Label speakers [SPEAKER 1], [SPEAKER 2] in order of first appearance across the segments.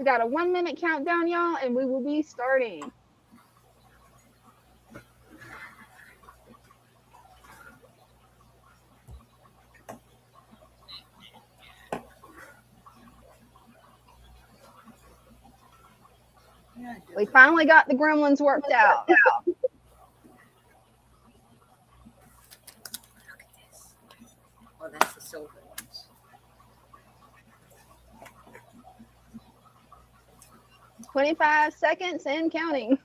[SPEAKER 1] got a 1 minute countdown, y'all, and we will be starting. We finally got the gremlins worked out.
[SPEAKER 2] Look at this. Oh, that's the silver ones.
[SPEAKER 1] 25 seconds and counting.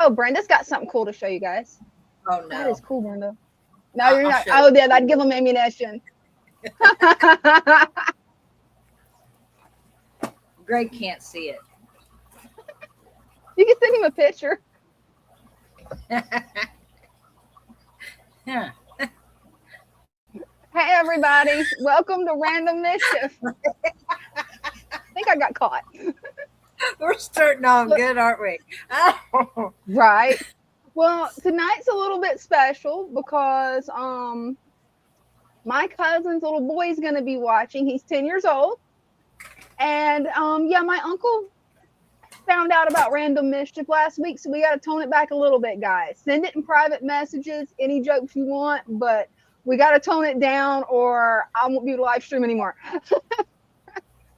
[SPEAKER 1] Oh, Brenda's got something cool to show you guys.
[SPEAKER 2] Oh, no.
[SPEAKER 1] That is cool, Brenda. No, you're not. Oh, yeah, I'd give them ammunition.
[SPEAKER 2] Greg can't see it.
[SPEAKER 1] You can send him a picture.
[SPEAKER 2] Yeah.
[SPEAKER 1] Hey, everybody. Welcome to Random Mischief. I think I got caught.
[SPEAKER 2] We're starting off good, aren't we?
[SPEAKER 1] Right. Well, tonight's a little bit special because my cousin's little boy is going to be watching. He's 10 years old. And yeah, my uncle found out about Random Mischief last week, so we got to tone it back a little bit, guys. Send it in private messages, any jokes you want, but we got to tone it down or I won't be able to live stream anymore.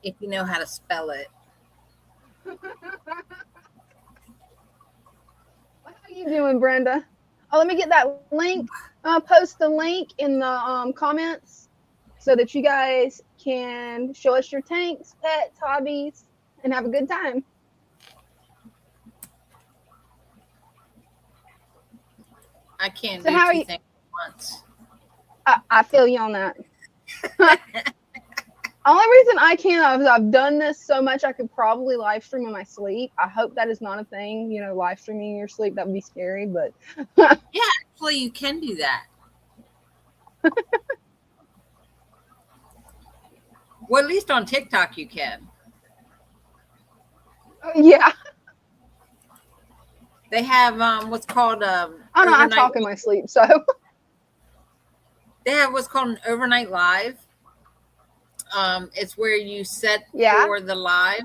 [SPEAKER 2] If you know how to spell it.
[SPEAKER 1] How you doing, Brenda? Oh, let me get that link. I'll post the link in the comments so that you guys can show us your tanks, pets, hobbies, and have a good time.
[SPEAKER 2] I can't do two things at once.
[SPEAKER 1] I feel you on that. Only reason I can't is I've done this so much I could probably live stream in my sleep. I hope that is not a thing, you know, live streaming in your sleep. That would be scary, but
[SPEAKER 2] yeah, actually you can do that. Well, at least on TikTok you can.
[SPEAKER 1] Yeah.
[SPEAKER 2] They have what's called
[SPEAKER 1] oh no, I talk in my sleep, so
[SPEAKER 2] they have what's called an overnight live. It's where you set for the live,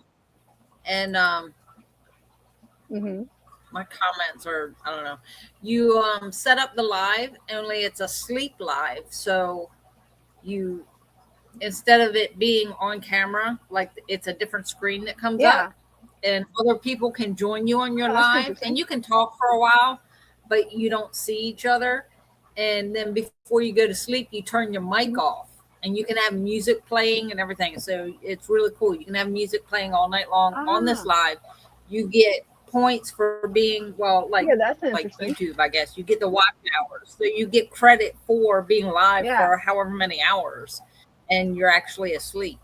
[SPEAKER 2] and my comments are, I don't know. You set up the live, only it's a sleep live, so you, instead of it being on camera, like it's a different screen that comes up, and other people can join you on your live, and you can talk for a while, but you don't see each other. And then before you go to sleep, you turn your mic off, and you can have music playing and everything. So it's really cool. You can have music playing all night long on this live. You get points for being, well, like, like YouTube, I guess. You get the watch hours. So you get credit for being live for however many hours, and you're actually asleep.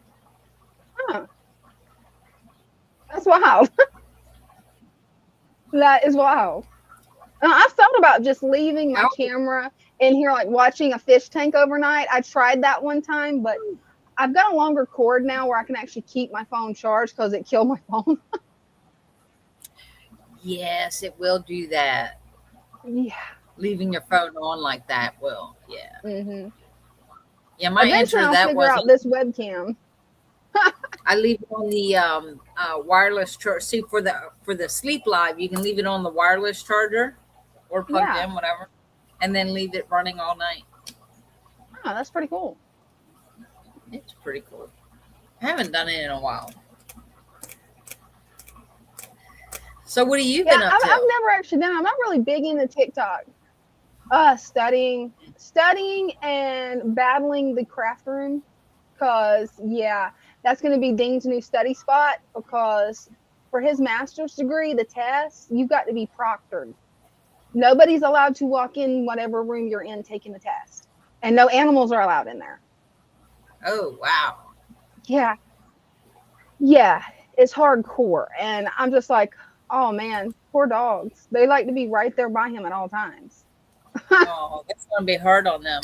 [SPEAKER 1] Huh. That's wild. That is wild. I've thought about just leaving my camera in here, like watching a fish tank overnight. I tried that one time, but I've got a longer cord now where I can actually keep my phone charged because it killed my phone.
[SPEAKER 2] Yes, it will do that.
[SPEAKER 1] Yeah.
[SPEAKER 2] Leaving your phone on like that will, yeah.
[SPEAKER 1] Mm-hmm.
[SPEAKER 2] Yeah, my answer to that was
[SPEAKER 1] out this webcam.
[SPEAKER 2] I leave it on the wireless charger. See, for the sleep live, you can leave it on the wireless charger or plugged in, whatever, and then leave it running all night.
[SPEAKER 1] Oh, that's pretty cool.
[SPEAKER 2] It's pretty cool. I haven't done it in a while. So what have you been up to?
[SPEAKER 1] I've never actually done. I'm not really big into TikTok. Studying and battling the craft room, because that's going to be Dean's new study spot, because for his master's degree, the test, you've got to be proctored. Nobody's allowed to walk in whatever room you're in taking the test, and no animals are allowed in there.
[SPEAKER 2] Oh, wow.
[SPEAKER 1] Yeah, it's hardcore, and I'm just like, oh man, poor dogs. They like to be right there by him at all times.
[SPEAKER 2] Oh, that's going to be hard on them.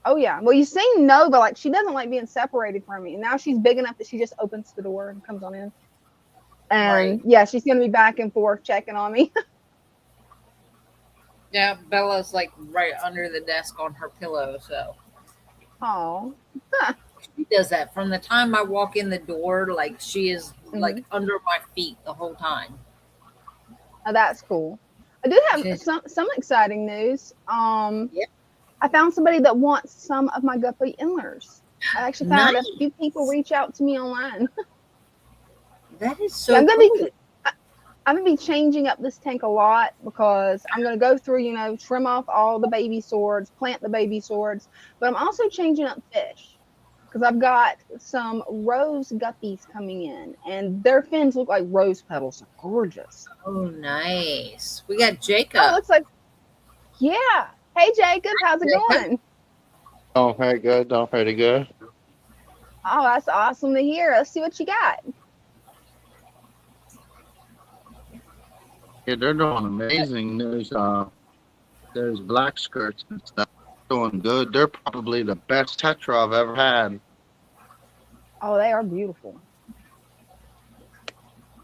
[SPEAKER 1] Oh yeah. Well, you say no, but like she doesn't like being separated from me. And now she's big enough that she just opens the door and comes on in. And she's going to be back and forth checking on me.
[SPEAKER 2] Yeah, Bella's like right under the desk on her pillow, so.
[SPEAKER 1] Oh.
[SPEAKER 2] She does that from the time I walk in the door. Like she is like
[SPEAKER 1] Hmm.
[SPEAKER 2] under my feet the whole time.
[SPEAKER 1] Oh, that's cool. I do have
[SPEAKER 2] She's
[SPEAKER 1] some exciting news.
[SPEAKER 2] yeah,
[SPEAKER 1] I found somebody that wants some of my guppy antlers. I actually found a few people
[SPEAKER 2] nice.
[SPEAKER 1] reach out to me online.
[SPEAKER 2] That is
[SPEAKER 1] Yeah,
[SPEAKER 2] so cool.
[SPEAKER 1] I'm gonna be changing up this tank a lot because I'm gonna go through, trim off all the baby swords, plant the baby swords, but I'm also changing up fish because I've got some rose guppies coming in, and their fins look like rose petals. They're gorgeous.
[SPEAKER 2] Oh, nice. We got
[SPEAKER 1] Oh, it
[SPEAKER 2] Jacob.
[SPEAKER 1] looks like, yeah. Hey, Jacob, how's it
[SPEAKER 2] Jacob.
[SPEAKER 1] going?
[SPEAKER 3] Doing pretty good, doing pretty good.
[SPEAKER 1] Oh, that's awesome to hear. Let's see what you got.
[SPEAKER 3] Yeah, they're doing amazing. There's black skirts and stuff doing good. They're probably the best tetra I've ever had.
[SPEAKER 1] Oh, they are beautiful.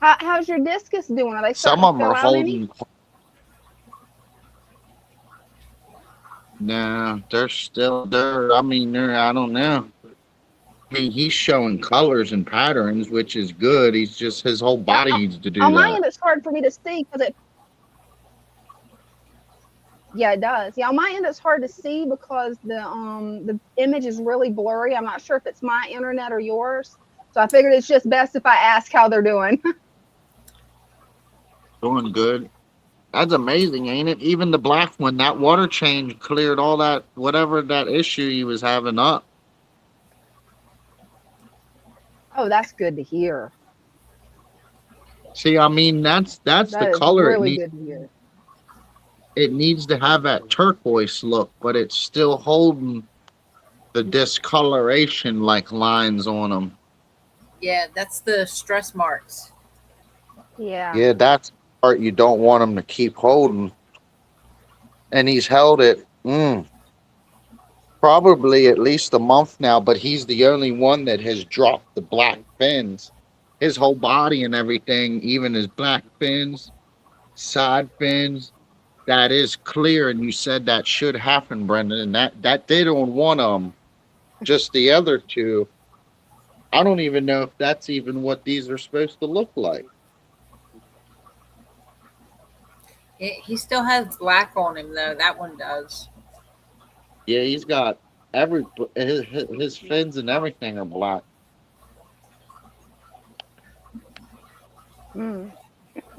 [SPEAKER 1] How's your discus doing? Are they
[SPEAKER 3] Some
[SPEAKER 1] starting to
[SPEAKER 3] of them
[SPEAKER 1] fill
[SPEAKER 3] are
[SPEAKER 1] out any?
[SPEAKER 3] holding. Nah, they're still there. I mean, they're. I don't know. I mean, he's showing colors and patterns, which is good. He's just his whole
[SPEAKER 1] Yeah,
[SPEAKER 3] body needs to do
[SPEAKER 1] on my
[SPEAKER 3] that.
[SPEAKER 1] end, it's hard for me to see because yeah, it does. Yeah, on my end, it's hard to see because the image is really blurry. I'm not sure if it's my internet or yours. So I figured it's just best if I ask how they're doing.
[SPEAKER 3] Doing good. That's amazing, ain't it? Even the black one, that water change cleared all that whatever that issue he was having up.
[SPEAKER 1] Oh, that's good to hear.
[SPEAKER 3] See, I mean, that's the
[SPEAKER 1] That is
[SPEAKER 3] color
[SPEAKER 1] really good to hear.
[SPEAKER 3] it needs to have that turquoise look, but it's still holding the discoloration like lines on them.
[SPEAKER 2] Yeah, that's the stress marks.
[SPEAKER 1] Yeah.
[SPEAKER 3] Yeah, that's the part you don't want him to keep holding. And he's held it probably at least a month now, but he's the only one that has dropped the black fins. His whole body and everything, even his black fins, side fins, that is clear. And you said that should happen, Brendan. And that did on one of them. Just the other two, I don't even know if that's even what these are supposed to look like.
[SPEAKER 2] He still has black on him though. That one does.
[SPEAKER 3] Yeah, he's got every his fins and everything are black.
[SPEAKER 1] Mm.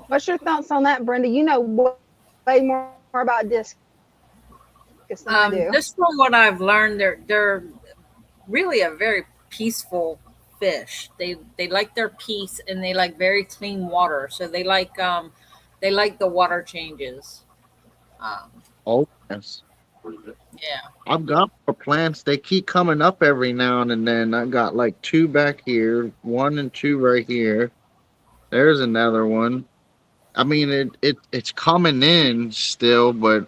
[SPEAKER 1] What's your thoughts on that, Brenda? You know way more about discus than I do.
[SPEAKER 2] Just from what I've learned, they're really a very peaceful fish. They like their peace and they like very clean water. So they like the water changes. Um,
[SPEAKER 3] Oh yes,
[SPEAKER 2] yeah.
[SPEAKER 3] I've got more plants. They keep coming up every now and then. I got like two back here, one and two right here. There's another one. I mean, it's coming in still, but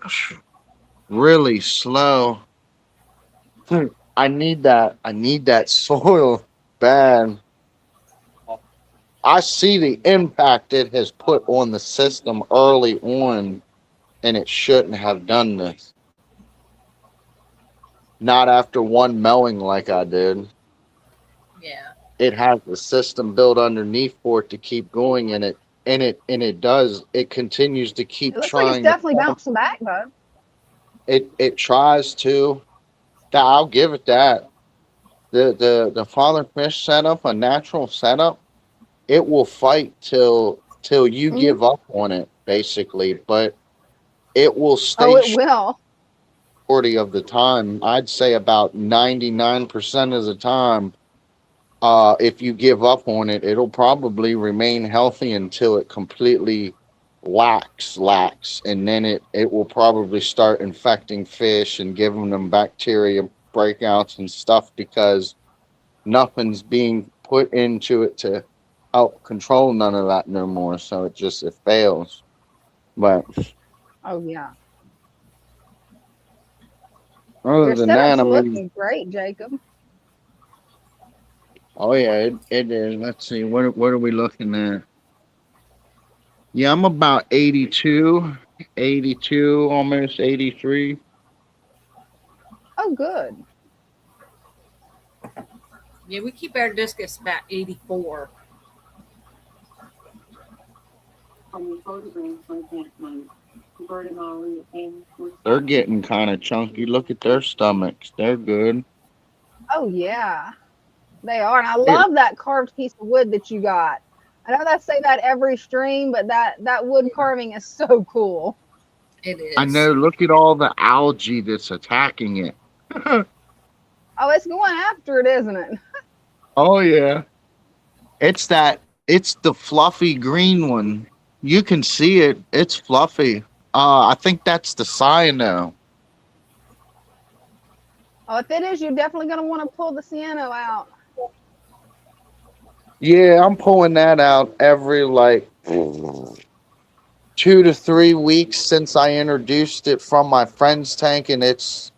[SPEAKER 3] really slow. I need that. I need that soil bad. I see the impact it has put on the system early on, and it shouldn't have done this. Not after one mowing like I did.
[SPEAKER 2] Yeah.
[SPEAKER 3] It has the system built underneath for it to keep going, and it does. It continues to
[SPEAKER 1] It
[SPEAKER 3] keep
[SPEAKER 1] looks like it's
[SPEAKER 3] trying to
[SPEAKER 1] definitely bouncing back though.
[SPEAKER 3] it tries to. I'll give it that. The father fish setup, a natural setup, it will fight till you
[SPEAKER 1] Hmm.
[SPEAKER 3] give up on it, basically. But it will
[SPEAKER 1] Oh,
[SPEAKER 3] stay
[SPEAKER 1] it will.
[SPEAKER 3] 40 of the time. I'd say about 99% of the time. If you give up on it, it'll probably remain healthy until it completely lacks, and then it will probably start infecting fish and giving them bacteria breakouts and stuff because nothing's being put into it to help control none of that no more. So it fails. But
[SPEAKER 1] Oh yeah.
[SPEAKER 3] other
[SPEAKER 1] Your
[SPEAKER 3] than that,
[SPEAKER 1] setup's
[SPEAKER 3] I mean,
[SPEAKER 1] looking great, Jacob.
[SPEAKER 3] oh yeah, it is. Let's see, what are we looking at? Yeah, I'm about 82, 82, almost 83.
[SPEAKER 1] Oh, good.
[SPEAKER 2] Yeah, we keep our discus about 84.
[SPEAKER 3] They're getting kind of chunky. Look at their stomachs. They're good.
[SPEAKER 1] Oh yeah, they are. And I
[SPEAKER 3] It,
[SPEAKER 1] love that carved piece of wood that you got. I know I say that every stream, but that wood carving is so cool.
[SPEAKER 2] It
[SPEAKER 3] I
[SPEAKER 2] is.
[SPEAKER 3] know. Look at all the algae that's attacking it.
[SPEAKER 1] Oh, it's going after it, isn't it?
[SPEAKER 3] Oh yeah. It's that. It's the fluffy green one. You can see it. It's fluffy. I think that's the cyano.
[SPEAKER 1] Oh, if it is, you're definitely going to want to pull the cyano out.
[SPEAKER 3] Yeah, I'm pulling that out every like 2 to 3 weeks since I introduced it from my friend's tank, and it's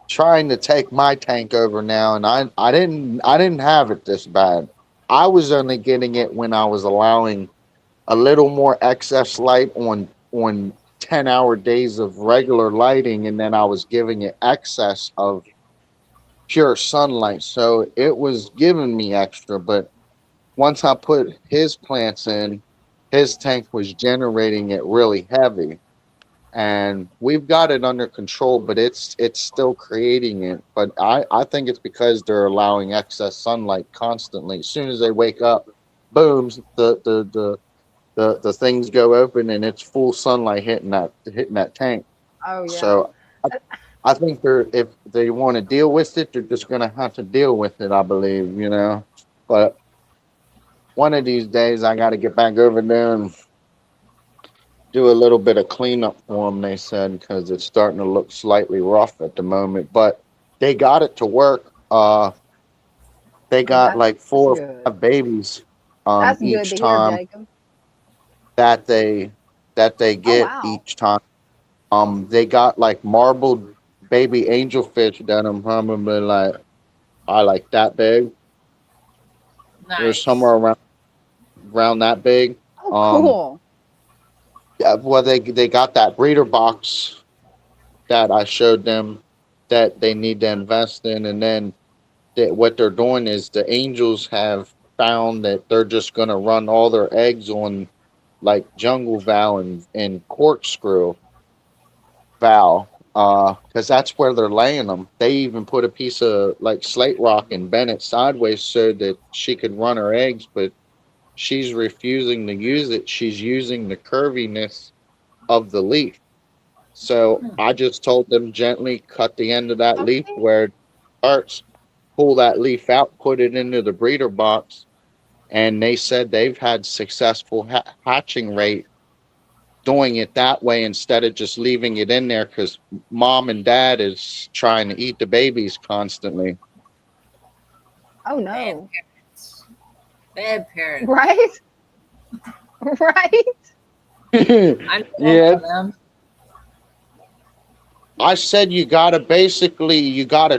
[SPEAKER 3] trying to take my tank over now. And I didn't have it this bad. I was only getting it when I was allowing a little more excess light on 10-hour days of regular lighting, and then I was giving it excess of pure sunlight. So it was giving me extra, but once I put his plants in, his tank was generating it really heavy. And we've got it under control, but it's still creating it. But I think it's because they're allowing excess sunlight constantly. As soon as they wake up, booms, the things go open and it's full sunlight hitting that tank.
[SPEAKER 1] Oh yeah.
[SPEAKER 3] So I think if they want to deal with it, they're just gonna have to deal with it, I believe. But one of these days I got to get back over there and do a little bit of cleanup for them, they said, because it's starting to look slightly rough at the moment. But they got it to work. They
[SPEAKER 1] Oh,
[SPEAKER 3] got like
[SPEAKER 1] that's
[SPEAKER 3] four or
[SPEAKER 1] good.
[SPEAKER 3] five babies
[SPEAKER 1] That's good
[SPEAKER 3] each
[SPEAKER 1] to hear,
[SPEAKER 3] time
[SPEAKER 1] Jacob.
[SPEAKER 3] that they
[SPEAKER 1] Oh
[SPEAKER 3] get
[SPEAKER 1] wow.
[SPEAKER 3] each time. They got like marbled baby angelfish that I'm probably like I like that big. They're somewhere
[SPEAKER 2] Nice.
[SPEAKER 3] around that big.
[SPEAKER 1] Oh
[SPEAKER 3] Um,
[SPEAKER 1] cool.
[SPEAKER 3] yeah, well, they got that breeder box that I showed them that they need to invest in, and then what they're doing is the angels have found that they're just going to run all their eggs on like jungle val and corkscrew val, because that's where they're laying them. They even put a piece of like slate rock and bent it sideways so that she could run her eggs, but she's refusing to use it. She's using the curviness of the leaf. So
[SPEAKER 2] Hmm.
[SPEAKER 3] I just told them gently cut the end of that leaf
[SPEAKER 1] Okay.
[SPEAKER 3] where it starts, pull that leaf out, put it into the breeder box, and they said they've had successful hatching rate doing it that way instead of just leaving it in there because mom and dad is trying to eat the babies constantly.
[SPEAKER 1] Oh
[SPEAKER 2] Bad
[SPEAKER 1] no.
[SPEAKER 2] parents. Bad parents.
[SPEAKER 1] Right? Right?
[SPEAKER 2] I know one
[SPEAKER 3] Yeah,
[SPEAKER 2] of them.
[SPEAKER 3] I said you gotta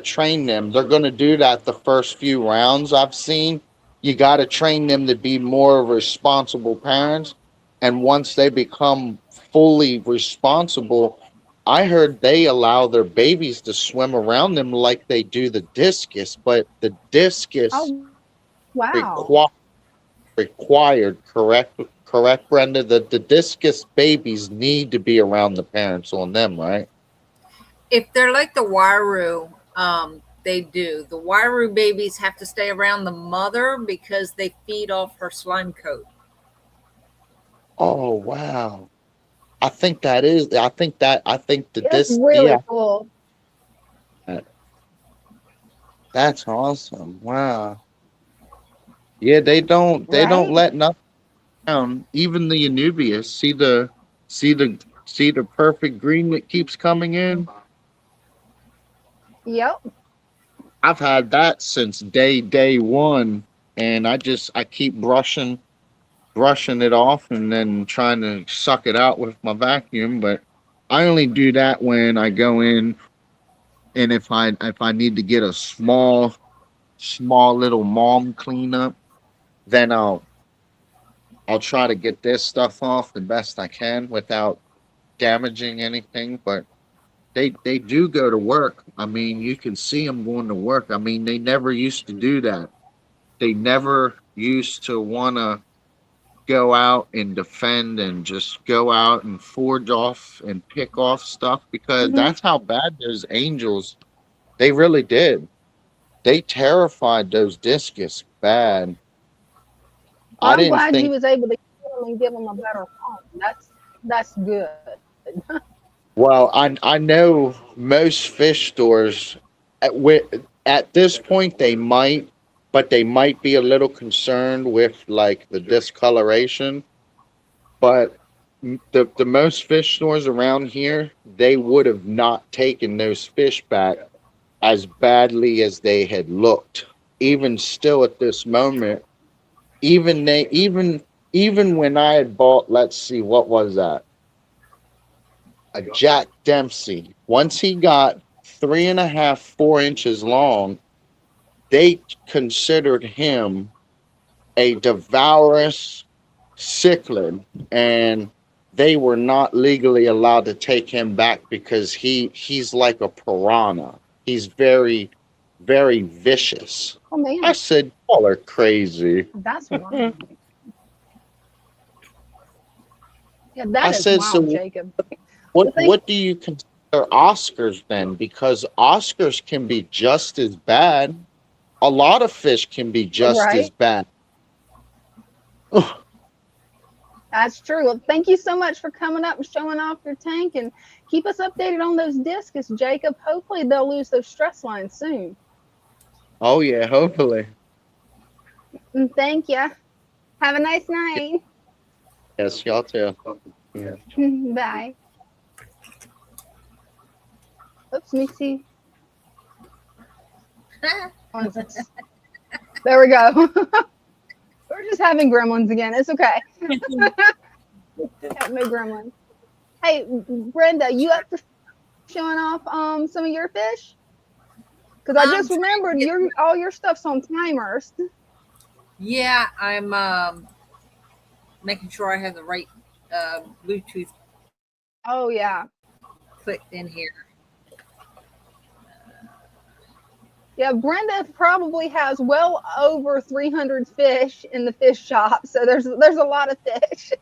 [SPEAKER 3] train them. They're gonna do that the first few rounds I've seen. You gotta train them to be more responsible parents. And once they become fully responsible, I heard they allow their babies to swim around them like they do the discus, but the discus
[SPEAKER 1] Oh wow.
[SPEAKER 3] require required, correct, Brenda? The discus babies need to be around the parents on them, right?
[SPEAKER 2] If they're like the Waru, they do. The Waru babies have to stay around the mother because they feed off her slime coat.
[SPEAKER 3] Oh wow. I think the
[SPEAKER 1] It's
[SPEAKER 3] this
[SPEAKER 1] really
[SPEAKER 3] yeah,
[SPEAKER 1] cool.
[SPEAKER 3] uh, that's awesome. Wow. Yeah, they don't
[SPEAKER 1] Right?
[SPEAKER 3] let nothing down. Even the Anubias. See the perfect green that keeps coming in.
[SPEAKER 1] Yep.
[SPEAKER 3] I've had that since day one, and I keep brushing it off and then trying to suck it out with my vacuum. But I only do that when I go in, and if I need to get a small little mom cleanup, then I'll try to get this stuff off the best I can without damaging anything. But they do go to work. I mean, you can see them going to work. I mean, they never used to do that. they never used to want to go out and defend and just go out and forge off and pick off stuff because
[SPEAKER 1] Hmm.
[SPEAKER 3] that's how bad those angels they really did. They terrified those discus bad.
[SPEAKER 1] Well,
[SPEAKER 3] I
[SPEAKER 1] I'm
[SPEAKER 3] didn't
[SPEAKER 1] glad you
[SPEAKER 3] think.
[SPEAKER 1] was able to kill them and give them a better home. That's good.
[SPEAKER 3] Well, I know most fish stores at this point they might, but they might be a little concerned with like the discoloration. But the most fish stores around here, they would have not taken those fish back as badly as they had looked. Even still at this moment, even when I had bought, let's see, what was that? A Jack Dempsey. Once he got 3.5, 4 inches long, they considered him a devourous cichlid, and they were not legally allowed to take him back because he's like a piranha. He's very, very vicious.
[SPEAKER 1] Oh
[SPEAKER 3] I
[SPEAKER 1] man,
[SPEAKER 3] said, y'all are crazy.
[SPEAKER 1] that's wild. Yeah, that
[SPEAKER 3] I
[SPEAKER 1] is
[SPEAKER 3] said,
[SPEAKER 1] wild,
[SPEAKER 3] so
[SPEAKER 1] Jacob. The thing,
[SPEAKER 3] what do you consider Oscars then? Because Oscars can be just as bad. A lot of fish can be just as
[SPEAKER 1] right?
[SPEAKER 3] bad.
[SPEAKER 1] That's true. Well, thank you so much for coming up and showing off your tank and keep us updated on those discus, Jacob. Hopefully they'll lose those stress lines soon.
[SPEAKER 3] Oh yeah, hopefully.
[SPEAKER 1] And thank you. Have a nice night.
[SPEAKER 3] Yes, y'all too. Yeah.
[SPEAKER 1] Bye. Oops, let me see. There we go. We're just having gremlins again. It's okay. Yep, no gremlins. Hey, Brenda, you up for showing off some of your fish? Because I
[SPEAKER 2] I'm
[SPEAKER 1] just
[SPEAKER 2] trying to
[SPEAKER 1] remembered
[SPEAKER 2] get.
[SPEAKER 1] all your stuff's on timers.
[SPEAKER 2] Yeah, I'm making sure I have the right Bluetooth
[SPEAKER 1] Oh yeah.
[SPEAKER 2] clicked in here.
[SPEAKER 1] Yeah, Brenda probably has well over 300 fish in the fish shop, so there's a lot of fish.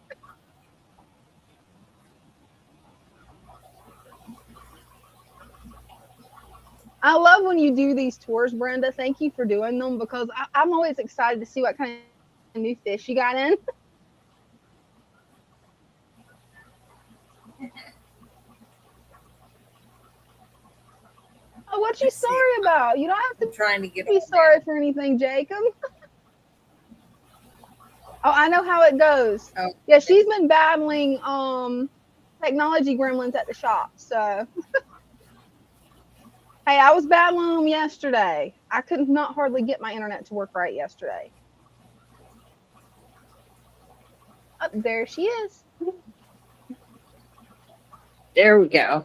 [SPEAKER 1] I love when you do these tours, Brenda. Thank you for doing them because I'm always excited to see what kind of new fish you got in. Oh, what you
[SPEAKER 2] Let's see.
[SPEAKER 1] sorry about? You don't have
[SPEAKER 2] I'm
[SPEAKER 1] to
[SPEAKER 2] trying to get
[SPEAKER 1] be
[SPEAKER 2] on
[SPEAKER 1] sorry for anything, Jacob. Oh, I know how it goes.
[SPEAKER 2] there. Oh,
[SPEAKER 1] Yeah, she's been battling technology gremlins at the shop. So hey, I was battling them yesterday. I could not hardly get my internet to work right yesterday. Oh, there she is.
[SPEAKER 4] There we go.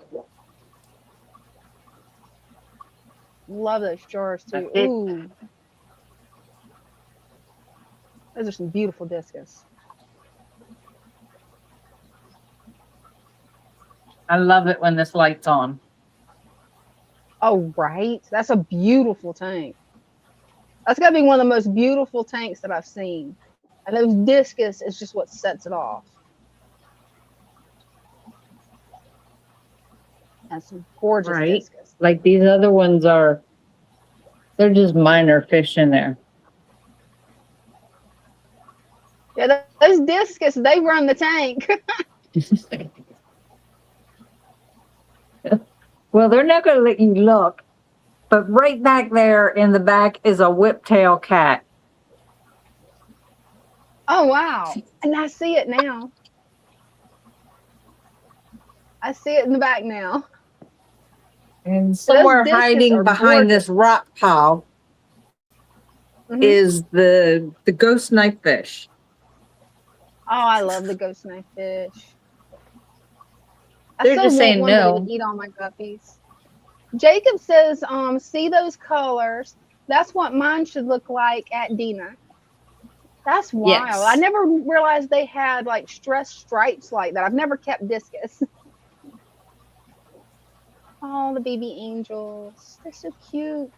[SPEAKER 1] Love those jars too.
[SPEAKER 4] That's it.
[SPEAKER 1] Ooh, those are some beautiful discus.
[SPEAKER 4] I love it when this light's on.
[SPEAKER 1] Oh, right. That's a beautiful tank. That's got to be one of the most beautiful tanks that I've seen. And those discus is just what sets it off. And some gorgeous
[SPEAKER 4] Right.
[SPEAKER 1] discus.
[SPEAKER 4] Like these other ones are, they're just minor fish in there.
[SPEAKER 1] Yeah, those discus, they run the tank.
[SPEAKER 4] Well, they're not going to let you look, but right back there in the back is a whiptail cat.
[SPEAKER 1] Oh, wow. And I see it now. I see it in the back now.
[SPEAKER 4] And somewhere
[SPEAKER 1] discus
[SPEAKER 4] hiding
[SPEAKER 1] are
[SPEAKER 4] behind
[SPEAKER 1] gorgeous.
[SPEAKER 4] this rock pile is the ghost knife fish.
[SPEAKER 1] Oh, I love the ghost knife fish. I
[SPEAKER 4] They're
[SPEAKER 1] still
[SPEAKER 4] just
[SPEAKER 1] want
[SPEAKER 4] saying
[SPEAKER 1] one that
[SPEAKER 4] no.
[SPEAKER 1] would eat all my guppies. Jacob says, see those colors? That's what mine should look like at Dina. That's wild.
[SPEAKER 4] Yes.
[SPEAKER 1] I never realized they had like stress stripes like that. I've never kept discus. Oh, the baby angels. They're so cute.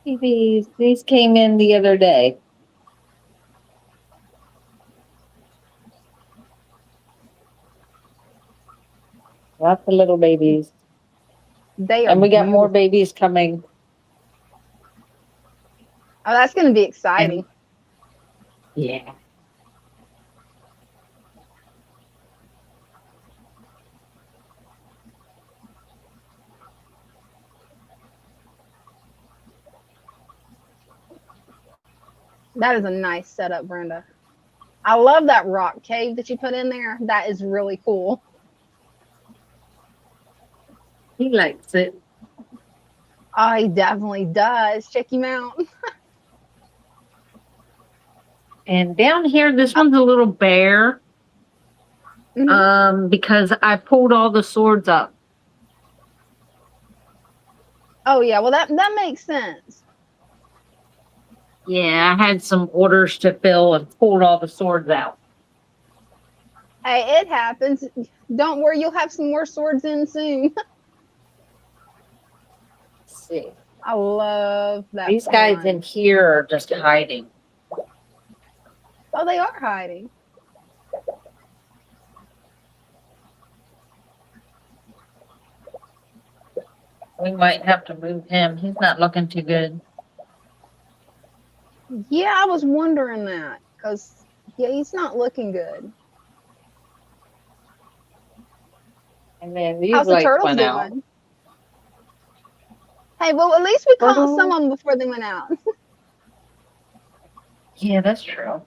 [SPEAKER 4] These came in the other day. Lots of little babies.
[SPEAKER 1] They are
[SPEAKER 4] And we got more
[SPEAKER 1] beautiful.
[SPEAKER 4] babies coming.
[SPEAKER 1] Oh, that's going to be exciting.
[SPEAKER 4] And yeah.
[SPEAKER 1] That is a nice setup, Brenda. I love that rock cave that you put in there. That is really cool.
[SPEAKER 4] He likes it.
[SPEAKER 1] Oh, he definitely does. Check him out.
[SPEAKER 4] And down here, this one's a little bare.
[SPEAKER 1] Mhm.
[SPEAKER 4] Because I pulled all the swords up.
[SPEAKER 1] Oh yeah, well that makes sense.
[SPEAKER 4] Yeah, I had some orders to fill and pulled all the swords out.
[SPEAKER 1] Hey, it happens. Don't worry, you'll have some more swords in soon.
[SPEAKER 4] Let's see.
[SPEAKER 1] I love that.
[SPEAKER 4] These guys in here are just hiding.
[SPEAKER 1] Oh, they are hiding.
[SPEAKER 4] We might have to move him. He's not looking too good.
[SPEAKER 1] Yeah, I was wondering that because yeah, he's not looking good.
[SPEAKER 4] And then these
[SPEAKER 1] How's the
[SPEAKER 4] lights
[SPEAKER 1] turtles
[SPEAKER 4] went
[SPEAKER 1] doing?
[SPEAKER 4] out.
[SPEAKER 1] Hey, well, at least we caught
[SPEAKER 4] Turtle.
[SPEAKER 1] some of them before they went out.
[SPEAKER 4] Yeah, that's true.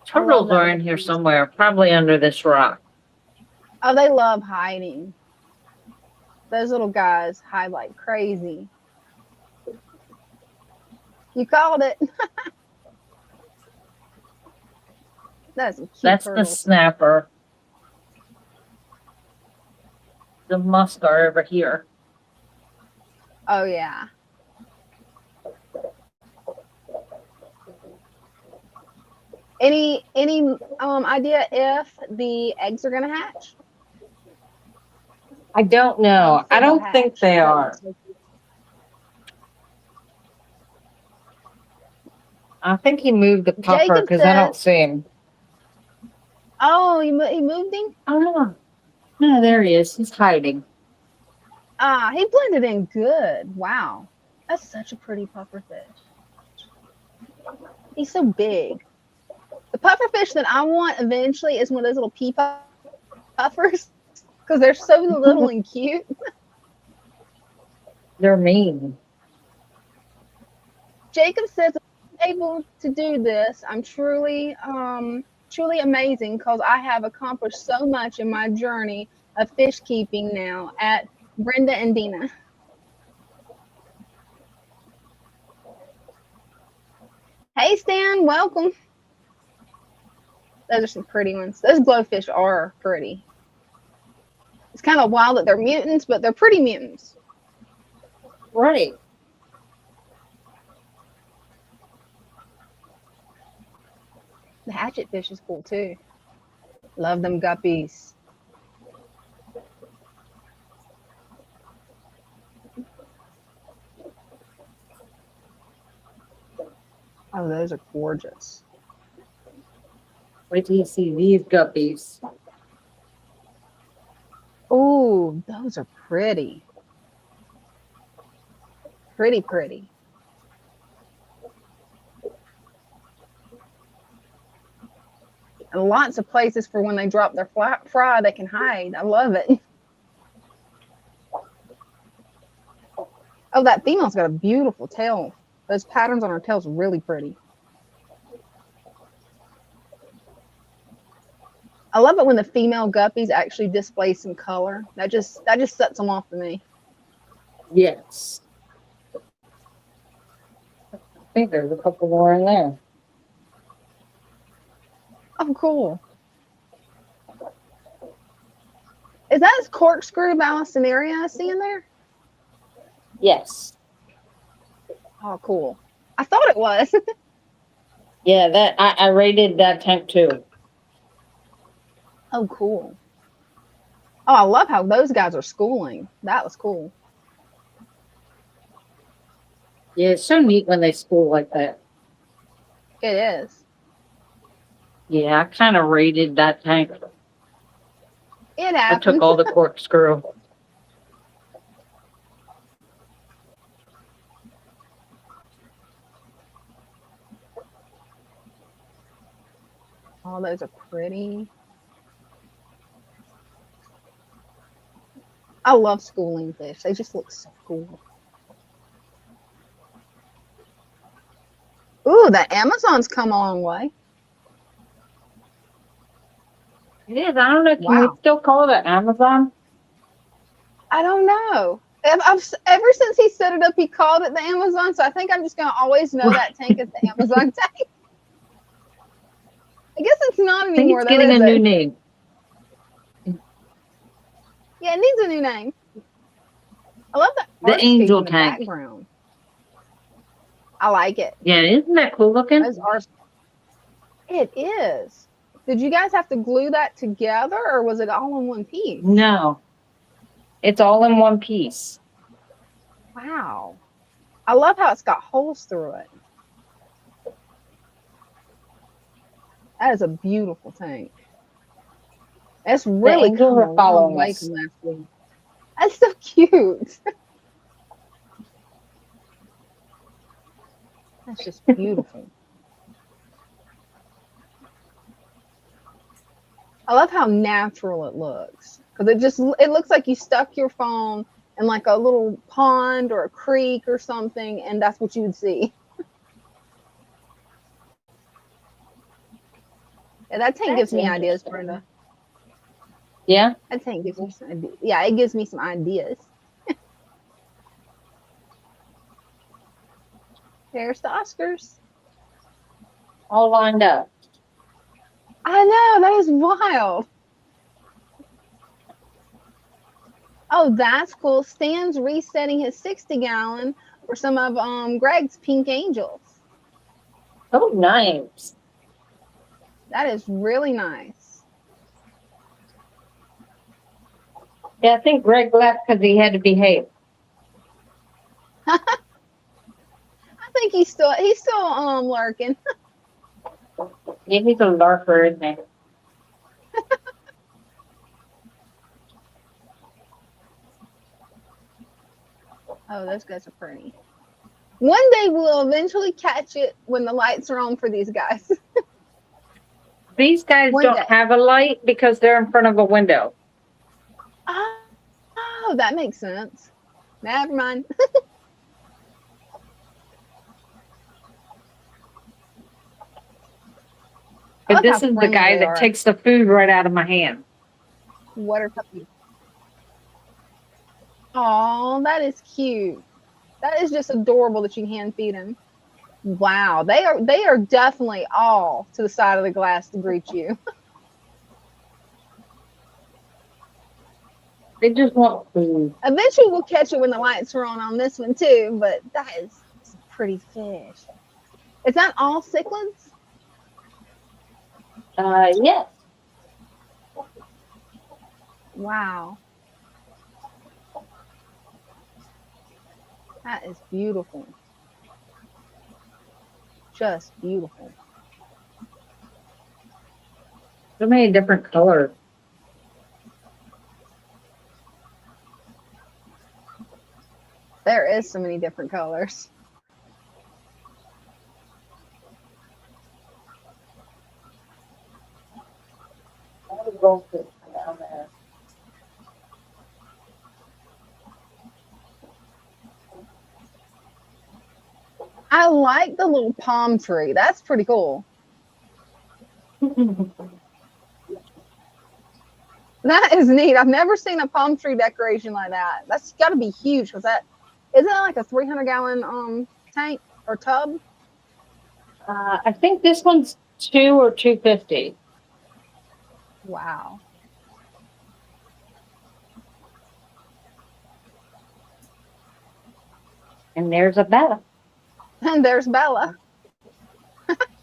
[SPEAKER 4] Turtles are in here somewhere, probably under this rock.
[SPEAKER 1] Oh, they love hiding. Those little guys hide like crazy. You called it. That's a cute
[SPEAKER 4] That's
[SPEAKER 1] turtle.
[SPEAKER 4] the snapper. The musk are over here.
[SPEAKER 1] Oh yeah. Any idea if the eggs are gonna hatch?
[SPEAKER 4] I don't know. I don't think they are. I think he moved the puffer because I don't see him.
[SPEAKER 1] Oh, he moved him?
[SPEAKER 4] Oh, no, there he is. He's hiding.
[SPEAKER 1] Ah, he blended in good. Wow. That's such a pretty puffer fish. He's so big. The puffer fish that I want eventually is one of those little pea puffers because they're so little and cute.
[SPEAKER 4] They're mean.
[SPEAKER 1] Jacob says, I'm able to do this. I'm truly amazing because I have accomplished so much in my journey of fish keeping now at Brenda and Dina. Hey, Stan, welcome. Those are some pretty ones. Those glowfish are pretty. It's kind of wild that they're mutants, but they're pretty mutants.
[SPEAKER 4] Right.
[SPEAKER 1] The hatchet fish is cool too. Love them guppies. Oh, those are gorgeous.
[SPEAKER 4] Wait till you see these guppies.
[SPEAKER 1] Oh, those are pretty. Pretty, pretty. And lots of places for when they drop their fry, they can hide. I love it. Oh, that female's got a beautiful tail. Those patterns on her tail's really pretty. I love it when the female guppies actually display some color. That just sets them off to me.
[SPEAKER 4] Yes. I think there's a couple more in there.
[SPEAKER 1] Oh, cool. Is that his corkscrew Balastonaria I see in there?
[SPEAKER 4] Yes.
[SPEAKER 1] Oh, cool. I thought it was.
[SPEAKER 4] Yeah, that I rated that tank too.
[SPEAKER 1] Oh, cool. Oh, I love how those guys are schooling. That was cool.
[SPEAKER 4] Yeah, it's so neat when they spool like that.
[SPEAKER 1] It is.
[SPEAKER 4] Yeah, I kind of raided that tank.
[SPEAKER 1] It
[SPEAKER 4] I
[SPEAKER 1] happens.
[SPEAKER 4] took all the corkscrew.
[SPEAKER 1] Oh, those are pretty. I love schooling fish. They just look so cool. Ooh, the Amazon's come a long way.
[SPEAKER 4] It is. I don't know. Can
[SPEAKER 1] Wow.
[SPEAKER 4] we still call it Amazon?
[SPEAKER 1] I don't know. Ever since he set it up, he called it the Amazon. So I think I'm just gonna always know that tank as the Amazon tank. I guess it's not
[SPEAKER 4] I think
[SPEAKER 1] anymore
[SPEAKER 4] it's
[SPEAKER 1] though,
[SPEAKER 4] getting
[SPEAKER 1] is
[SPEAKER 4] a new
[SPEAKER 1] it?
[SPEAKER 4] name.
[SPEAKER 1] Yeah, it needs a new name. I love the
[SPEAKER 4] The
[SPEAKER 1] artscape
[SPEAKER 4] Angel
[SPEAKER 1] in the
[SPEAKER 4] tank.
[SPEAKER 1] background. I like it.
[SPEAKER 4] Yeah, isn't that cool looking?
[SPEAKER 1] Those are. It is. Did you guys have to glue that together, or was it all in one piece?
[SPEAKER 4] No, it's all in one piece.
[SPEAKER 1] Wow. I love how it's got holes through it. That is a beautiful tank. It's really
[SPEAKER 4] angels
[SPEAKER 1] come
[SPEAKER 4] are
[SPEAKER 1] a long
[SPEAKER 4] following
[SPEAKER 1] way
[SPEAKER 4] us.
[SPEAKER 1] from last week. That's so cute. That's just beautiful. I love how natural it looks, because it looks like you stuck your phone in like a little pond or a creek or something, and that's what you would see. Yeah, that tank gives me ideas, Brenda.
[SPEAKER 4] Yeah?
[SPEAKER 1] That tank gives me some ideas. Yeah, it gives me some ideas. There's the Oscars.
[SPEAKER 4] All lined up.
[SPEAKER 1] I know, that is wild. Oh, that's cool. Stan's resetting his 60-gallon for some of Greg's Pink Angels.
[SPEAKER 4] Oh, nice.
[SPEAKER 1] That is really nice.
[SPEAKER 4] Yeah, I think Greg left because he had to behave.
[SPEAKER 1] I think he's still lurking.
[SPEAKER 4] Yeah, he's a lurker, isn't he?
[SPEAKER 1] Oh, those guys are pretty. One day we'll eventually catch it when the lights are on for these guys.
[SPEAKER 4] These guys
[SPEAKER 1] One
[SPEAKER 4] don't
[SPEAKER 1] day.
[SPEAKER 4] have a light because they're in front of a window.
[SPEAKER 1] Oh, that makes sense. Never mind.
[SPEAKER 4] But this is the guy that takes the food right out of my hand.
[SPEAKER 1] Water puppy. Oh, that is cute. That is just adorable that you can hand feed him. Wow, they are definitely all to the side of the glass to greet you.
[SPEAKER 4] They just want food.
[SPEAKER 1] Eventually we'll catch it when the lights are on this one too, but that is some pretty fish. Is that all cichlids?
[SPEAKER 4] Yes.
[SPEAKER 1] Wow. That is beautiful. Just beautiful.
[SPEAKER 4] So many different colors.
[SPEAKER 1] There is so many different colors. I like the little palm tree. That's pretty cool. That is neat. I've never seen a palm tree decoration like that. That's got to be huge, because isn't that like a 300-gallon tank or tub?
[SPEAKER 4] I think this one's 2 or 250.
[SPEAKER 1] Wow.
[SPEAKER 4] And there's a Bella.
[SPEAKER 1] And there's Bella.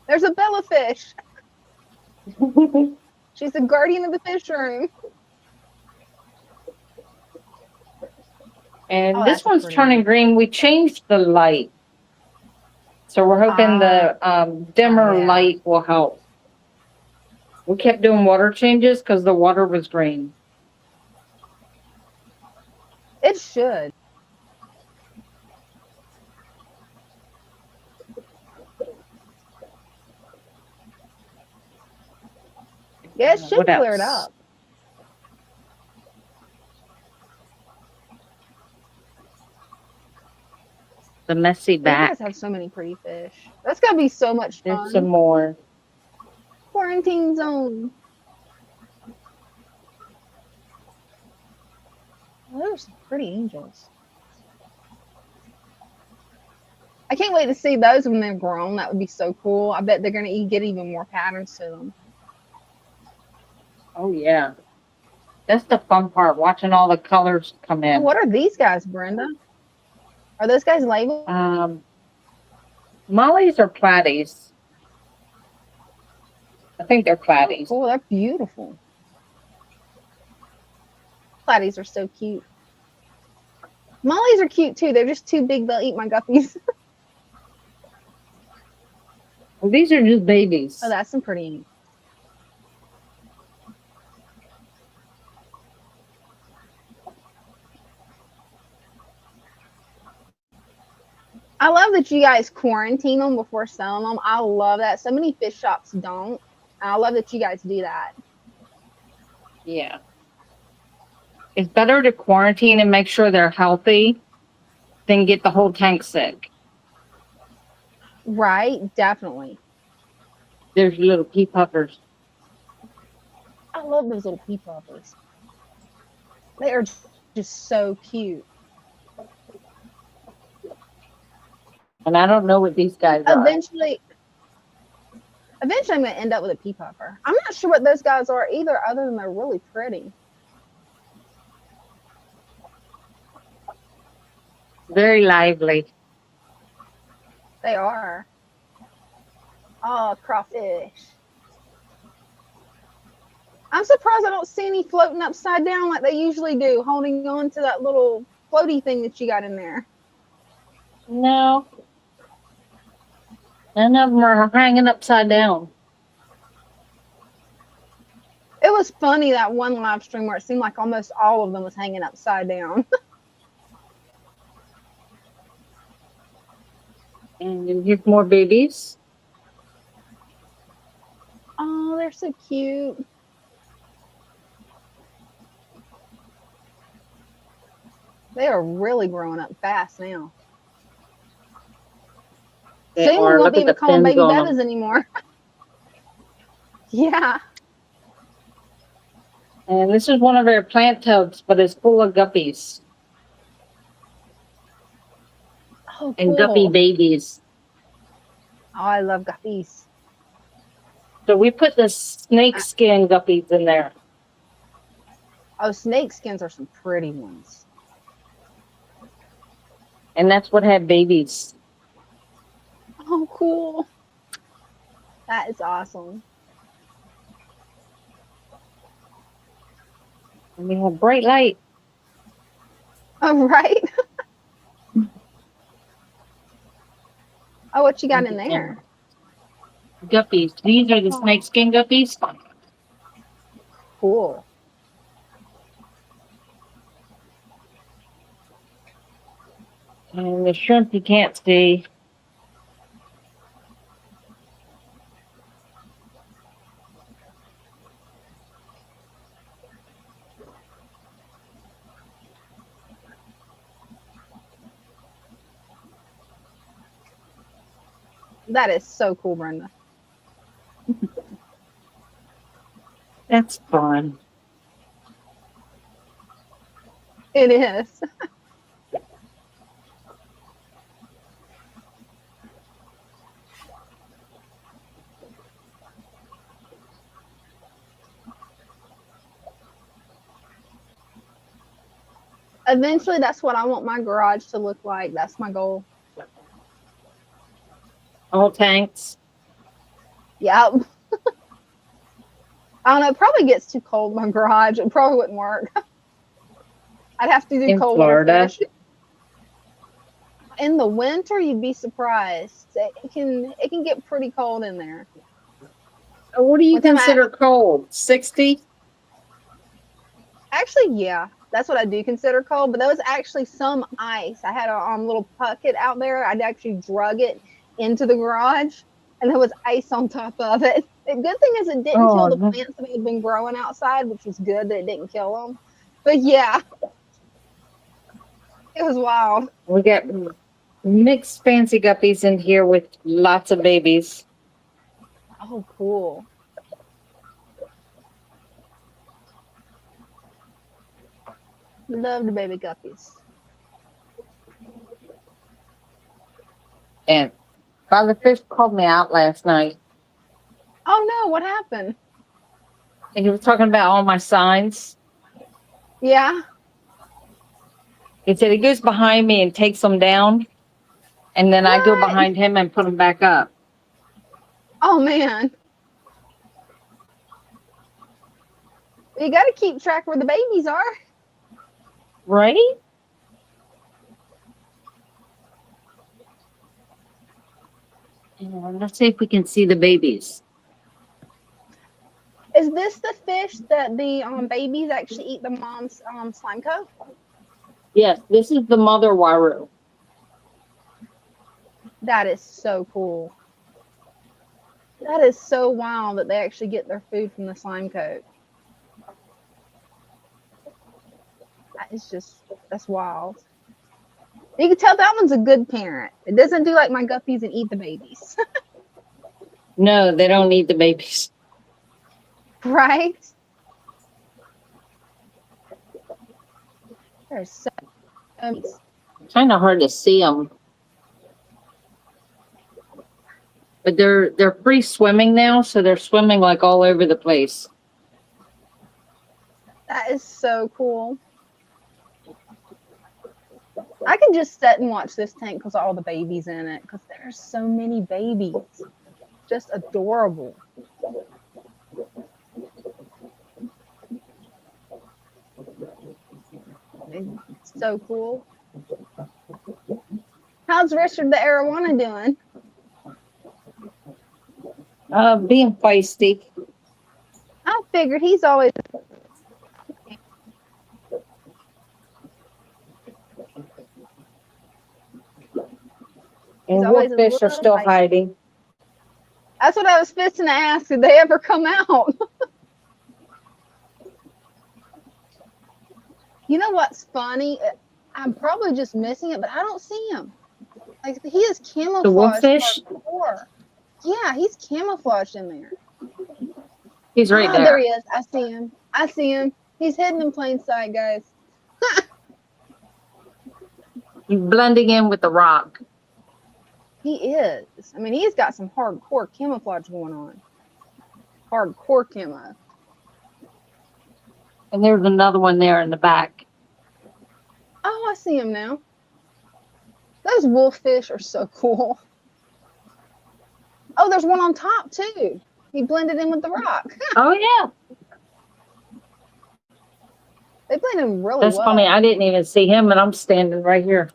[SPEAKER 1] There's a Bella fish. She's the guardian of the fish room.
[SPEAKER 4] And this one's turning green. We changed the light So we're hoping the dimmer
[SPEAKER 1] yeah.
[SPEAKER 4] light will help. We kept doing water changes because the water was green.
[SPEAKER 1] It should. Yeah, it should
[SPEAKER 4] What
[SPEAKER 1] clear it
[SPEAKER 4] else?
[SPEAKER 1] up.
[SPEAKER 4] The messy
[SPEAKER 1] You
[SPEAKER 4] back.
[SPEAKER 1] guys have so many pretty fish. That's gotta be so much
[SPEAKER 4] There's
[SPEAKER 1] fun.
[SPEAKER 4] some more.
[SPEAKER 1] Quarantine zone. Well, those are some pretty angels. I can't wait to see those when they're grown. That would be so cool. I bet they're gonna get even more patterns to them.
[SPEAKER 4] Oh yeah. That's the fun part, watching all the colors come
[SPEAKER 1] And
[SPEAKER 4] in.
[SPEAKER 1] what are these guys, Brenda? Are those guys labeled?
[SPEAKER 4] Mollies or platies? I think they're
[SPEAKER 1] Oh,
[SPEAKER 4] platies.
[SPEAKER 1] cool. They're beautiful. Platies are so cute. Mollies are cute too. They're just too big. They'll eat my guppies.
[SPEAKER 4] Well, these are just babies.
[SPEAKER 1] Oh, that's some pretty. I love that you guys quarantine them before selling them. I love that. So many fish shops don't. And I love that you guys do that.
[SPEAKER 4] Yeah. It's better to quarantine and make sure they're healthy than get the whole tank sick.
[SPEAKER 1] Right? Definitely.
[SPEAKER 4] There's little pea puffers.
[SPEAKER 1] I love those little pea puffers. They are just so cute.
[SPEAKER 4] And I don't know what these guys are.
[SPEAKER 1] Eventually, I'm going to end up with a pea puffer. I'm not sure what those guys are either, other than they're really pretty.
[SPEAKER 4] Very lively.
[SPEAKER 1] They are. Oh, crawfish. I'm surprised I don't see any floating upside down like they usually do, holding on to that little floaty thing that you got in there.
[SPEAKER 4] No. None of them are hanging upside down.
[SPEAKER 1] It was funny that one live stream where it seemed like almost all of them was hanging upside down.
[SPEAKER 4] And here's more babies.
[SPEAKER 1] Oh, they're so cute. They are really growing up fast now.
[SPEAKER 4] They
[SPEAKER 1] Soon we
[SPEAKER 4] are.
[SPEAKER 1] won't
[SPEAKER 4] Look
[SPEAKER 1] be
[SPEAKER 4] at
[SPEAKER 1] able
[SPEAKER 4] the
[SPEAKER 1] to call them
[SPEAKER 4] fins
[SPEAKER 1] baby
[SPEAKER 4] on
[SPEAKER 1] bettas
[SPEAKER 4] them.
[SPEAKER 1] anymore. Yeah.
[SPEAKER 4] And this is one of our plant tubs, but it's full of guppies
[SPEAKER 1] Oh, cool.
[SPEAKER 4] and guppy babies.
[SPEAKER 1] Oh, I love guppies.
[SPEAKER 4] So we put the snake skin guppies in there.
[SPEAKER 1] Oh, snake skins are some pretty ones.
[SPEAKER 4] And that's what had babies.
[SPEAKER 1] Oh, cool. That is awesome.
[SPEAKER 4] And we have bright light.
[SPEAKER 1] Oh, right. Oh, what you got in there?
[SPEAKER 4] Guppies. These are the snake skin guppies.
[SPEAKER 1] Cool.
[SPEAKER 4] And the shrimp you can't see.
[SPEAKER 1] That is so cool, Brenda.
[SPEAKER 4] That's fun.
[SPEAKER 1] It is. Eventually, that's what I want my garage to look like. That's my goal.
[SPEAKER 4] All tanks.
[SPEAKER 1] Yep. I don't know. It probably gets too cold in my garage. It probably wouldn't work. I'd have to do
[SPEAKER 4] In
[SPEAKER 1] cold
[SPEAKER 4] Florida.
[SPEAKER 1] water fish. In the winter, you'd be surprised. It can get pretty cold in there.
[SPEAKER 4] What do you
[SPEAKER 1] One time
[SPEAKER 4] consider cold? 60?
[SPEAKER 1] actually, yeah, that's what I do consider cold. But there was actually some ice. I had a little bucket out there. I'd actually drug it into the garage, and there was ice on top of it. The good thing is it didn't kill
[SPEAKER 4] Oh,
[SPEAKER 1] the
[SPEAKER 4] no.
[SPEAKER 1] plants that had been growing outside, which was good that it didn't kill them. But yeah, it was wild.
[SPEAKER 4] We got mixed fancy guppies in here with lots of babies.
[SPEAKER 1] Oh, cool. Love the baby guppies.
[SPEAKER 4] And Father Fish called me out last night.
[SPEAKER 1] Oh no, what happened?
[SPEAKER 4] And he was talking about all my signs.
[SPEAKER 1] Yeah.
[SPEAKER 4] He said he goes behind me and takes them down. And then I go
[SPEAKER 1] What?
[SPEAKER 4] behind him and put them back up.
[SPEAKER 1] Oh man. You got to keep track where the babies are.
[SPEAKER 4] Right? Let's see if we can see the babies.
[SPEAKER 1] Is this the fish that the babies actually eat the mom's slime coat?
[SPEAKER 4] Yes, this is the mother waru.
[SPEAKER 1] That is so cool. That is so wild that they actually get their food from the slime coat. That's wild. You can tell that one's a good parent. It doesn't do like my guppies and eat the babies.
[SPEAKER 4] No, they don't eat the babies.
[SPEAKER 1] Right? There's so
[SPEAKER 4] Kind of hard to see them. But they're free swimming now, so they're swimming like all over the place.
[SPEAKER 1] that is so cool. I can just sit and watch this tank because of all the babies in it. Because there's so many babies. Just adorable. It's so cool. How's Richard the Arowana doing?
[SPEAKER 4] Being feisty.
[SPEAKER 1] I figured he's always.
[SPEAKER 4] And
[SPEAKER 1] always a
[SPEAKER 4] wolffish are
[SPEAKER 1] little
[SPEAKER 4] still
[SPEAKER 1] feisty.
[SPEAKER 4] hiding.
[SPEAKER 1] That's what I was fixing to ask. Did they ever come out? You know what's funny? I'm probably just missing it, but I don't see him. Like he is camouflaged.
[SPEAKER 4] The wolffish?
[SPEAKER 1] hardcore. Yeah, he's camouflaged in there.
[SPEAKER 4] He's right
[SPEAKER 1] There
[SPEAKER 4] there.
[SPEAKER 1] he is. I see him. I see him. He's hidden in plain sight, guys.
[SPEAKER 4] He's blending in with the rock.
[SPEAKER 1] He is. I mean, he's got some hardcore camouflage going on. Hardcore camo.
[SPEAKER 4] And there's another one there in the back.
[SPEAKER 1] Oh, I see him now. Those wolffish are so cool. Oh, there's one on top too. He blended in with the rock.
[SPEAKER 4] Oh, yeah.
[SPEAKER 1] They blended in really
[SPEAKER 4] That's
[SPEAKER 1] well.
[SPEAKER 4] funny. I didn't even see him, and I'm standing right here.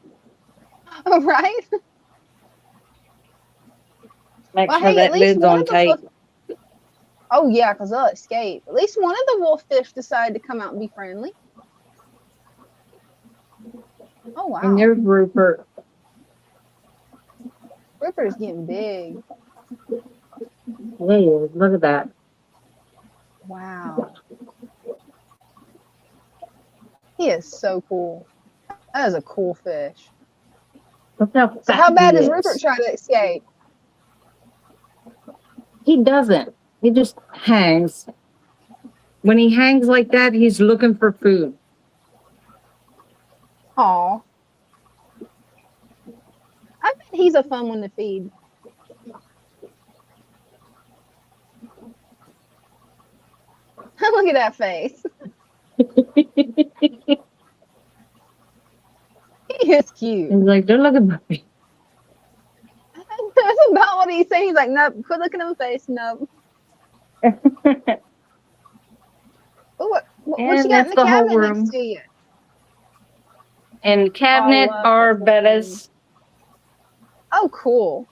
[SPEAKER 1] Oh, right?
[SPEAKER 4] Make
[SPEAKER 1] Well,
[SPEAKER 4] sure
[SPEAKER 1] hey, at
[SPEAKER 4] that
[SPEAKER 1] least
[SPEAKER 4] lid's
[SPEAKER 1] one
[SPEAKER 4] on
[SPEAKER 1] of the
[SPEAKER 4] tight.
[SPEAKER 1] Oh, yeah, because they'll escape. At least one of the wolffish decided to come out and be friendly. Oh, wow.
[SPEAKER 4] And there's Rupert.
[SPEAKER 1] Ripper's getting big.
[SPEAKER 4] There he is. Look at that.
[SPEAKER 1] Wow. He is so cool. That is a cool fish.
[SPEAKER 4] Look how
[SPEAKER 1] So
[SPEAKER 4] fat
[SPEAKER 1] how bad
[SPEAKER 4] he
[SPEAKER 1] does
[SPEAKER 4] is.
[SPEAKER 1] Rupert try to escape?
[SPEAKER 4] He doesn't. He just hangs. When he hangs like that, he's looking for food.
[SPEAKER 1] Aw. I bet he's a fun one to feed. Look at that face. He is cute.
[SPEAKER 4] He's like, don't look at me.
[SPEAKER 1] That's about what he's saying. He's like, nope, quit looking at my face. Nope. Oh, what you
[SPEAKER 4] And
[SPEAKER 1] got
[SPEAKER 4] that's
[SPEAKER 1] in the
[SPEAKER 4] the whole
[SPEAKER 1] cabinet
[SPEAKER 4] room.
[SPEAKER 1] next to you?
[SPEAKER 4] And cabinet
[SPEAKER 1] love
[SPEAKER 4] are
[SPEAKER 1] this
[SPEAKER 4] Betta's
[SPEAKER 1] Oh, cool.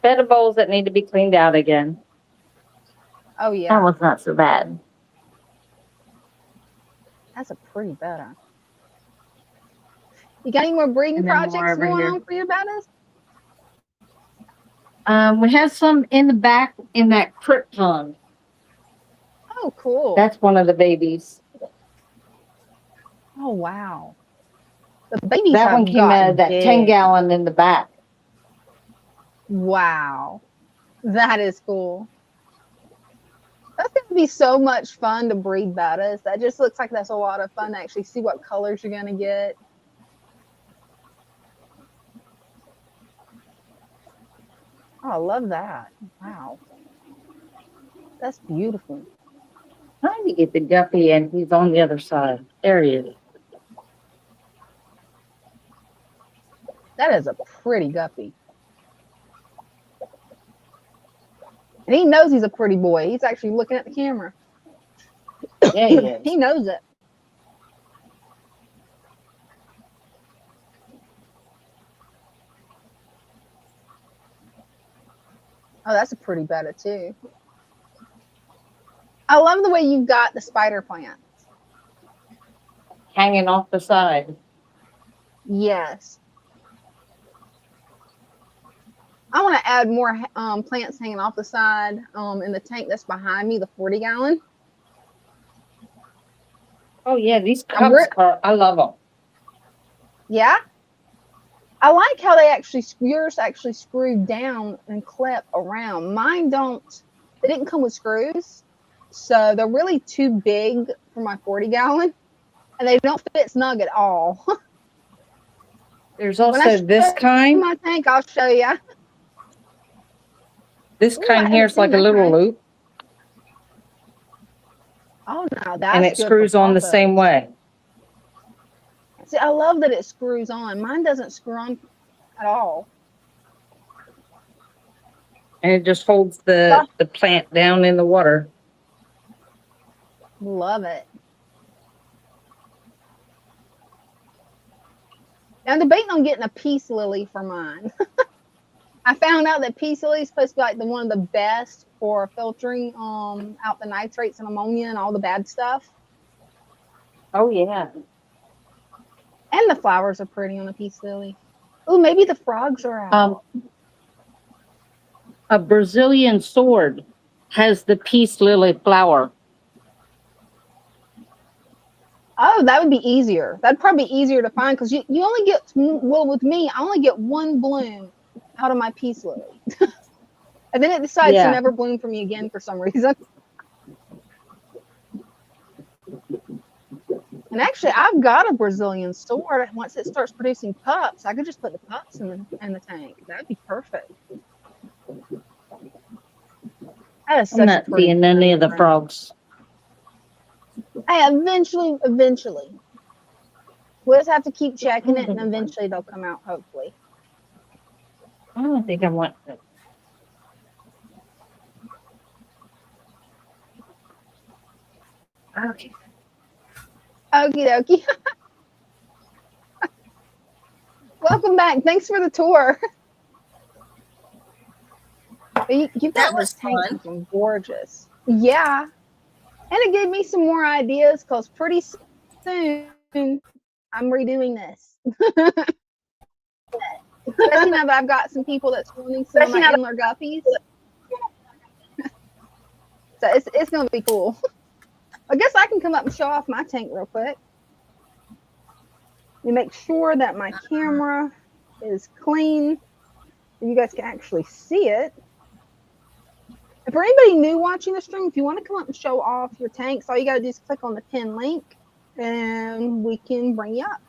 [SPEAKER 4] Bed of bowls that need to be cleaned out again.
[SPEAKER 1] Oh,
[SPEAKER 4] That
[SPEAKER 1] yeah.
[SPEAKER 4] was not so bad.
[SPEAKER 1] That's a pretty better. You got any more breeding
[SPEAKER 4] And then more
[SPEAKER 1] projects
[SPEAKER 4] over
[SPEAKER 1] going
[SPEAKER 4] here.
[SPEAKER 1] on for your bettas?
[SPEAKER 4] We have some in the back in that crypt pond.
[SPEAKER 1] Oh, cool.
[SPEAKER 4] That's one of the babies.
[SPEAKER 1] Oh, wow. The babies
[SPEAKER 4] That
[SPEAKER 1] have
[SPEAKER 4] one came out of that
[SPEAKER 1] big.
[SPEAKER 4] 10-gallon in the back.
[SPEAKER 1] Wow. That is cool. That's going to be so much fun to breed bettas. That just looks like that's a lot of fun to actually see what colors you're going to get. Oh, I love that. Wow. That's beautiful.
[SPEAKER 4] Trying to get the guppy, and he's on the other side. There he is.
[SPEAKER 1] That is a pretty guppy. And he knows he's a pretty boy. He's actually looking at the camera.
[SPEAKER 4] Yeah, he is.
[SPEAKER 1] He knows it. Oh, that's a pretty betta too. I love the way you've got the spider plants.
[SPEAKER 4] Hanging off the side.
[SPEAKER 1] Yes. I want to add more plants hanging off the side in the tank that's behind me, the 40-gallon.
[SPEAKER 4] Oh, yeah, these cups are, I love them.
[SPEAKER 1] Yeah. I like how they actually, yours actually screwed down and clip around. Mine don't, they didn't come with screws. So they're really too big for my 40-gallon. And they don't fit snug at all.
[SPEAKER 4] There's also this kind.
[SPEAKER 1] My tank, I'll show you.
[SPEAKER 4] This kind here is like a little loop.
[SPEAKER 1] Oh, no, that's
[SPEAKER 4] and it screws on the same way.
[SPEAKER 1] See, I love that it screws on. Mine doesn't screw on at all.
[SPEAKER 4] And it just holds the plant down in the water.
[SPEAKER 1] Love it. Now I'm debating on getting a peace lily for mine. I found out that peace lily is supposed to be like one of the best for filtering out the nitrates and ammonia and all the bad stuff.
[SPEAKER 4] Oh, yeah.
[SPEAKER 1] And the flowers are pretty on a peace lily. Oh, maybe the frogs are out.
[SPEAKER 4] A Brazilian sword has the peace lily flower.
[SPEAKER 1] Oh, that would be easier. That'd probably be easier to find because you only get, well, with me, I only get one bloom out of my peace lily. And then it decides to never bloom for me again for some reason. And actually, I've got a Brazilian sword. Once it starts producing pups, I could just put the pups in the tank. That'd be perfect. That is such
[SPEAKER 4] I'm not seeing any of the frogs.
[SPEAKER 1] Hey, eventually, we'll just have to keep checking it, and eventually they'll come out, hopefully.
[SPEAKER 4] I don't think I want it. Okay.
[SPEAKER 1] Okie dokie. Welcome back. Thanks for the tour. You've got this tank looking gorgeous. Yeah. And it gave me some more ideas because pretty soon I'm redoing this. Especially now that I've got some people that's wanting some of my Endler guppies. So it's going to be cool. I guess I can come up and show off my tank real quick. Let me make sure that my camera is clean so you guys can actually see it. And for anybody new watching the stream, if you want to come up and show off your tanks, all you got to do is click on the pin link and we can bring you up.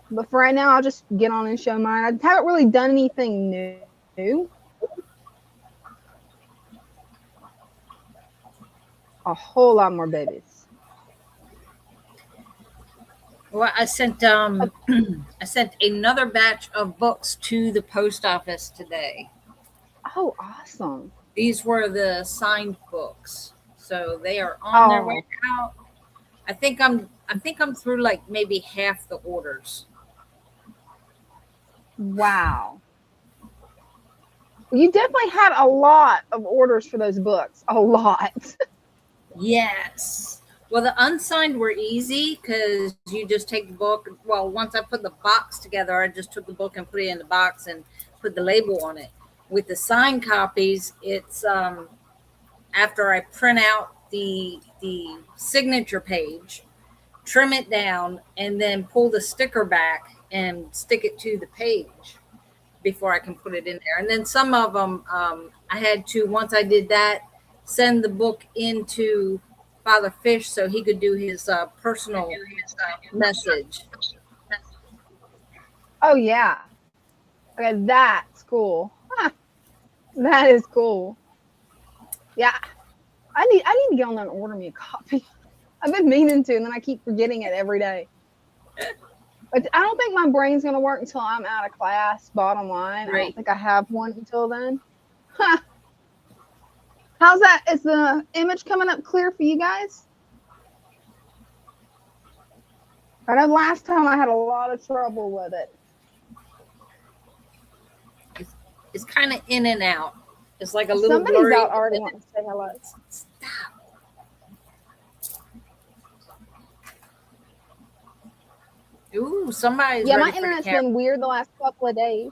[SPEAKER 1] But for right now, I'll just get on and show mine. I haven't really done anything new. A whole lot more babies.
[SPEAKER 2] Well, I sent I sent another batch of books to the post office today.
[SPEAKER 1] Oh, awesome.
[SPEAKER 2] These were the signed books. So they are on their way out. I think I think I'm through like maybe half the orders.
[SPEAKER 1] Wow. You definitely had a lot of orders for those books. A lot.
[SPEAKER 2] Yes. Well, the unsigned were easy because you just take the book. Well, once I put the box together, I just took the book and put it in the box and put the label on it. With the signed copies, it's after I print out the signature page, trim it down, and then pull the sticker back and stick it to the page before I can put it in there. And then some of them, I had to, once I did that, send the book into Father Fish so he could do his personal message.
[SPEAKER 1] Oh yeah. Okay, that's cool. Huh, that is cool. Yeah. I need to get on there and order me a copy. I've been meaning to, and then I keep forgetting it every day. But I don't think my brain's gonna work until I'm out of class, bottom line. I
[SPEAKER 2] Right.
[SPEAKER 1] don't think I have one until then. Huh. How's that? Is the image coming up clear for you guys? I know last time I had a lot of trouble with it.
[SPEAKER 2] It's kind of in and out. It's like a little
[SPEAKER 1] Somebody's
[SPEAKER 2] blurry.
[SPEAKER 1] out already wanting to say hello.
[SPEAKER 2] Stop. Ooh, somebody's
[SPEAKER 1] Yeah, my
[SPEAKER 2] ready for the
[SPEAKER 1] internet's
[SPEAKER 2] camera.
[SPEAKER 1] been weird the last couple of days.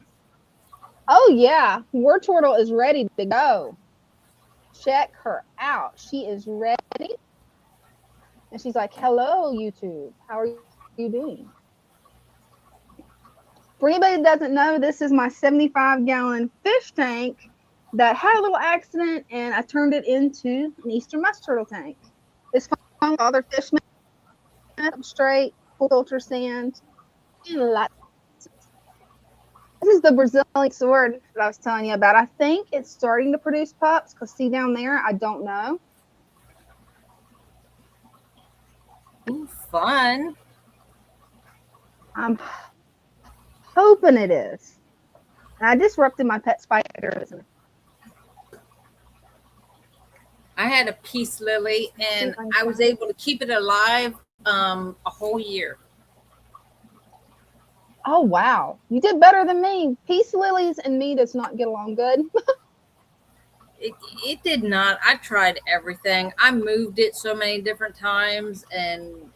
[SPEAKER 1] Oh yeah, War Turtle is ready to go. Check her out. She is ready. And she's like, hello, YouTube. How are you doing? For anybody that doesn't know, this is my 75-gallon fish tank that had a little accident, and I turned it into an Eastern musk turtle tank. It's fun with other fishmen, straight, full filter sand, and lots. This is the Brazilian sword that I was telling you about. I think it's starting to produce pups, because see down there, I don't know.
[SPEAKER 2] Ooh, fun.
[SPEAKER 1] I'm hoping it is. And I disrupted my pet spider.
[SPEAKER 2] I had a peace lily, and I was able to keep it alive a whole year.
[SPEAKER 1] Oh wow, you did better than me. Peace lilies and me does not get along good.
[SPEAKER 2] It did not. I tried everything. I moved it so many different times and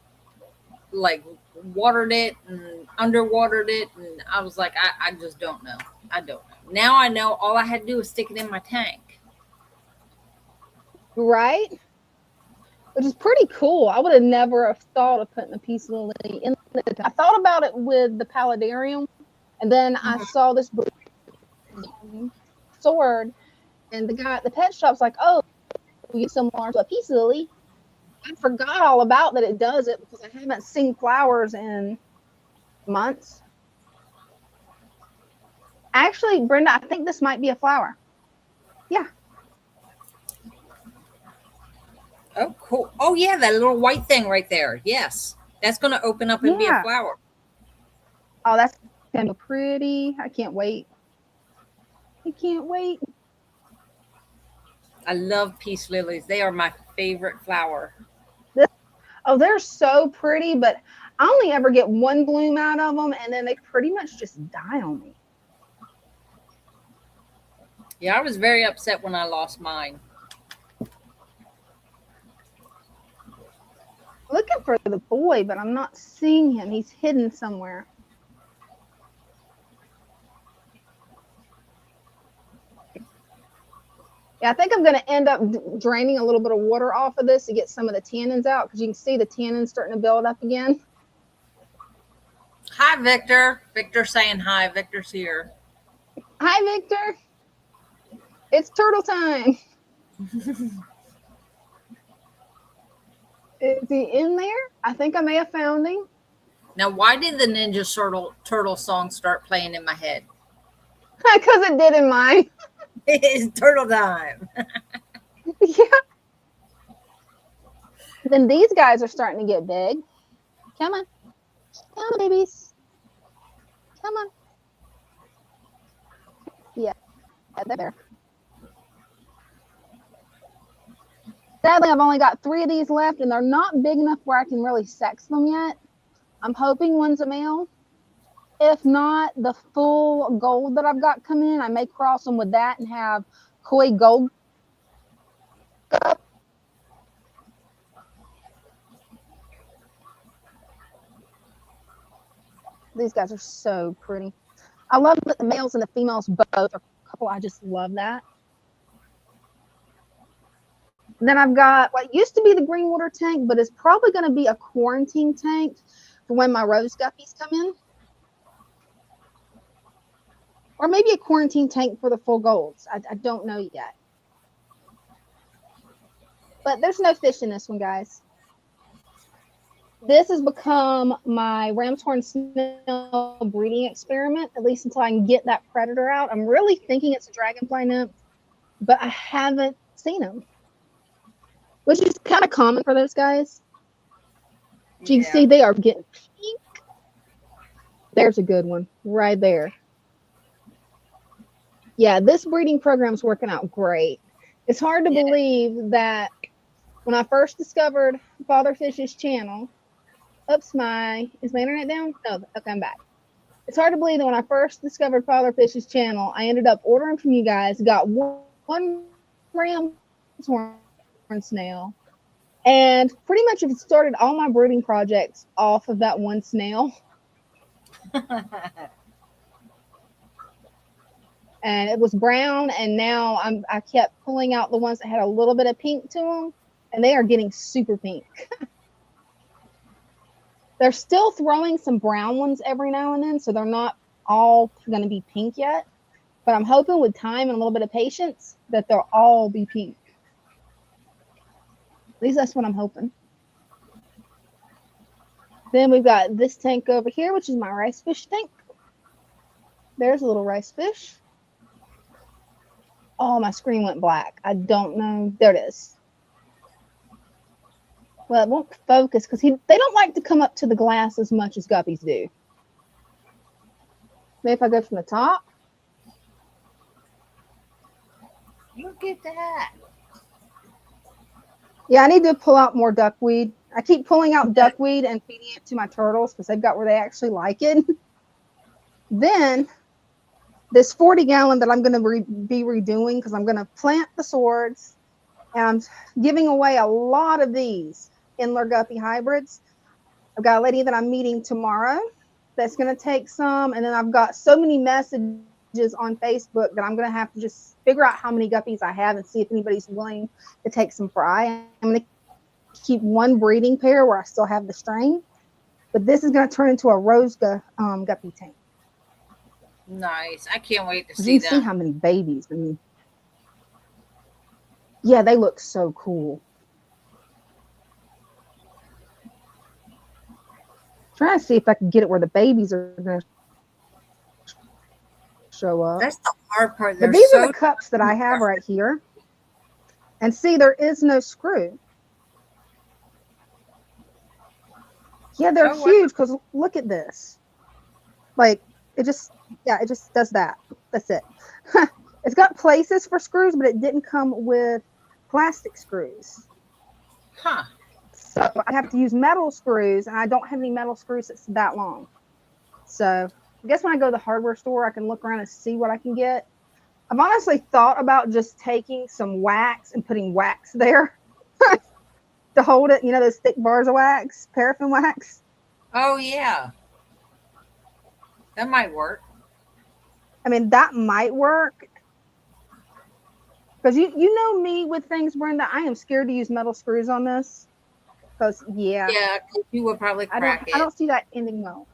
[SPEAKER 2] like watered it and underwatered it, and I was like, I just don't know. I don't know. Now I know all I had to do was stick it in my tank.
[SPEAKER 1] Right? Which is pretty cool. I would have never have thought of putting a peace lily in the tank. I thought about it with the paludarium, and then I saw this sword, and the guy at the pet shop's like, oh, we get similar to a peace lily. I forgot all about that it does it because I haven't seen flowers in months. Actually, Brenda, I think this might be a flower. Yeah.
[SPEAKER 2] Oh, cool. Oh, yeah, that little white thing right there. Yes. That's going to open up and be a flower.
[SPEAKER 1] Oh, that's going to be pretty. I can't wait. I can't wait.
[SPEAKER 2] I love peace lilies. They are my favorite flower.
[SPEAKER 1] Oh, they're so pretty, but I only ever get one bloom out of them, and then they pretty much just die on me.
[SPEAKER 2] Yeah, I was very upset when I lost mine.
[SPEAKER 1] Looking for the boy, but I'm not seeing him. He's hidden somewhere. Yeah, I think I'm going to end up draining a little bit of water off of this to get some of the tannins out, because you can see the tannins starting to build up again.
[SPEAKER 2] Hi, Victor. Victor saying hi. Victor's here.
[SPEAKER 1] Hi, Victor. It's turtle time. Is he in there? I think I may have found him.
[SPEAKER 2] Now, why did the Ninja Turtle song start playing in my head?
[SPEAKER 1] Because it did in mine.
[SPEAKER 2] It's turtle time.
[SPEAKER 1] Yeah. Then these guys are starting to get big. Come on. Come on, babies. Come on. Yeah, they're there. Sadly, I've only got 3 of these left, and they're not big enough where I can really sex them yet. I'm hoping one's a male. If not, the full gold that I've got coming in, I may cross them with that and have koi gold. These guys are so pretty. I love that the males and the females both are a couple. I just love that. And then I've got what used to be the green water tank, but it's probably going to be a quarantine tank for when my rose guppies come in. Or maybe a quarantine tank for the full golds. I don't know yet. But there's no fish in this one, guys. This has become my ram's horn snail breeding experiment, at least until I can get that predator out. I'm really thinking it's a dragonfly nymph, but I haven't seen him, which is kind of common for those guys. You can see they are getting pink. There's a good one right there. Yeah, this breeding program is working out great. It's hard to believe that when I first discovered Father Fish's channel, oops, is my internet down? No, okay, I'm back. It's hard to believe that when I first discovered Father Fish's channel, I ended up ordering from you guys, got one ram's horn snail, and pretty much have started all my breeding projects off of that one snail. And it was brown, and now I kept pulling out the ones that had a little bit of pink to them, and they are getting super pink. They're still throwing some brown ones every now and then, so they're not all going to be pink yet. But I'm hoping with time and a little bit of patience that they'll all be pink. At least that's what I'm hoping. Then we've got this tank over here, which is my rice fish tank. There's a little rice fish. Oh, my screen went black. I don't know. There it is. Well, it won't focus because they don't like to come up to the glass as much as guppies do. Maybe if I go from the top.
[SPEAKER 2] Look at that.
[SPEAKER 1] Yeah, I need to pull out more duckweed. I keep pulling out duckweed and feeding it to my turtles because they've got where they actually like it. Then this 40-gallon that I'm going to be redoing because I'm going to plant the swords, and I'm giving away a lot of these Inler Guppy hybrids. I've got a lady that I'm meeting tomorrow that's going to take some, and then I've got so many messages on Facebook that I'm going to have to just figure out how many guppies I have and see if anybody's willing to take some fry. I'm going to keep one breeding pair where I still have the strain, but this is going to turn into a rose guppy tank.
[SPEAKER 2] Nice. I can't wait to see
[SPEAKER 1] You can see
[SPEAKER 2] them.
[SPEAKER 1] how many babies. I mean, yeah, they look so cool. Trying to see if I can get it where the babies are going to show up.
[SPEAKER 2] That's the hard part.
[SPEAKER 1] But these are the cups that I have right here. And see, there is no screw. Yeah, they're huge because look at this. Like, it just does that. That's it. It's got places for screws, but it didn't come with plastic screws.
[SPEAKER 2] Huh.
[SPEAKER 1] So I have to use metal screws, and I don't have any metal screws that's that long. So I guess when I go to the hardware store, I can look around and see what I can get. I've honestly thought about just taking some wax and putting wax there to hold it. You know, those thick bars of wax, paraffin wax.
[SPEAKER 2] Oh, yeah. That might work.
[SPEAKER 1] I mean, that might work. Because you know me with things, Brenda, I am scared to use metal screws on this. Because, yeah,
[SPEAKER 2] you would probably crack it.
[SPEAKER 1] I don't see that ending well.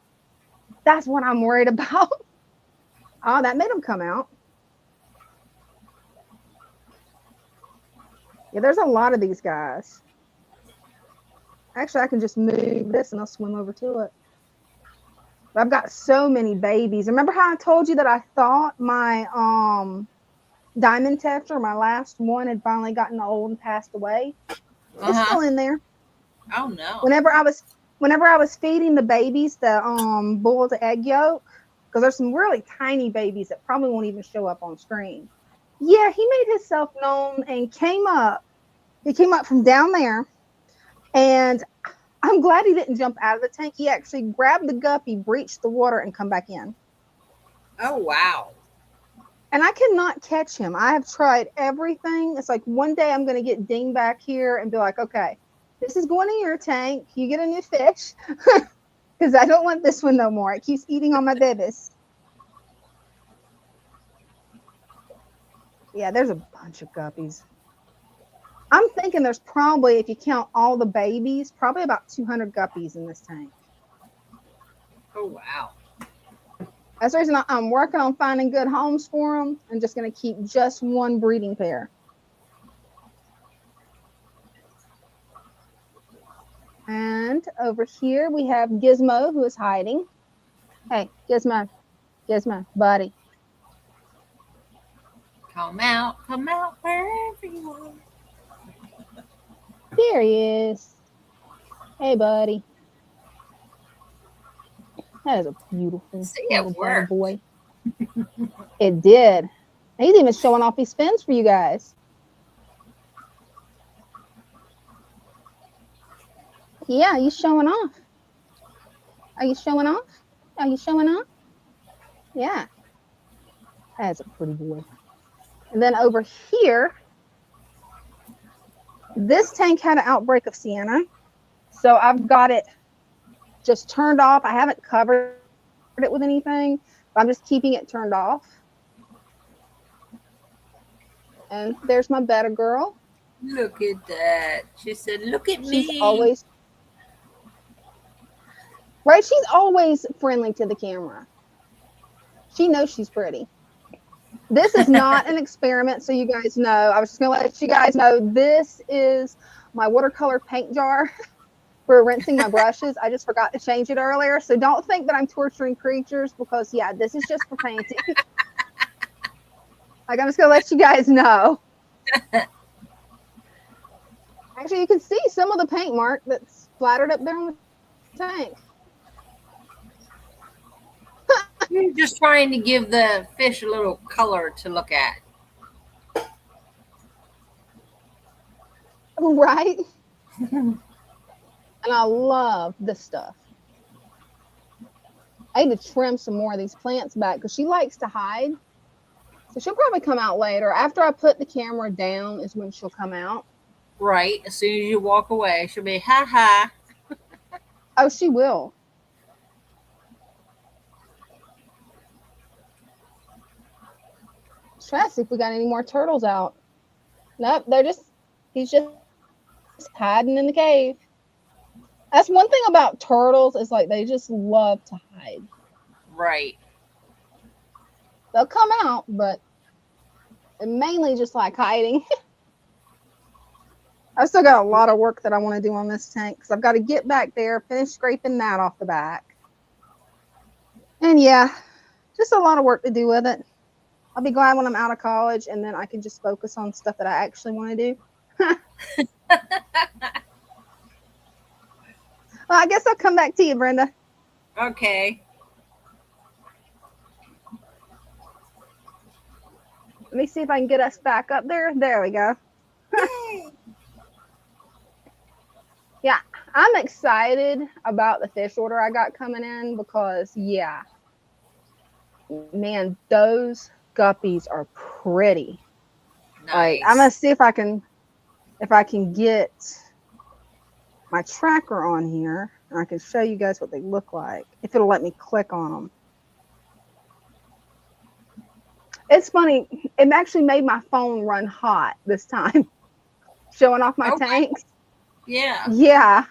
[SPEAKER 1] That's what I'm worried about. Oh, that made them come out. Yeah, there's a lot of these guys. Actually, I can just move this and I'll swim over to it. But I've got so many babies. Remember how I told you that I thought my diamond tester, my last one, had finally gotten old and passed away? It's still in there.
[SPEAKER 2] Oh no!
[SPEAKER 1] Whenever I was feeding the babies the boiled egg yolk, because there's some really tiny babies that probably won't even show up on screen. Yeah, he made himself known and came up He came up from down there, and I'm glad he didn't jump out of the tank. He actually grabbed the guppy, breached the water, and come back in.
[SPEAKER 2] Oh, wow.
[SPEAKER 1] And I cannot catch him. I have tried everything. It's like one day I'm going to get Dean back here and be like, okay, this is going in your tank. You get a new fish because I don't want this one no more. It keeps eating on my babies. Yeah, there's a bunch of guppies. I'm thinking there's probably, if you count all the babies, probably about 200 guppies in this tank.
[SPEAKER 2] Oh, wow.
[SPEAKER 1] That's the reason I'm working on finding good homes for them. I'm just going to keep just one breeding pair. And over here we have Gizmo, who is hiding. Hey, Gizmo, Gizmo, buddy.
[SPEAKER 2] Come out wherever you are.
[SPEAKER 1] There he is. Hey, buddy. That is a beautiful
[SPEAKER 2] See,
[SPEAKER 1] little
[SPEAKER 2] it worked.
[SPEAKER 1] boy. It did. He's even showing off his fins for you guys. Yeah, he's showing off. Are you showing off? Are you showing off? Yeah. That's a pretty boy. And then over here, this tank had an outbreak of sienna. So I've got it just turned off. I haven't covered it with anything. I'm just keeping it turned off. And there's my better girl.
[SPEAKER 2] Look at that. She said, look at me.
[SPEAKER 1] She's always right. She's always friendly to the camera. She knows she's pretty. This is not an experiment, so you guys know. I was just going to let you guys know this is my watercolor paint jar for rinsing my brushes. I just forgot to change it earlier, so don't think that I'm torturing creatures because, yeah, this is just for painting. Like, I'm just going to let you guys know. Actually, you can see some of the paint mark that's splattered up there on the tank.
[SPEAKER 2] You're just trying to give the fish a little color to look at.
[SPEAKER 1] Right? And I love this stuff. I need to trim some more of these plants back because she likes to hide. So she'll probably come out later. After I put the camera down is when she'll come out.
[SPEAKER 2] Right. As soon as you walk away, she'll be, ha ha.
[SPEAKER 1] Oh, she will. Let's try to see if we got any more turtles out. Nope, he's just hiding in the cave. That's one thing about turtles is like they just love to hide.
[SPEAKER 2] Right.
[SPEAKER 1] They'll come out, but they mainly just like hiding. I've still got a lot of work that I want to do on this tank because I've got to get back there, finish scraping that off the back. And yeah, just a lot of work to do with it. I'll be glad when I'm out of college and then I can just focus on stuff that I actually want to do. Well, I guess I'll come back to you, Brenda.
[SPEAKER 2] Okay.
[SPEAKER 1] Let me see if I can get us back up there. There we go. Yeah, I'm excited about the fish order I got coming in because, yeah, man, those guppies are pretty.
[SPEAKER 2] Nice.
[SPEAKER 1] Like, I'm gonna see if I can get my tracker on here and I can show you guys what they look like if it'll let me click on them. It's funny, it actually made my phone run hot this time, showing off my tanks.
[SPEAKER 2] Yeah.
[SPEAKER 1] Yeah,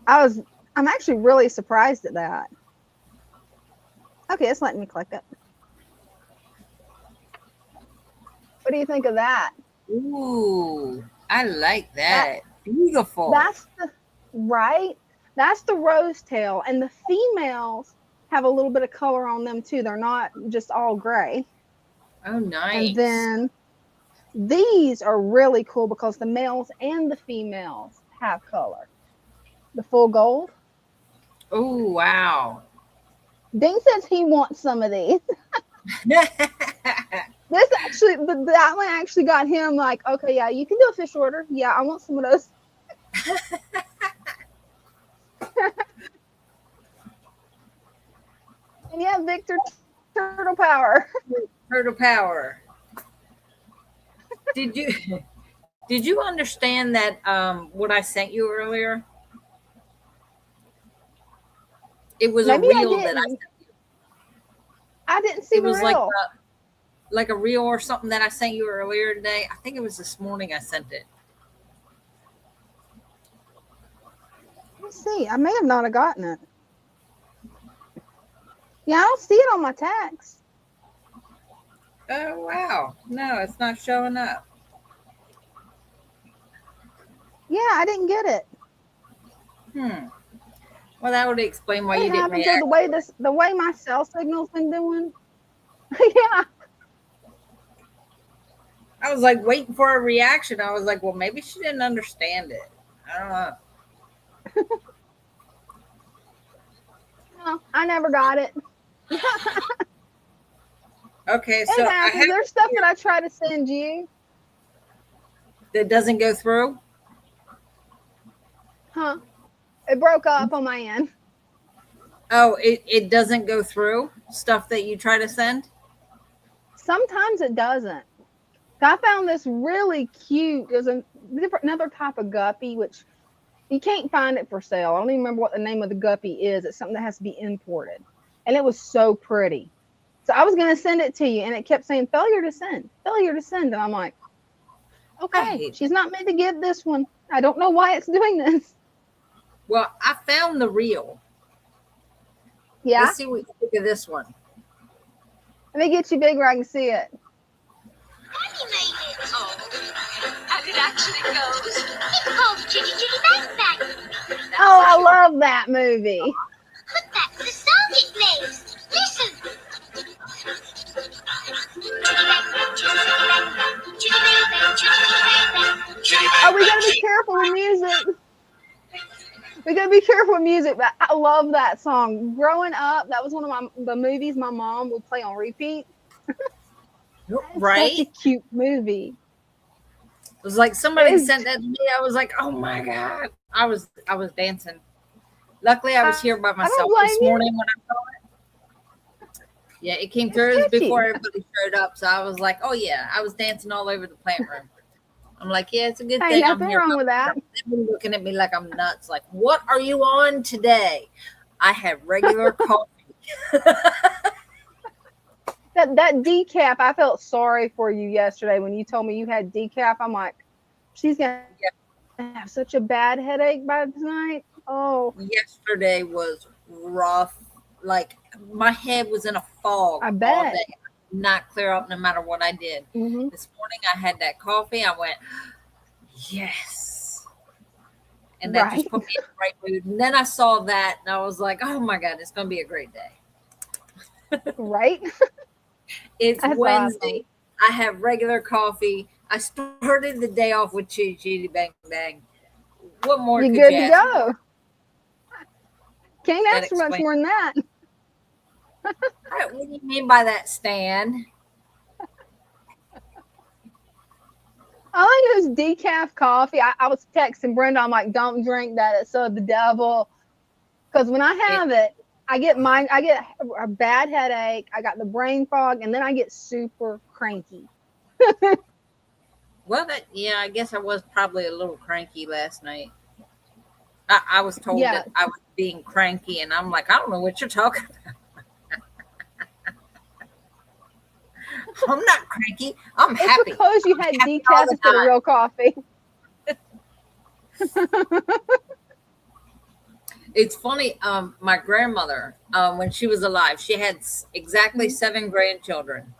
[SPEAKER 1] I'm actually really surprised at that. Okay, it's letting me click it. What do you think of that?
[SPEAKER 2] Ooh, I like that. Beautiful.
[SPEAKER 1] That's the rose tail, and the females have a little bit of color on them too. They're not just all gray.
[SPEAKER 2] Oh, nice.
[SPEAKER 1] And then these are really cool because the males and the females have color. The full gold.
[SPEAKER 2] Oh, wow.
[SPEAKER 1] Dean says he wants some of these. This actually, that one actually got him like, okay, yeah, you can do a fish order. Yeah, I want some of those. And yeah, Victor, turtle power.
[SPEAKER 2] Turtle power. Did you did you understand that what I sent you earlier? It was a
[SPEAKER 1] Maybe I
[SPEAKER 2] reel that I
[SPEAKER 1] didn't.
[SPEAKER 2] sent you.
[SPEAKER 1] I didn't see
[SPEAKER 2] It
[SPEAKER 1] the
[SPEAKER 2] was
[SPEAKER 1] reel.
[SPEAKER 2] like a reel or something that I sent you earlier today. I think it was this morning I sent it.
[SPEAKER 1] Let me see. I may have not have gotten it. Yeah, I don't see it on my text.
[SPEAKER 2] Oh wow. No, it's not showing up.
[SPEAKER 1] Yeah, I didn't get it.
[SPEAKER 2] Well, that would explain why
[SPEAKER 1] What
[SPEAKER 2] you didn't
[SPEAKER 1] happened to
[SPEAKER 2] react.
[SPEAKER 1] the way my cell signal's been doing? Yeah.
[SPEAKER 2] I was like waiting for a reaction. I was like, well, maybe she didn't understand it. I don't know.
[SPEAKER 1] No, I never got it.
[SPEAKER 2] Okay,
[SPEAKER 1] It
[SPEAKER 2] so I
[SPEAKER 1] happens.
[SPEAKER 2] have
[SPEAKER 1] There's stuff that I try to send you.
[SPEAKER 2] that doesn't go through.
[SPEAKER 1] Huh? It broke up on my end.
[SPEAKER 2] Oh, it doesn't go through stuff that you try to send.
[SPEAKER 1] Sometimes it doesn't. I found this really cute. There's another type of guppy, which you can't find it for sale. I don't even remember what the name of the guppy is. It's something that has to be imported. And it was so pretty. So I was going to send it to you, and it kept saying failure to send, failure to send. And I'm like,
[SPEAKER 2] I
[SPEAKER 1] okay,
[SPEAKER 2] hate
[SPEAKER 1] she's not meant to get this one. I don't know why it's doing this.
[SPEAKER 2] Well, I found the reel.
[SPEAKER 1] Yeah.
[SPEAKER 2] Let's see what you think of this one.
[SPEAKER 1] Let me get you big where I can see it.
[SPEAKER 5] Daddy made it. Oh, and it actually goes. It's called Chitty Chitty Bang Bang.
[SPEAKER 1] Oh, I love that movie.
[SPEAKER 5] But that's the song it plays. Listen.
[SPEAKER 1] Oh, we gotta be careful with music. We gotta be careful with music, but I love that song. Growing up, that was one of the movies my mom would play on repeat.
[SPEAKER 2] Right?
[SPEAKER 1] Such a cute movie.
[SPEAKER 2] It was like somebody sent that to me. I was like, oh my God. I was dancing. Luckily I was here by myself this morning when I saw it. Yeah, it came through before everybody showed up. So I was like, oh yeah, I was dancing all over the plant room. I'm like, yeah, it's a good thing I'm
[SPEAKER 1] nothing
[SPEAKER 2] here.
[SPEAKER 1] wrong with that.
[SPEAKER 2] They've been looking at me like I'm nuts. Like, what are you on today? I have regular coffee.
[SPEAKER 1] That decaf, I felt sorry for you yesterday when you told me you had decaf. I'm like, she's gonna have such a bad headache by tonight. Oh,
[SPEAKER 2] Yesterday was rough. Like my head was in a fog.
[SPEAKER 1] I bet.
[SPEAKER 2] All day. Not clear up no matter what I did.
[SPEAKER 1] Mm-hmm.
[SPEAKER 2] This morning I had that coffee. I went, yes. And that just put me in the right mood. And then I saw that and I was like, oh my God, it's going to be a great day.
[SPEAKER 1] Right?
[SPEAKER 2] It's
[SPEAKER 1] That's
[SPEAKER 2] Wednesday.
[SPEAKER 1] awesome.
[SPEAKER 2] I have regular coffee. I started the day off with Chitty Chitty Bang Bang. What more
[SPEAKER 1] You're
[SPEAKER 2] could
[SPEAKER 1] good
[SPEAKER 2] you
[SPEAKER 1] to
[SPEAKER 2] ask?
[SPEAKER 1] go. Can't ask for much more than that.
[SPEAKER 2] What do you mean by that, Stan?
[SPEAKER 1] I like those decaf coffee. I was texting Brenda. I'm like, don't drink that. It's of the devil. Because when I have it, I get a bad headache. I got the brain fog, and then I get super cranky.
[SPEAKER 2] Well, I guess I was probably a little cranky last night. I was told that I was being cranky, and I'm like, I don't know what you're talking about. I'm not cranky. I'm happy.
[SPEAKER 1] It's because you had decaf instead of real coffee.
[SPEAKER 2] It's funny. My grandmother, when she was alive, she had exactly 7 grandchildren.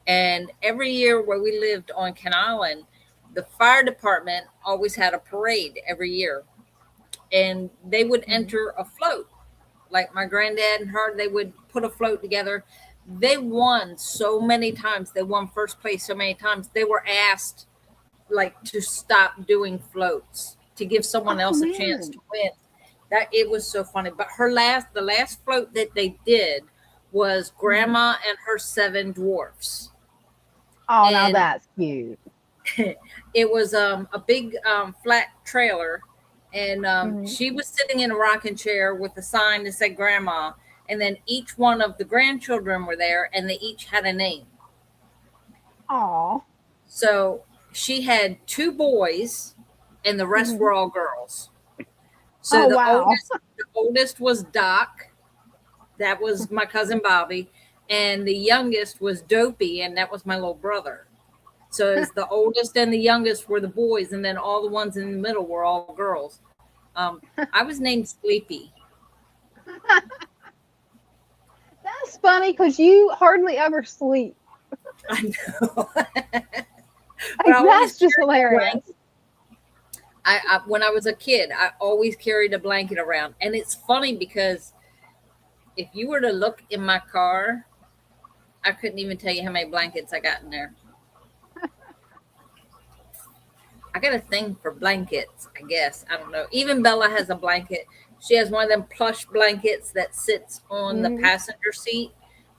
[SPEAKER 2] And every year where we lived on Ken Island, the fire department always had a parade every year. And they would enter a float. Like my granddad and her, they would put a float together. They won so many times. They won first place so many times. They were asked like to stop doing floats to give someone else a chance to win. That it was so funny. But the last float that they did was Grandma and her 7 dwarfs.
[SPEAKER 1] Oh, now
[SPEAKER 2] And
[SPEAKER 1] that's cute.
[SPEAKER 2] it was a big flat trailer, and
[SPEAKER 1] Mhm.
[SPEAKER 2] she was sitting in a rocking chair with a sign that said grandma, and then each one of the grandchildren were there, and they each had a name.
[SPEAKER 1] Aw.
[SPEAKER 2] So she had two boys, and the rest
[SPEAKER 1] Mhm.
[SPEAKER 2] were all girls. So
[SPEAKER 1] Oh, wow.
[SPEAKER 2] the oldest was Doc. That was my cousin Bobby, and the youngest was Dopey, and that was my little brother. So it's the oldest and the youngest were the boys, and then all the ones in the middle were all girls. I was named Sleepy.
[SPEAKER 1] That's funny because you hardly ever sleep.
[SPEAKER 2] I know. But
[SPEAKER 1] Like,
[SPEAKER 2] I always
[SPEAKER 1] that's just
[SPEAKER 2] carried a
[SPEAKER 1] hilarious.
[SPEAKER 2] blanket. When I was a kid, I always carried a blanket around, and it's funny because if you were to look in my car, I couldn't even tell you how many blankets I got in there. I got a thing for blankets, I guess. I don't know. Even Bella has a blanket. She has one of them plush blankets that sits on the
[SPEAKER 1] Mhm.
[SPEAKER 2] passenger seat,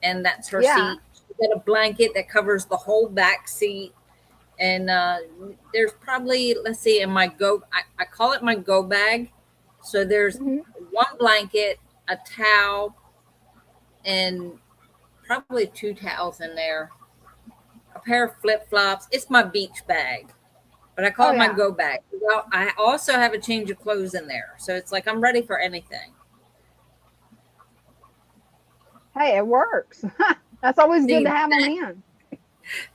[SPEAKER 2] and that's her
[SPEAKER 1] Yeah.
[SPEAKER 2] seat. She got a blanket that covers the whole back seat. And there's probably, let's see, in my I call it my go bag. So there's
[SPEAKER 1] Mhm.
[SPEAKER 2] one blanket, a towel, and probably two towels in there, a pair of flip flops. It's my beach bag, but I call
[SPEAKER 1] Oh,
[SPEAKER 2] it my
[SPEAKER 1] yeah.
[SPEAKER 2] go bag. Well, I also have a change of clothes in there. So it's like I'm ready for anything.
[SPEAKER 1] Hey, it works. That's always good
[SPEAKER 2] See,
[SPEAKER 1] to have on hand.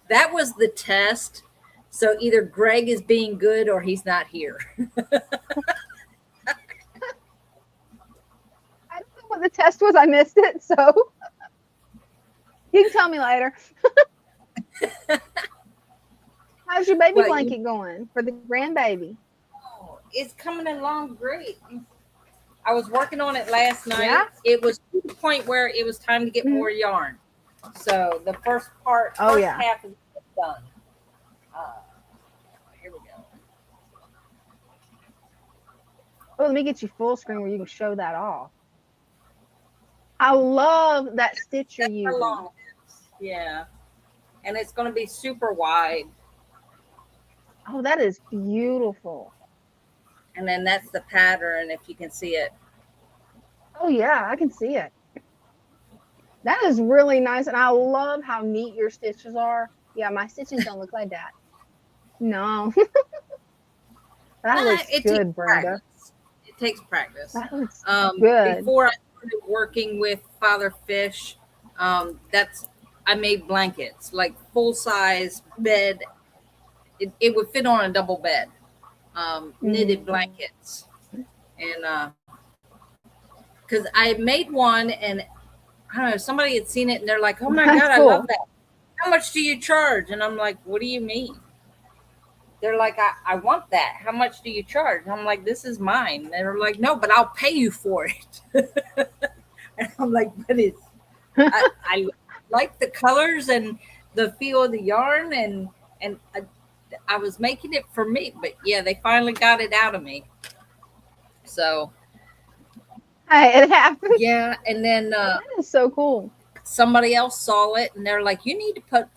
[SPEAKER 2] that was the test. So either Greg is being good or he's not here.
[SPEAKER 1] I don't know what the test was. I missed it. So you can tell me later. How's your baby
[SPEAKER 2] Well,
[SPEAKER 1] blanket going for the grandbaby?
[SPEAKER 2] it's coming along great. I was working on it last night.
[SPEAKER 1] Yeah?
[SPEAKER 2] It was to the point where it was time to get more yarn. So the first
[SPEAKER 1] Oh, yeah.
[SPEAKER 2] half is done. Here we go.
[SPEAKER 1] Oh, let me get you full screen where you can show that off. I love that stitch you're
[SPEAKER 2] That's how
[SPEAKER 1] using.
[SPEAKER 2] long it is. Yeah. And it's going to be super wide.
[SPEAKER 1] Oh, that is beautiful.
[SPEAKER 2] And then that's the pattern, if you can see it.
[SPEAKER 1] Oh, yeah, I can see it. That is really nice. And I love how neat your stitches are. Yeah, my stitches don't look like that. No. That looks
[SPEAKER 2] It
[SPEAKER 1] good,
[SPEAKER 2] takes
[SPEAKER 1] Brenda.
[SPEAKER 2] practice. It takes practice.
[SPEAKER 1] That looks good.
[SPEAKER 2] Before I started working with Father Fish, I made blankets, like full size bed. It would fit on a double bed, knitted blankets, and because I made one, and I don't know, somebody had seen it, and they're like, "Oh my
[SPEAKER 1] That's
[SPEAKER 2] god, I
[SPEAKER 1] cool.
[SPEAKER 2] love that! How much do you charge?" And I'm like, "What do you mean?" They're like, I want that. How much do you charge? I'm like, this is mine. They're like, no, but I'll pay you for it. And I'm like, but I like the colors and the feel of the yarn, and I was making it for me. But yeah, they finally got it out of me. So
[SPEAKER 1] Hey, it happens.
[SPEAKER 2] yeah, and then
[SPEAKER 1] That is so cool.
[SPEAKER 2] somebody else saw it, and they're like, you need to put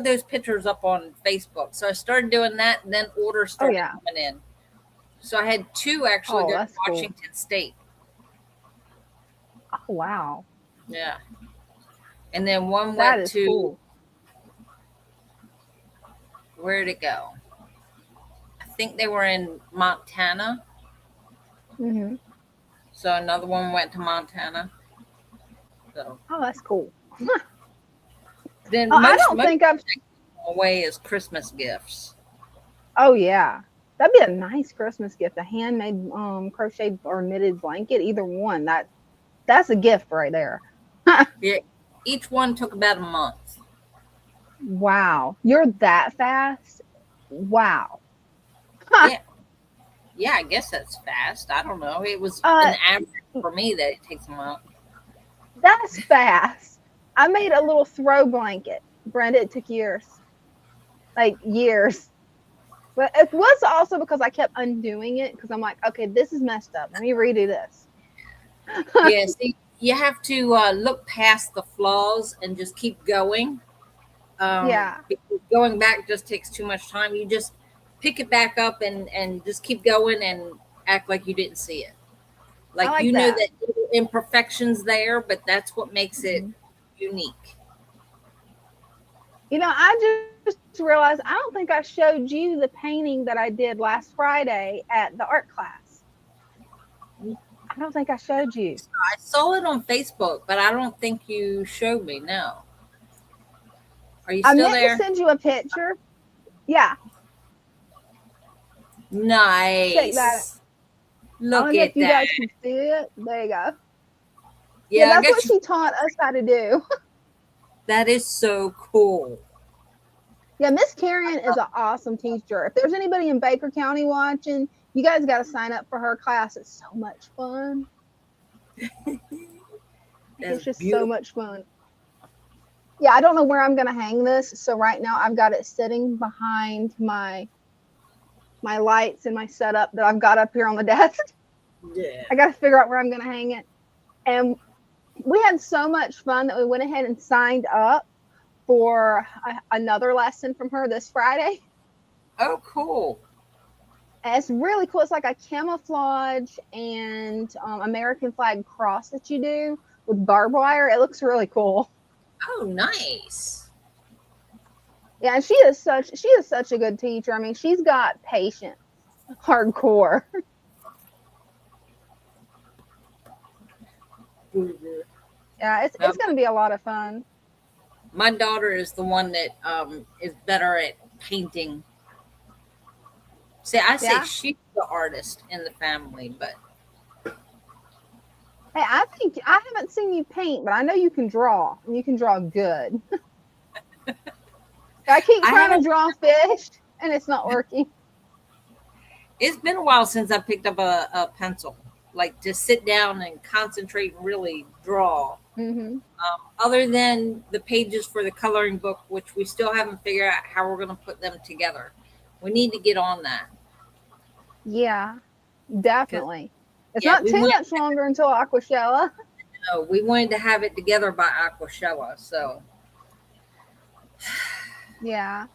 [SPEAKER 2] those pictures up on Facebook. So I started doing that, and then orders started coming in. So I had two actually go to Washington State.
[SPEAKER 1] Oh, wow.
[SPEAKER 2] Yeah. And then one
[SPEAKER 1] That
[SPEAKER 2] went
[SPEAKER 1] is
[SPEAKER 2] to
[SPEAKER 1] cool.
[SPEAKER 2] Where'd it go? I think they were in Montana.
[SPEAKER 1] Mm-hmm.
[SPEAKER 2] So another one went to Montana. So
[SPEAKER 1] Oh, that's cool.
[SPEAKER 2] then
[SPEAKER 1] I don't think I've
[SPEAKER 2] away as Christmas gifts.
[SPEAKER 1] Oh, yeah. That'd be a nice Christmas gift. A handmade crochet or knitted blanket, either one. That's a gift right there.
[SPEAKER 2] Yeah, each one took about a month.
[SPEAKER 1] Wow. You're that fast? Wow.
[SPEAKER 2] Yeah, I guess that's fast. I don't know. It was an average for me that it takes a month.
[SPEAKER 1] That's fast. I made a little throw blanket. Brenda, it took years. Like years. But it was also because I kept undoing it because I'm like, okay, this is messed up. Let me redo this.
[SPEAKER 2] Yeah, see, you have to look past the flaws and just keep going.
[SPEAKER 1] Yeah.
[SPEAKER 2] Because going back just takes too much time. You just pick it back up and just keep going and act like you didn't see it.
[SPEAKER 1] I
[SPEAKER 2] Like
[SPEAKER 1] like
[SPEAKER 2] you know
[SPEAKER 1] that.
[SPEAKER 2] that little imperfections there, but that's what makes it
[SPEAKER 1] Mhm.
[SPEAKER 2] unique.
[SPEAKER 1] I just realized I don't think I showed you the painting that I did last Friday at the art class. I don't think I showed you.
[SPEAKER 2] I saw it on Facebook, but I don't think you showed me. No. Are you
[SPEAKER 1] I
[SPEAKER 2] still
[SPEAKER 1] meant to
[SPEAKER 2] there?
[SPEAKER 1] send you a picture. Yeah, check that.
[SPEAKER 2] Nice.
[SPEAKER 1] I
[SPEAKER 2] Look
[SPEAKER 1] don't know if
[SPEAKER 2] at
[SPEAKER 1] you
[SPEAKER 2] that.
[SPEAKER 1] guys can see it. There you go. Yeah,
[SPEAKER 2] Yeah, I
[SPEAKER 1] that's what
[SPEAKER 2] got you.
[SPEAKER 1] she taught us how to do.
[SPEAKER 2] That is so cool.
[SPEAKER 1] Yeah, Miss Karen is an awesome teacher. If there's anybody in Baker County watching, you guys got to sign up for her class. It's so much fun.
[SPEAKER 2] That's
[SPEAKER 1] It's just so
[SPEAKER 2] beautiful.
[SPEAKER 1] much fun. Yeah, I don't know where I'm going to hang this. So right now I've got it sitting behind my lights and my setup that I've got up here on the desk.
[SPEAKER 2] Yeah.
[SPEAKER 1] I got to figure out where I'm going to hang it. And we had so much fun that we went ahead and signed up for another lesson from her this Friday.
[SPEAKER 2] Oh, cool.
[SPEAKER 1] And it's really cool. It's like a camouflage and American flag cross that you do with barbed wire. It looks really cool.
[SPEAKER 2] Oh, nice.
[SPEAKER 1] Yeah, and she is such a good teacher. I mean, she's got patience, hardcore. Yeah, it's
[SPEAKER 2] Now,
[SPEAKER 1] going to be a lot of fun.
[SPEAKER 2] my daughter is the one that is better at painting. See, I say
[SPEAKER 1] Yeah.
[SPEAKER 2] she's the artist in the family, but
[SPEAKER 1] Hey, I think I haven't seen you paint, but I know you can draw, and you can draw good. I keep
[SPEAKER 2] I
[SPEAKER 1] trying to
[SPEAKER 2] haven't.
[SPEAKER 1] draw fish, and it's not working.
[SPEAKER 2] It's been a while since I picked up a pencil, like to sit down and concentrate and really draw.
[SPEAKER 1] Hmm.
[SPEAKER 2] Other than the pages for the coloring book, which we still haven't figured out how we're going to put them together. We need to get on that.
[SPEAKER 1] Yeah, definitely. It's
[SPEAKER 2] Yeah,
[SPEAKER 1] not too much longer until Aquashella.
[SPEAKER 2] we wanted to have it together by Aquashella. So
[SPEAKER 1] Yeah,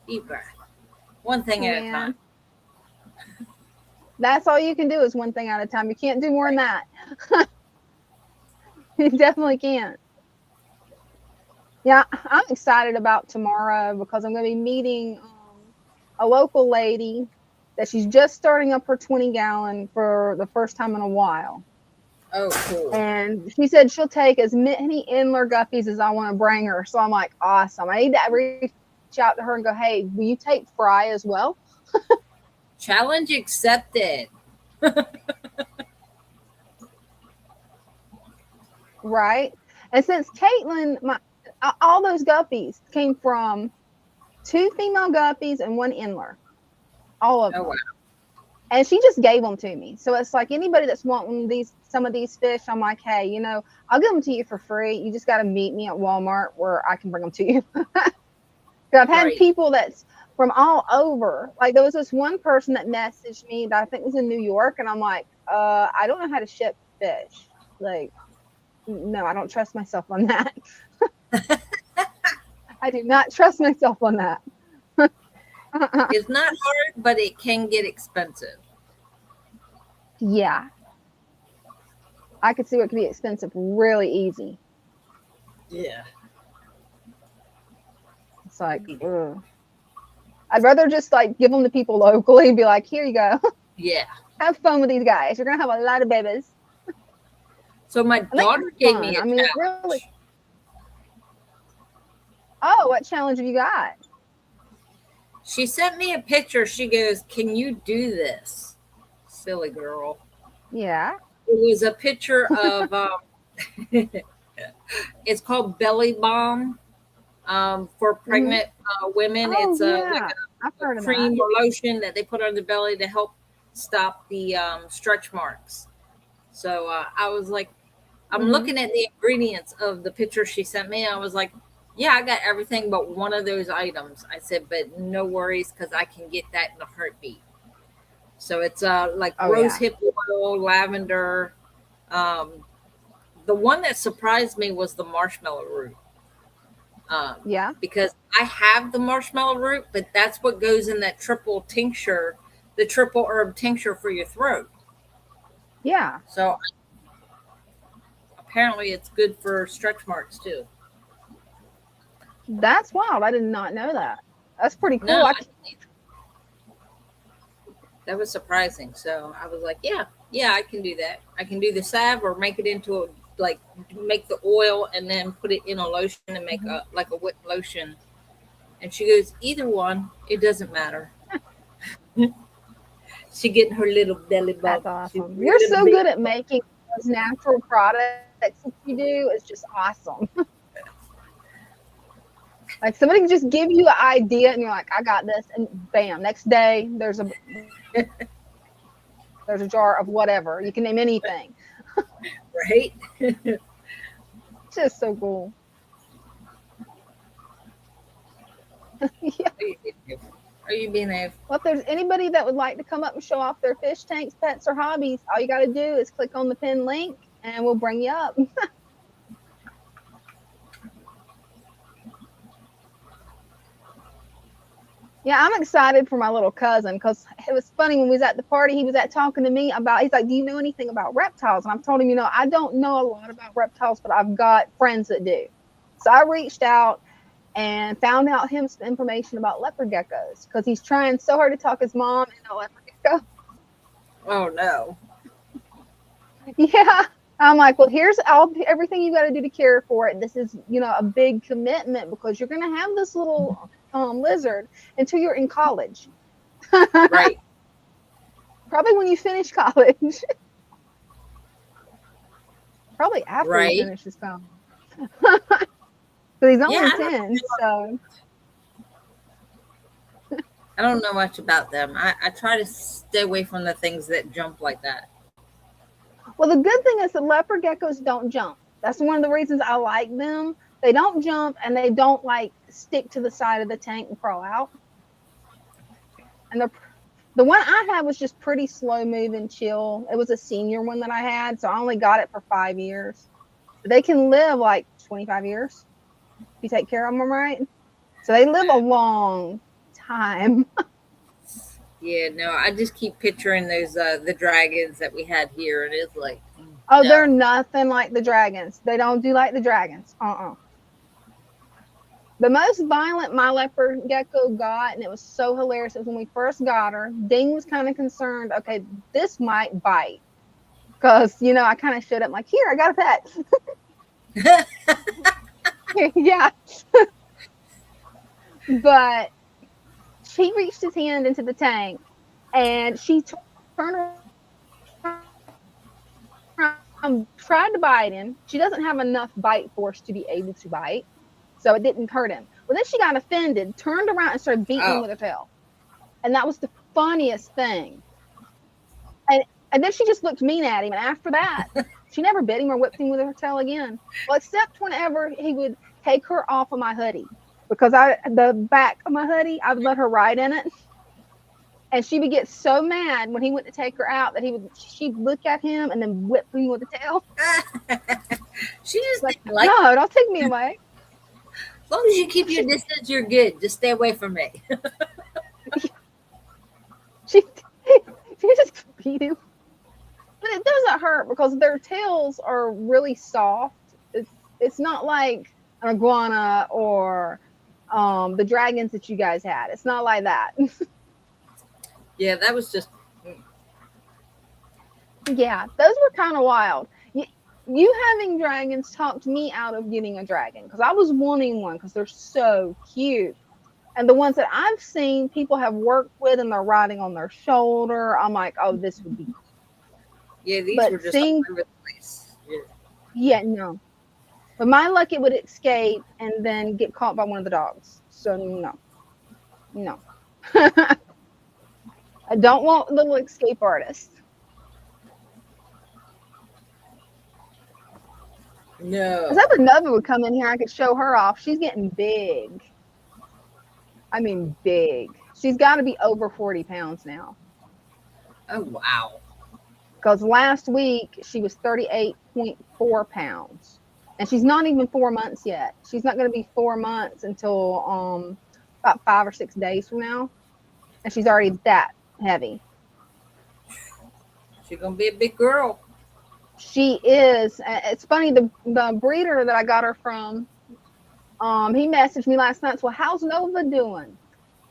[SPEAKER 2] deep breath, one thing at a time.
[SPEAKER 1] man. That's all you can do is one thing at a time. You can't do more than that. You definitely can't. Yeah, I'm excited about tomorrow because I'm going to be meeting a local lady that she's just starting up her 20-gallon for the first time in a while.
[SPEAKER 2] Oh, cool.
[SPEAKER 1] And she said she'll take as many Inler guppies as I want to bring her. So I'm like, awesome. I need to reach out to her and go, hey, will you take Fry as well?
[SPEAKER 2] Challenge accepted.
[SPEAKER 1] Right. And since Caitlin, all those guppies came from 2 female guppies and 1 Inler. All of them.
[SPEAKER 2] Oh, wow.
[SPEAKER 1] And she just gave them to me. So it's like anybody that's wanting some of these fish, I'm like, hey, I'll give them to you for free. You just got to meet me at Walmart where I can bring them to you. I've had
[SPEAKER 2] Right.
[SPEAKER 1] people that's from all over. Like there was this one person that messaged me that I think was in New York, and I'm like, I don't know how to ship fish. Like, no, I don't trust myself on that. I do not trust myself on that.
[SPEAKER 2] It's not hard, but it can get expensive.
[SPEAKER 1] Yeah. I could see what could be expensive really easy.
[SPEAKER 2] Yeah.
[SPEAKER 1] It's like, ugh. I'd rather just like give them to people locally and be like, here you go.
[SPEAKER 2] Yeah.
[SPEAKER 1] Have fun with these guys. You're going to have a lot of babies.
[SPEAKER 2] So my daughter gave me a challenge.
[SPEAKER 1] Really. Oh, what challenge have you got?
[SPEAKER 2] She sent me a picture. She goes, "Can you do this?" Silly girl.
[SPEAKER 1] Yeah.
[SPEAKER 2] It was a picture of it's called Belly Balm for pregnant women.
[SPEAKER 1] Oh,
[SPEAKER 2] It's
[SPEAKER 1] yeah. I've heard
[SPEAKER 2] a
[SPEAKER 1] of
[SPEAKER 2] cream
[SPEAKER 1] that.
[SPEAKER 2] or lotion that they put on the belly to help stop the stretch marks. So I was like, I'm looking at the ingredients of the picture she sent me. I was like, yeah, I got everything but one of those items. I said, but no worries because I can get that in a heartbeat. So it's like rose hip oil, lavender. The one that surprised me was the marshmallow root.
[SPEAKER 1] Yeah.
[SPEAKER 2] Because I have the marshmallow root, but that's what goes in that triple tincture, the triple herb tincture for your throat.
[SPEAKER 1] Yeah.
[SPEAKER 2] So apparently it's good for stretch marks too.
[SPEAKER 1] That's wild. I did not know that. That's pretty cool.
[SPEAKER 2] No, that was surprising. So I was like, yeah, I can do that. I can do the salve or make it into a, like, make the oil and then put it in a lotion and make a like a wet lotion. And she goes, either one, it doesn't matter. She getting her little belly bump.
[SPEAKER 1] That's awesome. You're so good at making those natural products that you do. It's just awesome. Like somebody can just give you an idea and you're like, I got this, and bam, next day there's a jar of whatever. You can name anything.
[SPEAKER 2] Right?
[SPEAKER 1] It's just so cool. Yeah.
[SPEAKER 2] Are you being a
[SPEAKER 1] Well, if there's anybody that would like to come up and show off their fish tanks, pets, or hobbies, all you got to do is click on the pinned link and we'll bring you up. Yeah, I'm excited for my little cousin because it was funny when we was at the party. He was talking to me about, he's like, do you know anything about reptiles? And I've told him, I don't know a lot about reptiles, but I've got friends that do. So I reached out and found out him some information about leopard geckos because he's trying so hard to talk his mom into a leopard gecko.
[SPEAKER 2] Oh no.
[SPEAKER 1] Yeah. I'm like, well, here's everything you got to do to care for it. This is, a big commitment because you're going to have this little lizard until you're in college.
[SPEAKER 2] Right.
[SPEAKER 1] Probably when you finish college. Probably after he finishes college. But he's only 10, so.
[SPEAKER 2] I don't know much about them. I try to stay away from the things that jump like that.
[SPEAKER 1] Well, the good thing is the leopard geckos don't jump. That's one of the reasons I like them. They don't jump and they don't stick to the side of the tank and crawl out. And the one I had was just pretty slow moving, chill. It was a senior one that I had, so I only got it for 5 years. But they can live 25 years if you take care of them right. So they live a long time.
[SPEAKER 2] Yeah, no, I just keep picturing those the dragons that we had here, and it's like,
[SPEAKER 1] oh, no. They're nothing like the dragons. They don't do like the dragons. The most violent my leopard gecko got, and it was so hilarious, was when we first got her. Ding was kind of concerned, okay, this might bite. Because, I kind of showed up like, here, I got a pet. Yeah. But she reached his hand into the tank, and she turned around, tried to bite him. She doesn't have enough bite force to be able to bite. So it didn't hurt him. Well, then she got offended, turned around and started beating him with her tail. And that was the funniest thing. And then she just looked mean at him. And after that, she never bit him or whipped him with her tail again. Well, except whenever he would take her off of my hoodie. Because the back of my hoodie, I would let her ride in it. And she would get so mad when he went to take her out that she'd look at him and then whip me with the tail.
[SPEAKER 2] She just
[SPEAKER 1] no, don't take me away.
[SPEAKER 2] As long as you keep your distance, you're good. Just stay away from me.
[SPEAKER 1] She just beat him. But it doesn't hurt because their tails are really soft. It's not like an iguana or the dragons that you guys had. It's not like that.
[SPEAKER 2] Yeah, that was just.
[SPEAKER 1] Yeah, those were kind of wild. You having dragons talked me out of getting a dragon because I was wanting one because they're so cute. And the ones that I've seen people have worked with and they're riding on their shoulder, I'm like, oh, this would be cool.
[SPEAKER 2] Yeah, these were just all over the place.
[SPEAKER 1] Yeah, no. But my luck, it would escape and then get caught by one of the dogs. So no. I don't want little escape artists.
[SPEAKER 2] No.
[SPEAKER 1] Because if another would come in here, I could show her off. She's getting big. I mean, big. She's got to be over 40 pounds now.
[SPEAKER 2] Oh, wow.
[SPEAKER 1] Because last week, she was 38.4 pounds. and she's not even 4 months yet. She's not going to be 4 months until about 5 or 6 days from now, and she's already that heavy.
[SPEAKER 2] She's gonna be a big girl.
[SPEAKER 1] She is. It's funny, the breeder that I got her from, he messaged me last night. Well, how's Nova doing?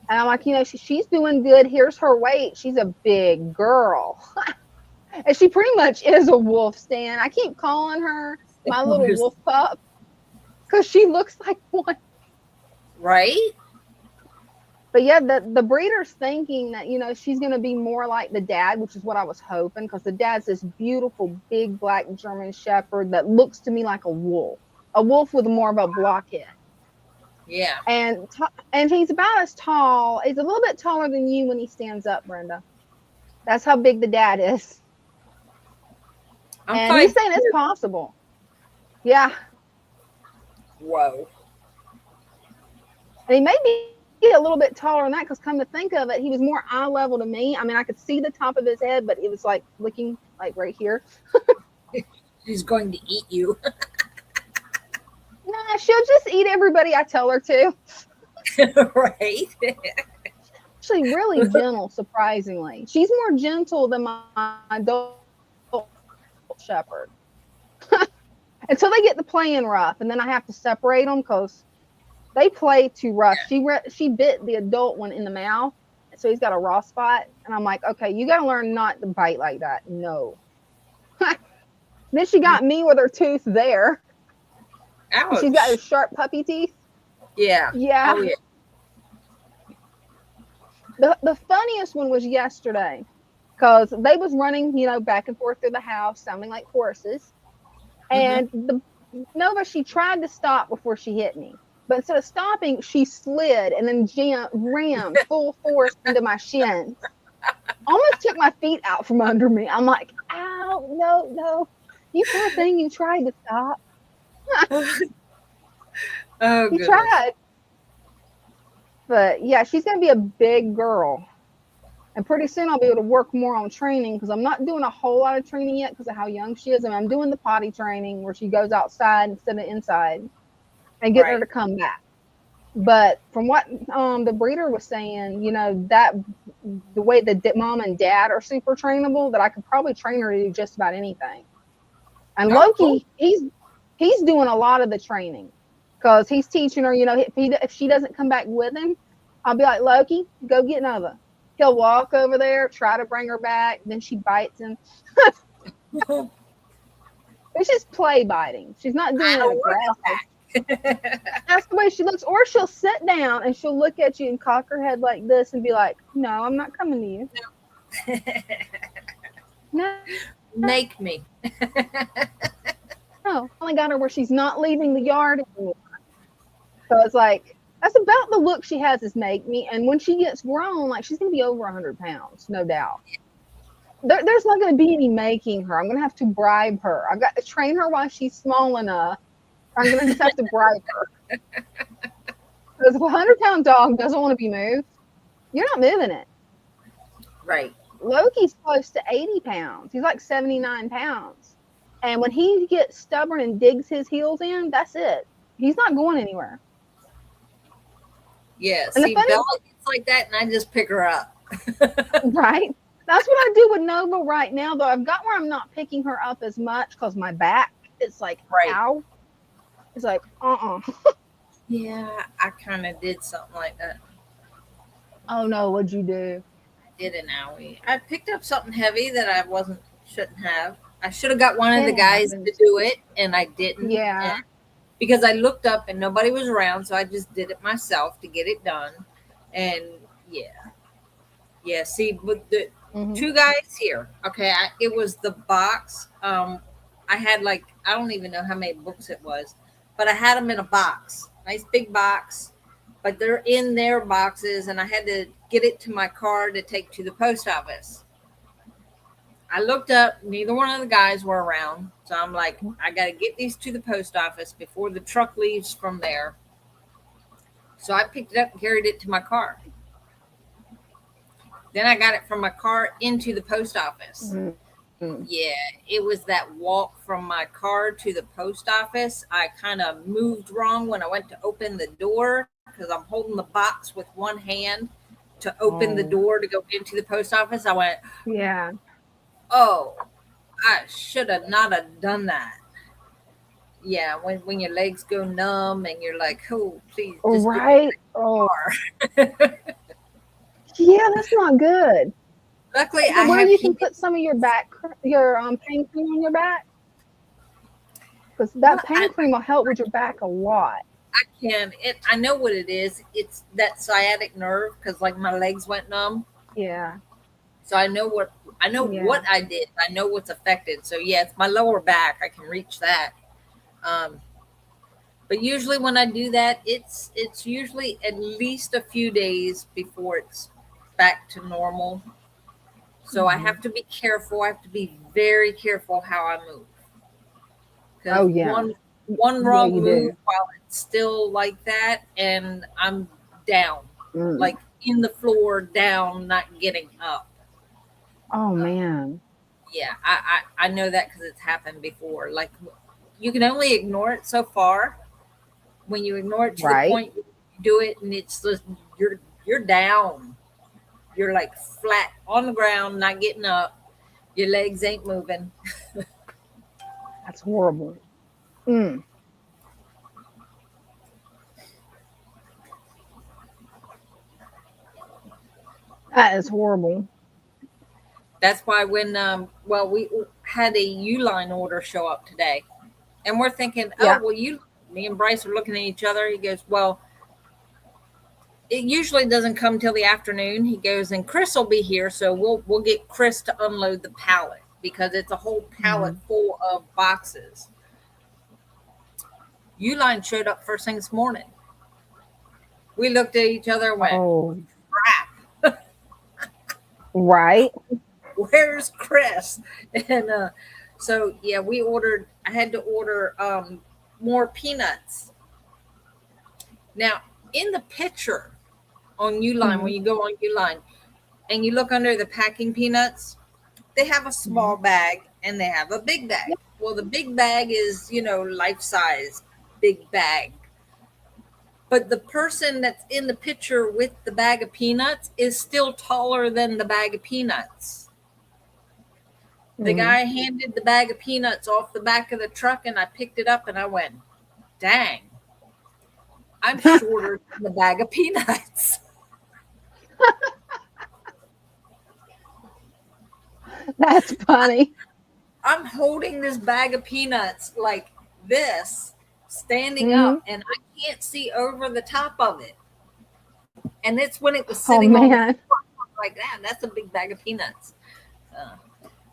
[SPEAKER 1] And I'm like, she's doing good. Here's her weight. She's a big girl. And she pretty much is a wolf, Stan. I keep calling her my little wolf pup because she looks like one.
[SPEAKER 2] Right?
[SPEAKER 1] But yeah, the breeder's thinking that, she's going to be more like the dad, which is what I was hoping, because the dad's this beautiful, big black German Shepherd that looks to me like a wolf with more of a blockhead.
[SPEAKER 2] Yeah.
[SPEAKER 1] And he's about as tall. He's a little bit taller than you when he stands up, Brenda. That's how big the dad is. And he's saying it's possible. Yeah.
[SPEAKER 2] Whoa.
[SPEAKER 1] And he may be a little bit taller than that, because come to think of it, he was more eye level to me. I mean, I could see the top of his head, but it was like looking like right here.
[SPEAKER 2] She's going to eat you.
[SPEAKER 1] Nah, she'll just eat everybody I tell her to.
[SPEAKER 2] Right.
[SPEAKER 1] Actually, really gentle, surprisingly. She's more gentle than my adult shepherd. Until they get to playing rough, and then I have to separate them because they play too rough. She bit the adult one in the mouth, so he's got a raw spot. And I'm like, okay, you got to learn not to bite like that. No. Then she got me with her tooth there.
[SPEAKER 2] Ouch.
[SPEAKER 1] She's got those sharp puppy teeth.
[SPEAKER 2] Yeah.
[SPEAKER 1] Yeah.
[SPEAKER 2] Oh, yeah.
[SPEAKER 1] The funniest one was yesterday, because they was running, back and forth through the house, sounding like horses. And Nova, she tried to stop before she hit me. But instead of stopping, she slid and then rammed full force into my shins. Almost took my feet out from under me. I'm like, ow, no. You poor thing, you tried to stop.
[SPEAKER 2] Oh,
[SPEAKER 1] You tried. But yeah, she's going to be a big girl. And pretty soon I'll be able to work more on training, because I'm not doing a whole lot of training yet because of how young she is. I mean, I'm doing the potty training where she goes outside instead of inside and getting her to come back. But from what the breeder was saying, that the way the mom and dad are super trainable, that I could probably train her to do just about anything. And Loki, cool. He's doing a lot of the training, because he's teaching her, if she doesn't come back with him, I'll be like, Loki, go get Nova. He'll walk over there, try to bring her back, then she bites him. It's just play biting. She's not doing it aggressive. That's the way she looks. Or she'll sit down and she'll look at you and cock her head like this and be like, no, I'm not coming to you. No.
[SPEAKER 2] Make me.
[SPEAKER 1] No, I only got her where she's not leaving the yard anymore. So it's like, that's about the look she has, is make me. And when she gets grown, like, she's going to be over 100 pounds, no doubt. There's not going to be any making her. I'm going to have to bribe her. I've got to train her while she's small enough. I'm going to just have to bribe her. Because if a 100-pound dog doesn't want to be moved, you're not moving it.
[SPEAKER 2] Right.
[SPEAKER 1] Loki's close to 80 pounds. He's like 79 pounds. And when he gets stubborn and digs his heels in, that's it. He's not going anywhere.
[SPEAKER 2] Yeah. See, Bella gets like that, and I just pick her up.
[SPEAKER 1] Right. That's what I do with Nova right now, though. I've got where I'm not picking her up as much because my back, it's like, ow. It's like,
[SPEAKER 2] Yeah, I kind of did something like that.
[SPEAKER 1] Oh, no. What'd you do?
[SPEAKER 2] I did an owie. I picked up something heavy that I shouldn't have. I should have got one of the guys to do it, and I didn't.
[SPEAKER 1] Yeah.
[SPEAKER 2] Because I looked up and nobody was around, so I just did it myself to get it done. And yeah. See, with the two guys here, okay, it was the box. I had I don't even know how many books it was, but I had them in a box, nice big box, but they're in their boxes, and I had to get it to my car to take to the post office. I looked up, neither one of the guys were around. So I'm like, I got to get these to the post office before the truck leaves from there. So I picked it up and carried it to my car. Then I got it from my car into the post office. Yeah, it was that walk from my car to the post office. I kind of moved wrong when I went to open the door because I'm holding the box with one hand to open the
[SPEAKER 1] Oh,
[SPEAKER 2] door to go into the post office. I went,
[SPEAKER 1] yeah.
[SPEAKER 2] oh, I should have not have done that. Yeah, when your legs go numb and you're like, oh, please just get me
[SPEAKER 1] Right. Oh,
[SPEAKER 2] in the car.
[SPEAKER 1] yeah. That's not good.
[SPEAKER 2] Luckily,
[SPEAKER 1] Is
[SPEAKER 2] I
[SPEAKER 1] it where
[SPEAKER 2] have
[SPEAKER 1] you can
[SPEAKER 2] heated.
[SPEAKER 1] put some of your pain cream on your back? Because
[SPEAKER 2] Well,
[SPEAKER 1] that pain cream will help with your back a lot.
[SPEAKER 2] I can. I know what it is. It's that sciatic nerve because like my legs went numb.
[SPEAKER 1] Yeah.
[SPEAKER 2] So I know what
[SPEAKER 1] Yeah.
[SPEAKER 2] I did. I know what's affected. So yeah, it's my lower back. I can reach that. Um, but usually when I do that, it's usually at least a few days before it's back to normal. So I
[SPEAKER 1] Mhm.
[SPEAKER 2] have to be careful. I have to be very careful how I move because
[SPEAKER 1] Oh, yeah.
[SPEAKER 2] one
[SPEAKER 1] Yeah,
[SPEAKER 2] wrong
[SPEAKER 1] you
[SPEAKER 2] move
[SPEAKER 1] do.
[SPEAKER 2] while it's still like that, and I'm down,
[SPEAKER 1] Mm.
[SPEAKER 2] like in the floor, down, not getting up.
[SPEAKER 1] Oh,
[SPEAKER 2] Uh,
[SPEAKER 1] man.
[SPEAKER 2] yeah, I know that because it's happened before. Like you can only ignore it so far. When you ignore it to the
[SPEAKER 1] Right.
[SPEAKER 2] point you do it, and it's just you're down. You're like flat on the ground, not getting up. Your legs ain't moving.
[SPEAKER 1] That's horrible. Mm. That is horrible.
[SPEAKER 2] That's why when well we had a Uline order show up today, and we're thinking, oh
[SPEAKER 1] Yeah.
[SPEAKER 2] well, you me and Bryce are looking at each other. He goes, well, it usually doesn't come till the afternoon. He goes, and Chris will be here, so we'll get Chris to unload the pallet because it's a whole pallet
[SPEAKER 1] Mhm.
[SPEAKER 2] full of boxes. Uline showed up first thing this morning. We looked at each other and went,
[SPEAKER 1] Oh,
[SPEAKER 2] crap,
[SPEAKER 1] right.
[SPEAKER 2] where's Chris? And so yeah, we ordered. I had to order more peanuts. Now in the picture on Uline,
[SPEAKER 1] Mhm.
[SPEAKER 2] when you go on Uline and you look under the packing peanuts, they have a small
[SPEAKER 1] Mhm.
[SPEAKER 2] bag and they have a big bag.
[SPEAKER 1] Yeah.
[SPEAKER 2] Well, the big bag is, life size big bag. But the person that's in the picture with the bag of peanuts is still taller than the bag of peanuts. The
[SPEAKER 1] Mhm.
[SPEAKER 2] guy handed the bag of peanuts off the back of the truck and I picked it up and I went, dang, I'm shorter than the bag of peanuts.
[SPEAKER 1] That's funny.
[SPEAKER 2] I'm holding this bag of peanuts like this, standing
[SPEAKER 1] Mhm.
[SPEAKER 2] up, and I can't see over the top of it. And it's when it was
[SPEAKER 1] Oh,
[SPEAKER 2] sitting on the
[SPEAKER 1] man.
[SPEAKER 2] floor, like that. That's a big bag of peanuts. Uh,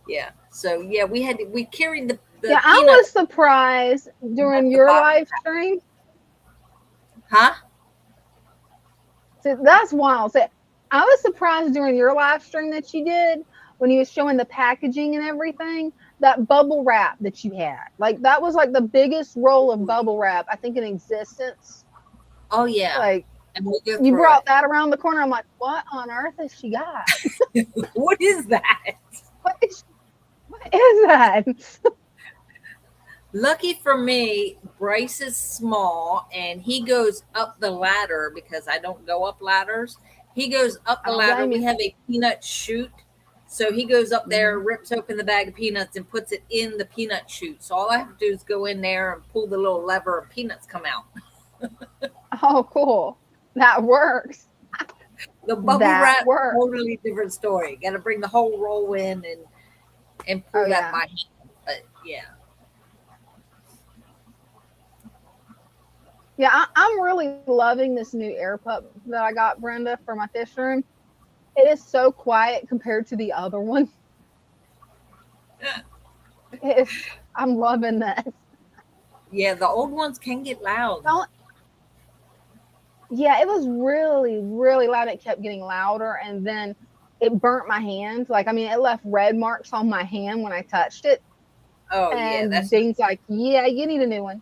[SPEAKER 2] yeah. So yeah, we carried the
[SPEAKER 1] Yeah, I
[SPEAKER 2] peanuts
[SPEAKER 1] was surprised
[SPEAKER 2] at
[SPEAKER 1] during
[SPEAKER 2] the
[SPEAKER 1] your
[SPEAKER 2] bottom.
[SPEAKER 1] live stream.
[SPEAKER 2] Huh?
[SPEAKER 1] So that's wild. So I was surprised during your live stream that you did when you was showing the packaging and everything, that bubble wrap that you had. Like that was like the biggest roll of bubble wrap I think in existence.
[SPEAKER 2] Oh yeah.
[SPEAKER 1] Like
[SPEAKER 2] And we go
[SPEAKER 1] you
[SPEAKER 2] through
[SPEAKER 1] brought
[SPEAKER 2] it.
[SPEAKER 1] that around the corner. I'm like, what on earth has she got?
[SPEAKER 2] What is that?
[SPEAKER 1] What is that?
[SPEAKER 2] Lucky for me, Bryce is small and he goes up the ladder because I don't go up ladders. He goes up
[SPEAKER 1] I
[SPEAKER 2] the
[SPEAKER 1] don't
[SPEAKER 2] ladder.
[SPEAKER 1] blame
[SPEAKER 2] We
[SPEAKER 1] you.
[SPEAKER 2] have a peanut chute. So he goes up there,
[SPEAKER 1] Mhm.
[SPEAKER 2] rips open the bag of peanuts, and puts it in the peanut chute. So all I have to do is go in there and pull the little lever, and peanuts come out.
[SPEAKER 1] Oh, cool. That works.
[SPEAKER 2] The bubble
[SPEAKER 1] That
[SPEAKER 2] wrap,
[SPEAKER 1] works.
[SPEAKER 2] totally different story. Got to bring the whole roll in and
[SPEAKER 1] Oh
[SPEAKER 2] pull that
[SPEAKER 1] yeah.
[SPEAKER 2] by hand. But yeah,
[SPEAKER 1] Yeah, I'm really loving this new air pup that I got, Brenda, for my fish room. It is so quiet compared to the other one. It's, I'm loving this.
[SPEAKER 2] yeah. The old ones can get loud.
[SPEAKER 1] Don't, yeah, it was really, really loud. It kept getting louder, and then it burnt my hand. Like, I mean, it left red marks on my hand when I touched it.
[SPEAKER 2] Oh yeah,
[SPEAKER 1] And
[SPEAKER 2] that's
[SPEAKER 1] Dean's like, "Yeah, you need a new one."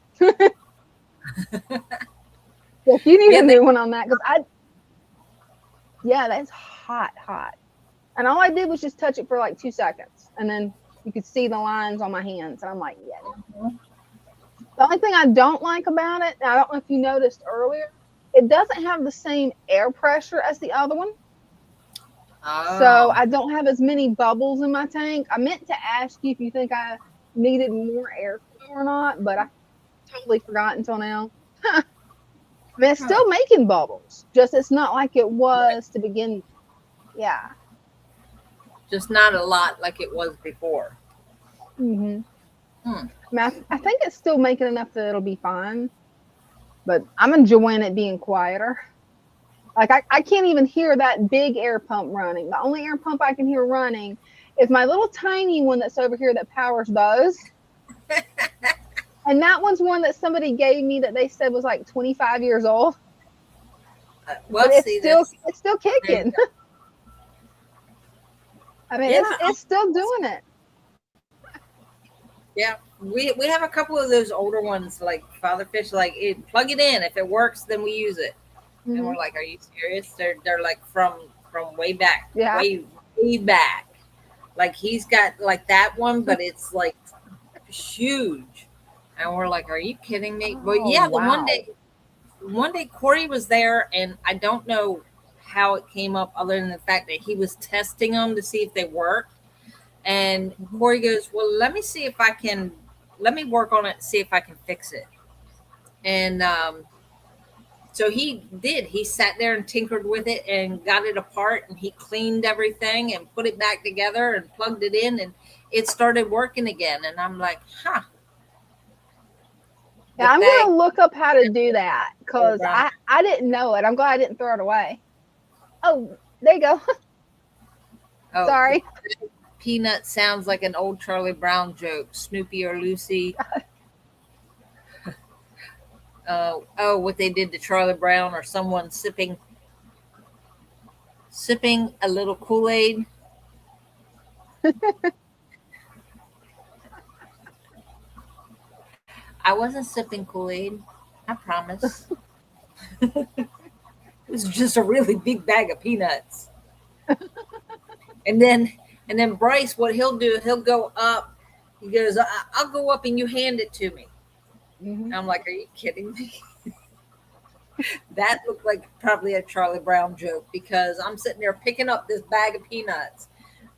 [SPEAKER 1] Well, you need
[SPEAKER 2] yeah.
[SPEAKER 1] a new one on that because yeah, that's hot, hot. And all I did was just touch it for like 2 seconds, and then You could see the lines on my hands. And I'm like, yeah. The only thing I don't like about it, I don't know if you noticed earlier, it doesn't have the same air pressure as the other one. So I don't have as many bubbles in my tank. I meant to ask you if you think I needed more airflow or not, but I totally forgot until now. I mean, it's still making bubbles, just it's not like it was to begin with. Yeah.
[SPEAKER 2] Just not a lot like it was before.
[SPEAKER 1] I mean, I think it's still making enough that it'll be fine, but I'm enjoying it being quieter. Like I can't even hear that big air pump running. The only air pump I can hear running is my little tiny one that's over here that powers those. And that one's one that somebody gave me that they said was like 25 years old.
[SPEAKER 2] Well,
[SPEAKER 1] but it's still kicking. I mean, it's still doing it.
[SPEAKER 2] Yeah, we have a couple of those older ones like Father Fish. Like, plug it in. If it works, then we use it. And we're like, are you serious? They're like from way back, way back. Like he's got like that one, but it's like huge. And we're like, are you kidding me? But yeah, the one day Corey was there, and I don't know how it came up other than the fact that he was testing them to see if they worked. And Corey goes, well, let me work on it, see if I can fix it. And so he did. He sat there and tinkered with it and got it apart, and he cleaned everything and put it back together and plugged it in, and it started working again. And I'm like, huh.
[SPEAKER 1] Yeah, I'm going to look up how to do that because I didn't know it. I'm glad I didn't throw it away. Oh, there you go.
[SPEAKER 2] Oh,
[SPEAKER 1] sorry.
[SPEAKER 2] Peanut sounds like an old Charlie Brown joke. Snoopy or Lucy. What they did to Charlie Brown, or someone sipping a little Kool-Aid. I wasn't sipping Kool-Aid. I promise. It was just a really big bag of peanuts. And then Bryce, what he'll do, he'll go up. He goes, I'll go up and you hand it to me. I'm like, are you kidding me? That looked like probably a Charlie Brown joke, because I'm sitting there picking up this bag of peanuts.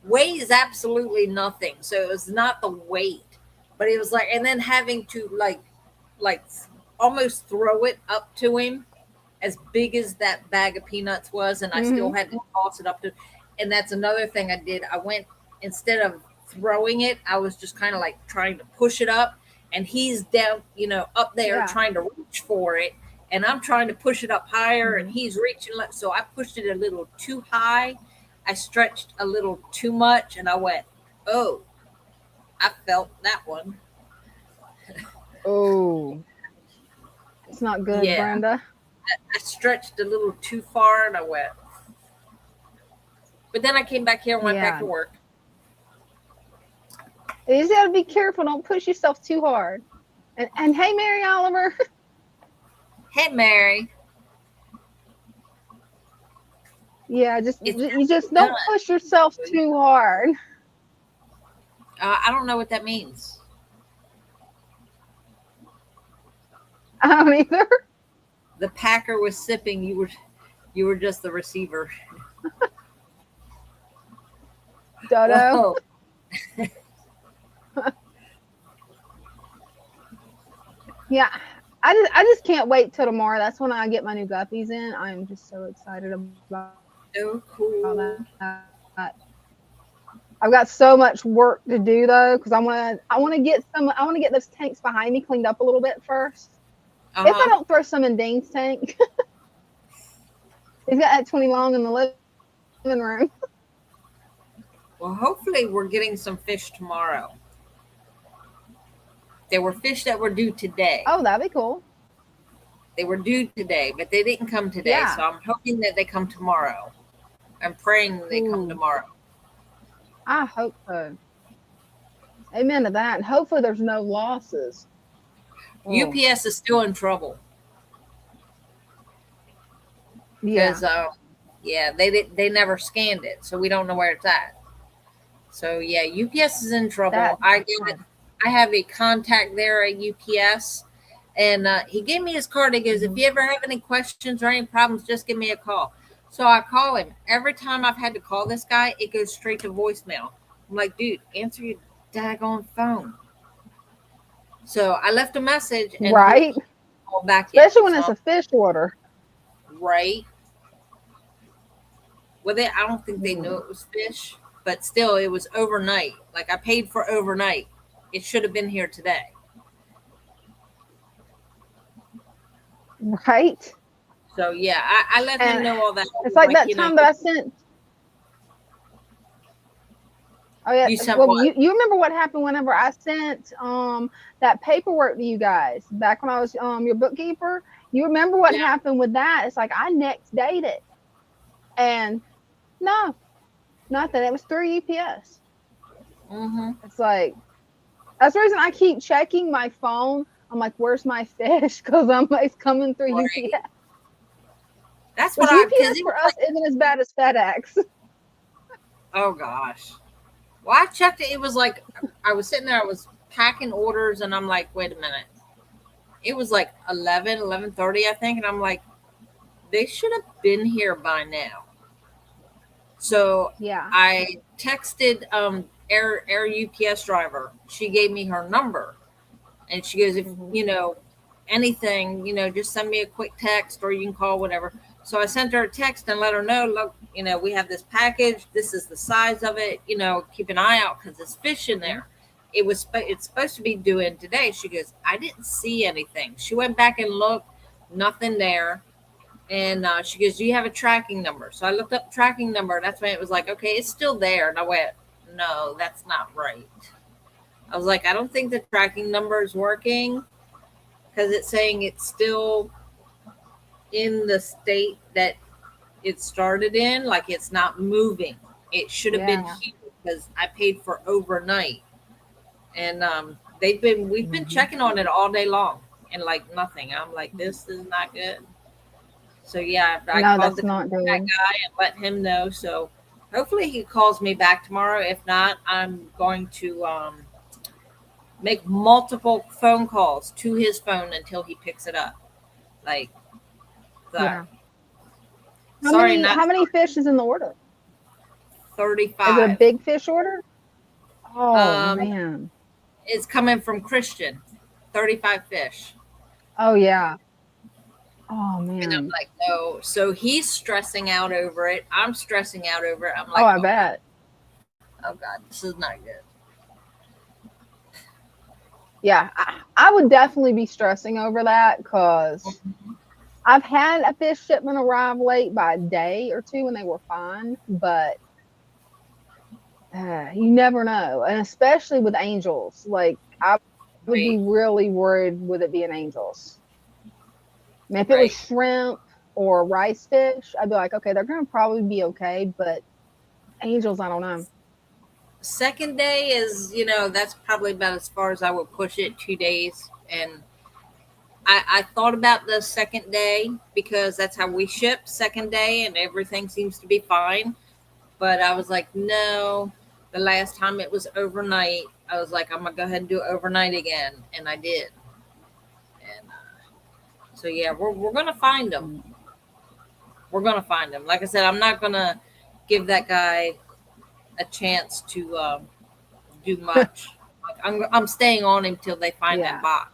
[SPEAKER 2] Weighs absolutely nothing. So it was not the weight, but it was like, and then having to like almost throw it up to him, as big as that bag of peanuts was. And I still had to toss it up to, and that's another thing I did. I went, instead of throwing it, I was just kind of like trying to push it up, and he's down, up there trying to reach for it. And I'm trying to push it up higher, and he's reaching. So I pushed it a little too high. I stretched a little too much, and I went, oh, I felt that one.
[SPEAKER 1] Oh, it's not good, Brenda.
[SPEAKER 2] I stretched a little too far, and I went. But then I came back here and went back to work.
[SPEAKER 1] You just got to be careful. Don't push yourself too hard. And hey, Mary Oliver.
[SPEAKER 2] Hey, Mary.
[SPEAKER 1] Yeah, you just don't push yourself too hard.
[SPEAKER 2] I don't know what that means.
[SPEAKER 1] I don't either.
[SPEAKER 2] The packer was sipping. You were just the receiver.
[SPEAKER 1] Dodo. Yeah. I just can't wait till tomorrow. That's when I get my new guppies in. I am just so excited about that. I've got so much work to do though, because I want to get those tanks behind me cleaned up a little bit first. If I don't throw some in Dane's tank. He's got that 20 long in the living room.
[SPEAKER 2] Well, hopefully we're getting some fish tomorrow. There were fish that were due today.
[SPEAKER 1] Oh, that'd be cool.
[SPEAKER 2] They were due today, but they didn't come today.
[SPEAKER 1] Yeah.
[SPEAKER 2] So I'm hoping that they come tomorrow. I'm praying they come tomorrow.
[SPEAKER 1] I hope so. Amen to that. And hopefully there's no losses.
[SPEAKER 2] UPS is still in trouble.
[SPEAKER 1] Yeah.
[SPEAKER 2] Because they never scanned it, so we don't know where it's at. So yeah, UPS is in trouble.
[SPEAKER 1] That
[SPEAKER 2] I have a contact there at UPS, and he gave me his card. He goes, if you ever have any questions or any problems, just give me a call. So I call him. Every time I've had to call this guy, it goes straight to voicemail. I'm like, dude, answer your daggone phone. So I left a message, and he
[SPEAKER 1] right,
[SPEAKER 2] didn't call back yet.
[SPEAKER 1] especially when
[SPEAKER 2] So
[SPEAKER 1] it's a fish order.
[SPEAKER 2] right. Well, I don't think they knew it was fish, but still, it was overnight. Like I paid for overnight. It should have been here today.
[SPEAKER 1] Right.
[SPEAKER 2] So yeah, I let him
[SPEAKER 1] And
[SPEAKER 2] know all that.
[SPEAKER 1] it's like that
[SPEAKER 2] you know,
[SPEAKER 1] time that I sent. Oh yeah.
[SPEAKER 2] You sent
[SPEAKER 1] Well,
[SPEAKER 2] what?
[SPEAKER 1] you remember what happened whenever I sent that paperwork to you guys back when I was your bookkeeper? You remember what happened with that? It's like I next date it. And no, nothing. It was through UPS.
[SPEAKER 2] Mm-hmm.
[SPEAKER 1] It's like that's the reason I keep checking my phone. I'm like, where's my fish? Because it's coming through
[SPEAKER 2] Right.
[SPEAKER 1] UPS.
[SPEAKER 2] That's
[SPEAKER 1] Which
[SPEAKER 2] what I.
[SPEAKER 1] UPS for us isn't as bad as FedEx.
[SPEAKER 2] Oh gosh. Well, I checked it. It was like I was sitting there. I was packing orders, and I'm like, wait a minute. It was like 11:30, I think, and I'm like, they should have been here by now. So
[SPEAKER 1] Yeah.
[SPEAKER 2] I texted air UPS driver. She gave me her number, and she goes, if you know anything, just send me a quick text or you can call, whatever. So I sent her a text and let her know, look, we have this package. This is the size of it. Keep an eye out because there's fish in there. It's supposed to be due in today. She goes, I didn't see anything. She went back and looked, nothing there. And she goes, do you have a tracking number? So I looked up the tracking number. That's when it was like, okay, it's still there. And I went, no, that's not right. I was like, I don't think the tracking number is working because it's saying it's still in the state that it started in. Like it's not moving. It should have been here because I paid for overnight. And we've been checking on it all day long and like nothing. I'm like, this is not good. So yeah, I called that guy and let him know. So hopefully he calls me back tomorrow. If not, I'm going to make multiple phone calls to his phone until he picks it up. Like,
[SPEAKER 1] Yeah.
[SPEAKER 2] Sorry,
[SPEAKER 1] how many fish is in the order?
[SPEAKER 2] 35.
[SPEAKER 1] Is it a big fish order? Oh man.
[SPEAKER 2] It's coming from Christian. 35 fish.
[SPEAKER 1] Oh yeah. Oh man.
[SPEAKER 2] And I'm like, no. So he's stressing out over it. I'm stressing out over it. I'm like,
[SPEAKER 1] I bet.
[SPEAKER 2] Oh God, this is not good.
[SPEAKER 1] Yeah, I would definitely be stressing over that because I've had a fish shipment arrive late by a day or two when they were fine, but you never know. And especially with angels, like I would be really worried with it being angels. I mean, if it was shrimp or rice fish, I'd be like, okay, they're going to probably be okay, but angels, I don't know.
[SPEAKER 2] Second day is, that's probably about as far as I would push it, 2 days. And I thought about the second day because that's how we ship, second day, and everything seems to be fine. But I was like, no, the last time it was overnight, I was like, I'm going to go ahead and do it overnight again. And I did. And so, yeah, we're going to find them. We're going to find them. Like I said, I'm not going to give that guy a chance to do much. I'm staying on him till they find that box.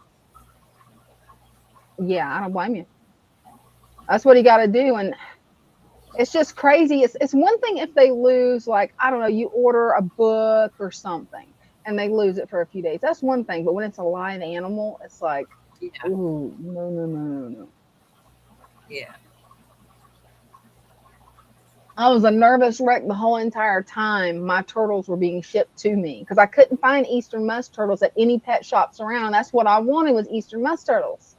[SPEAKER 1] Yeah, I don't blame you. That's what he got to do. And it's just crazy. It's one thing if they lose, like, I don't know, you order a book or something and they lose it for a few days. That's one thing. But when it's a live animal, it's like, ooh, no.
[SPEAKER 2] Yeah.
[SPEAKER 1] I was a nervous wreck the whole entire time my turtles were being shipped to me because I couldn't find Eastern musk turtles at any pet shops around. And that's what I wanted was Eastern musk turtles.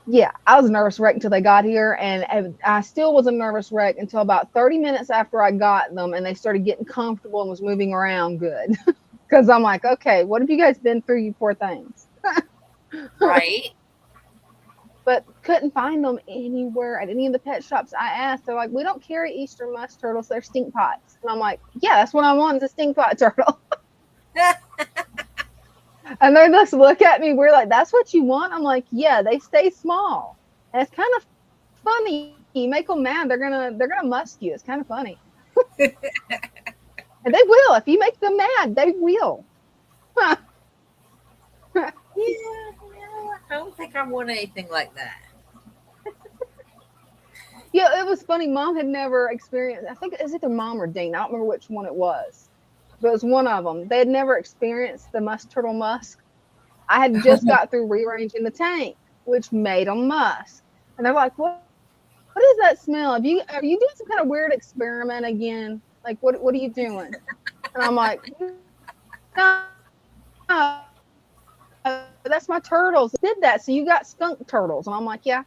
[SPEAKER 1] Yeah, I was a nervous wreck until they got here. And I still was a nervous wreck until about 30 minutes after I got them and they started getting comfortable and was moving around good. Because I'm like, okay, what have you guys been through, you poor things?
[SPEAKER 2] Right. And then, like, no, so he stressing out over it. I'm like, no, this is not good. So yeah, we're gonna find them. We're gonna find them. Like I said, I'm not gonna give that guy a chance to do much. I'm
[SPEAKER 1] but couldn't find them anywhere at any of the pet shops I asked. They're like, we don't carry Easter musk turtles. They're stink pots. And I'm like, yeah, that's what I want is a stink pot turtle. And they just look at me. We're like, that's what you want? I'm like, yeah, they stay small. And it's kind of funny. You make them mad, they're gonna musk you. It's kind of funny. And they will. If you make them mad, they will.
[SPEAKER 2] Yeah, no, I don't think I want anything like that.
[SPEAKER 1] Yeah, it was funny. Mom had never experienced, I think, is it their mom or Dean? I don't remember which one it was. But it was one of them. They had never experienced the musk turtle musk. I had just got through rearranging the tank, which made them musk. And they're like, what is that smell? Are you doing some kind of weird experiment again? Like, what are you doing? And I'm like, no, that's my turtles. Did that, so you got skunk turtles? And I'm like, yeah,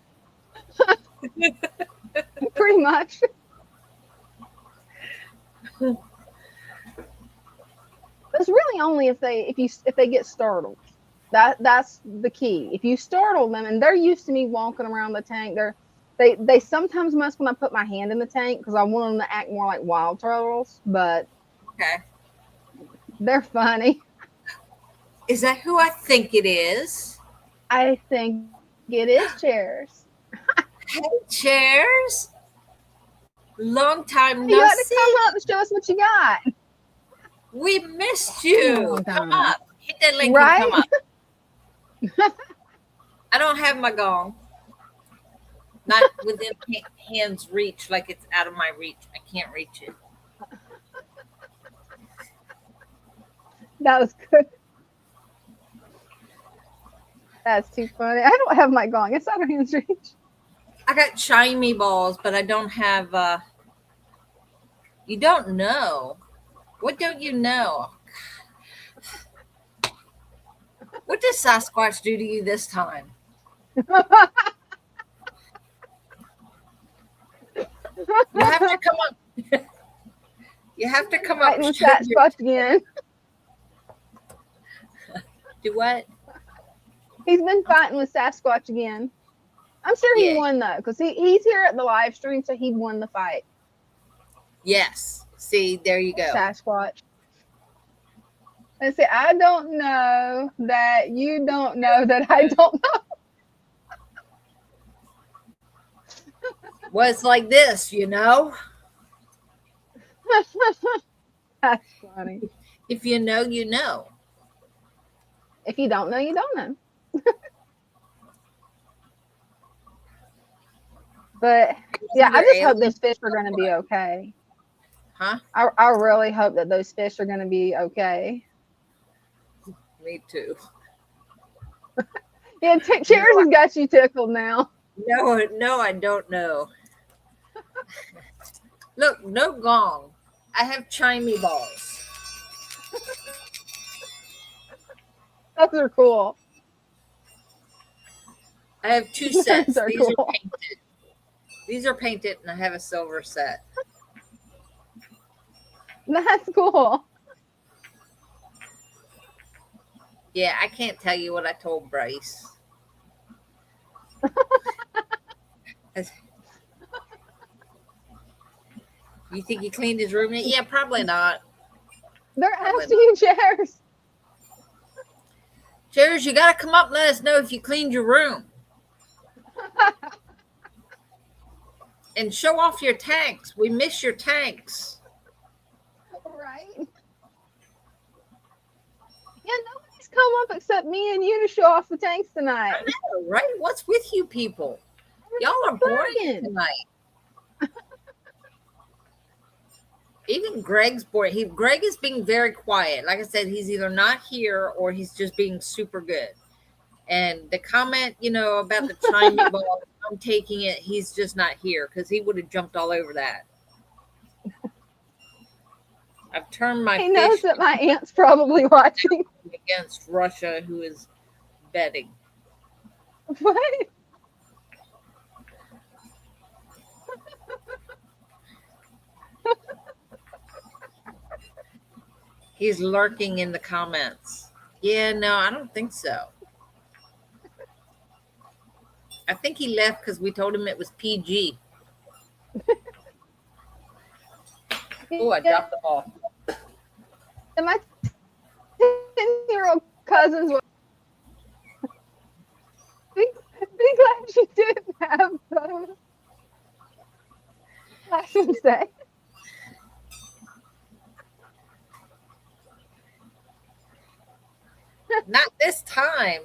[SPEAKER 1] pretty much. It's really only if they get startled. That's the key. If you startle them, and they're used to me walking around the tank, they sometimes musk when I put my hand in the tank because I want them to act more like wild turtles. But
[SPEAKER 2] Okay.
[SPEAKER 1] they're funny.
[SPEAKER 2] Is that who I think it is?
[SPEAKER 1] I think it is Chairs.
[SPEAKER 2] Hey, Chairs. Long time no
[SPEAKER 1] You got to
[SPEAKER 2] see.
[SPEAKER 1] come up and show us what you got.
[SPEAKER 2] We missed you.
[SPEAKER 1] Long
[SPEAKER 2] Come
[SPEAKER 1] time.
[SPEAKER 2] up. Hit that link
[SPEAKER 1] Right?
[SPEAKER 2] and come up. I don't have my gong. Not within hand's reach, like it's out of my reach. I can't reach it.
[SPEAKER 1] That was good. That's too funny. I don't have my gong. It's out of hand's reach.
[SPEAKER 2] I got chimey balls, but I don't have. You don't know. What don't you know? What did Sasquatch do to you this time? You have to come up. You have to come up.
[SPEAKER 1] Fighting with that spot again.
[SPEAKER 2] Do what?
[SPEAKER 1] He's been fighting with Sasquatch again. I'm sure he won though, because he's here at the live stream, so he won the fight.
[SPEAKER 2] Yes. See, there you go.
[SPEAKER 1] Sasquatch. And say, I don't know that you don't know that I don't know.
[SPEAKER 2] Well, it's like this, you know.
[SPEAKER 1] That's funny.
[SPEAKER 2] If you know, you know.
[SPEAKER 1] If you don't know, you don't know. But yeah, I just hope those fish are going to be okay.
[SPEAKER 2] Huh?
[SPEAKER 1] I really hope that those fish are going to be okay.
[SPEAKER 2] Me too.
[SPEAKER 1] Yeah, Chairs has got you tickled now.
[SPEAKER 2] No, I don't know. Look, no gong. I have chimey balls.
[SPEAKER 1] Those are cool.
[SPEAKER 2] I have two sets.
[SPEAKER 1] Those are
[SPEAKER 2] These
[SPEAKER 1] cool.
[SPEAKER 2] are painted. These are painted, and I have a silver set.
[SPEAKER 1] That's cool.
[SPEAKER 2] Yeah, I can't tell you what I told Bryce. You think he cleaned his room yet? Yeah, probably not.
[SPEAKER 1] They're asking you, Chairs.
[SPEAKER 2] Chairs, you got to come up and let us know if you cleaned your room. And show off your tanks. We miss your tanks.
[SPEAKER 1] Right? Yeah, nobody's come up except me and you to show off the tanks tonight.
[SPEAKER 2] I know, right? What's with you people? Y'all are boring tonight. Even Greg's boring. Greg is being very quiet. Like I said, he's either not here or he's just being super good. And the comment, about the chimey ball, I'm taking it. He's just not here because he would have jumped all over that. I've turned my
[SPEAKER 1] He knows that my aunt's probably watching.
[SPEAKER 2] Against Russia, who is betting.
[SPEAKER 1] What?
[SPEAKER 2] He's lurking in the comments. Yeah, no, I don't think so. I think he left because we told him it was PG. Oh, I dropped the ball.
[SPEAKER 1] And my 10-year-old cousins were be glad you didn't have those. I should say.
[SPEAKER 2] Not this time.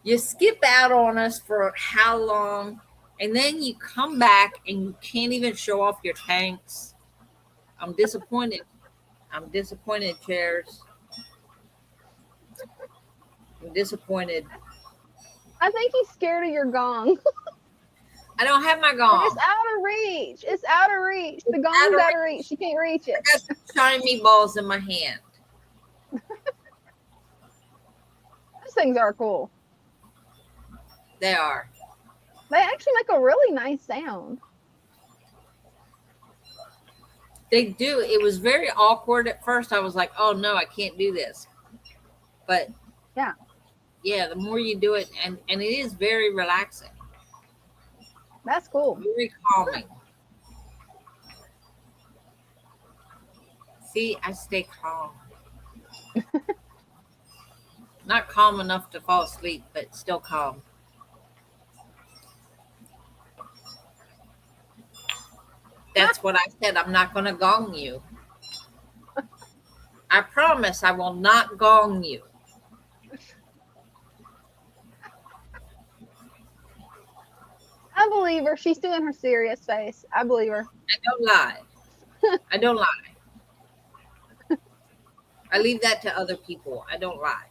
[SPEAKER 2] You skip out on us for how long, and then you come back and you can't even show off your tanks. I'm disappointed. I'm disappointed, Chairs. I'm disappointed.
[SPEAKER 1] I think he's scared of your gong.
[SPEAKER 2] I don't have my gong.
[SPEAKER 1] It's out of reach. It's out of reach. The gong's out of reach. You can't reach it.
[SPEAKER 2] I got some shiny balls in my hand.
[SPEAKER 1] Those things are cool.
[SPEAKER 2] They are.
[SPEAKER 1] They actually make a really nice sound.
[SPEAKER 2] They do. It was very awkward at first. I was like, oh no, I can't do this. But yeah, the more you do it, and it is very relaxing.
[SPEAKER 1] That's cool.
[SPEAKER 2] Very calming. See, I stay calm. Not calm enough to fall asleep, but still calm. That's what I said. I'm not going to gong you. I promise I will not gong you.
[SPEAKER 1] I believe her. She's doing her serious face. I believe her.
[SPEAKER 2] I don't lie. I don't lie. I leave that to other people. I don't lie.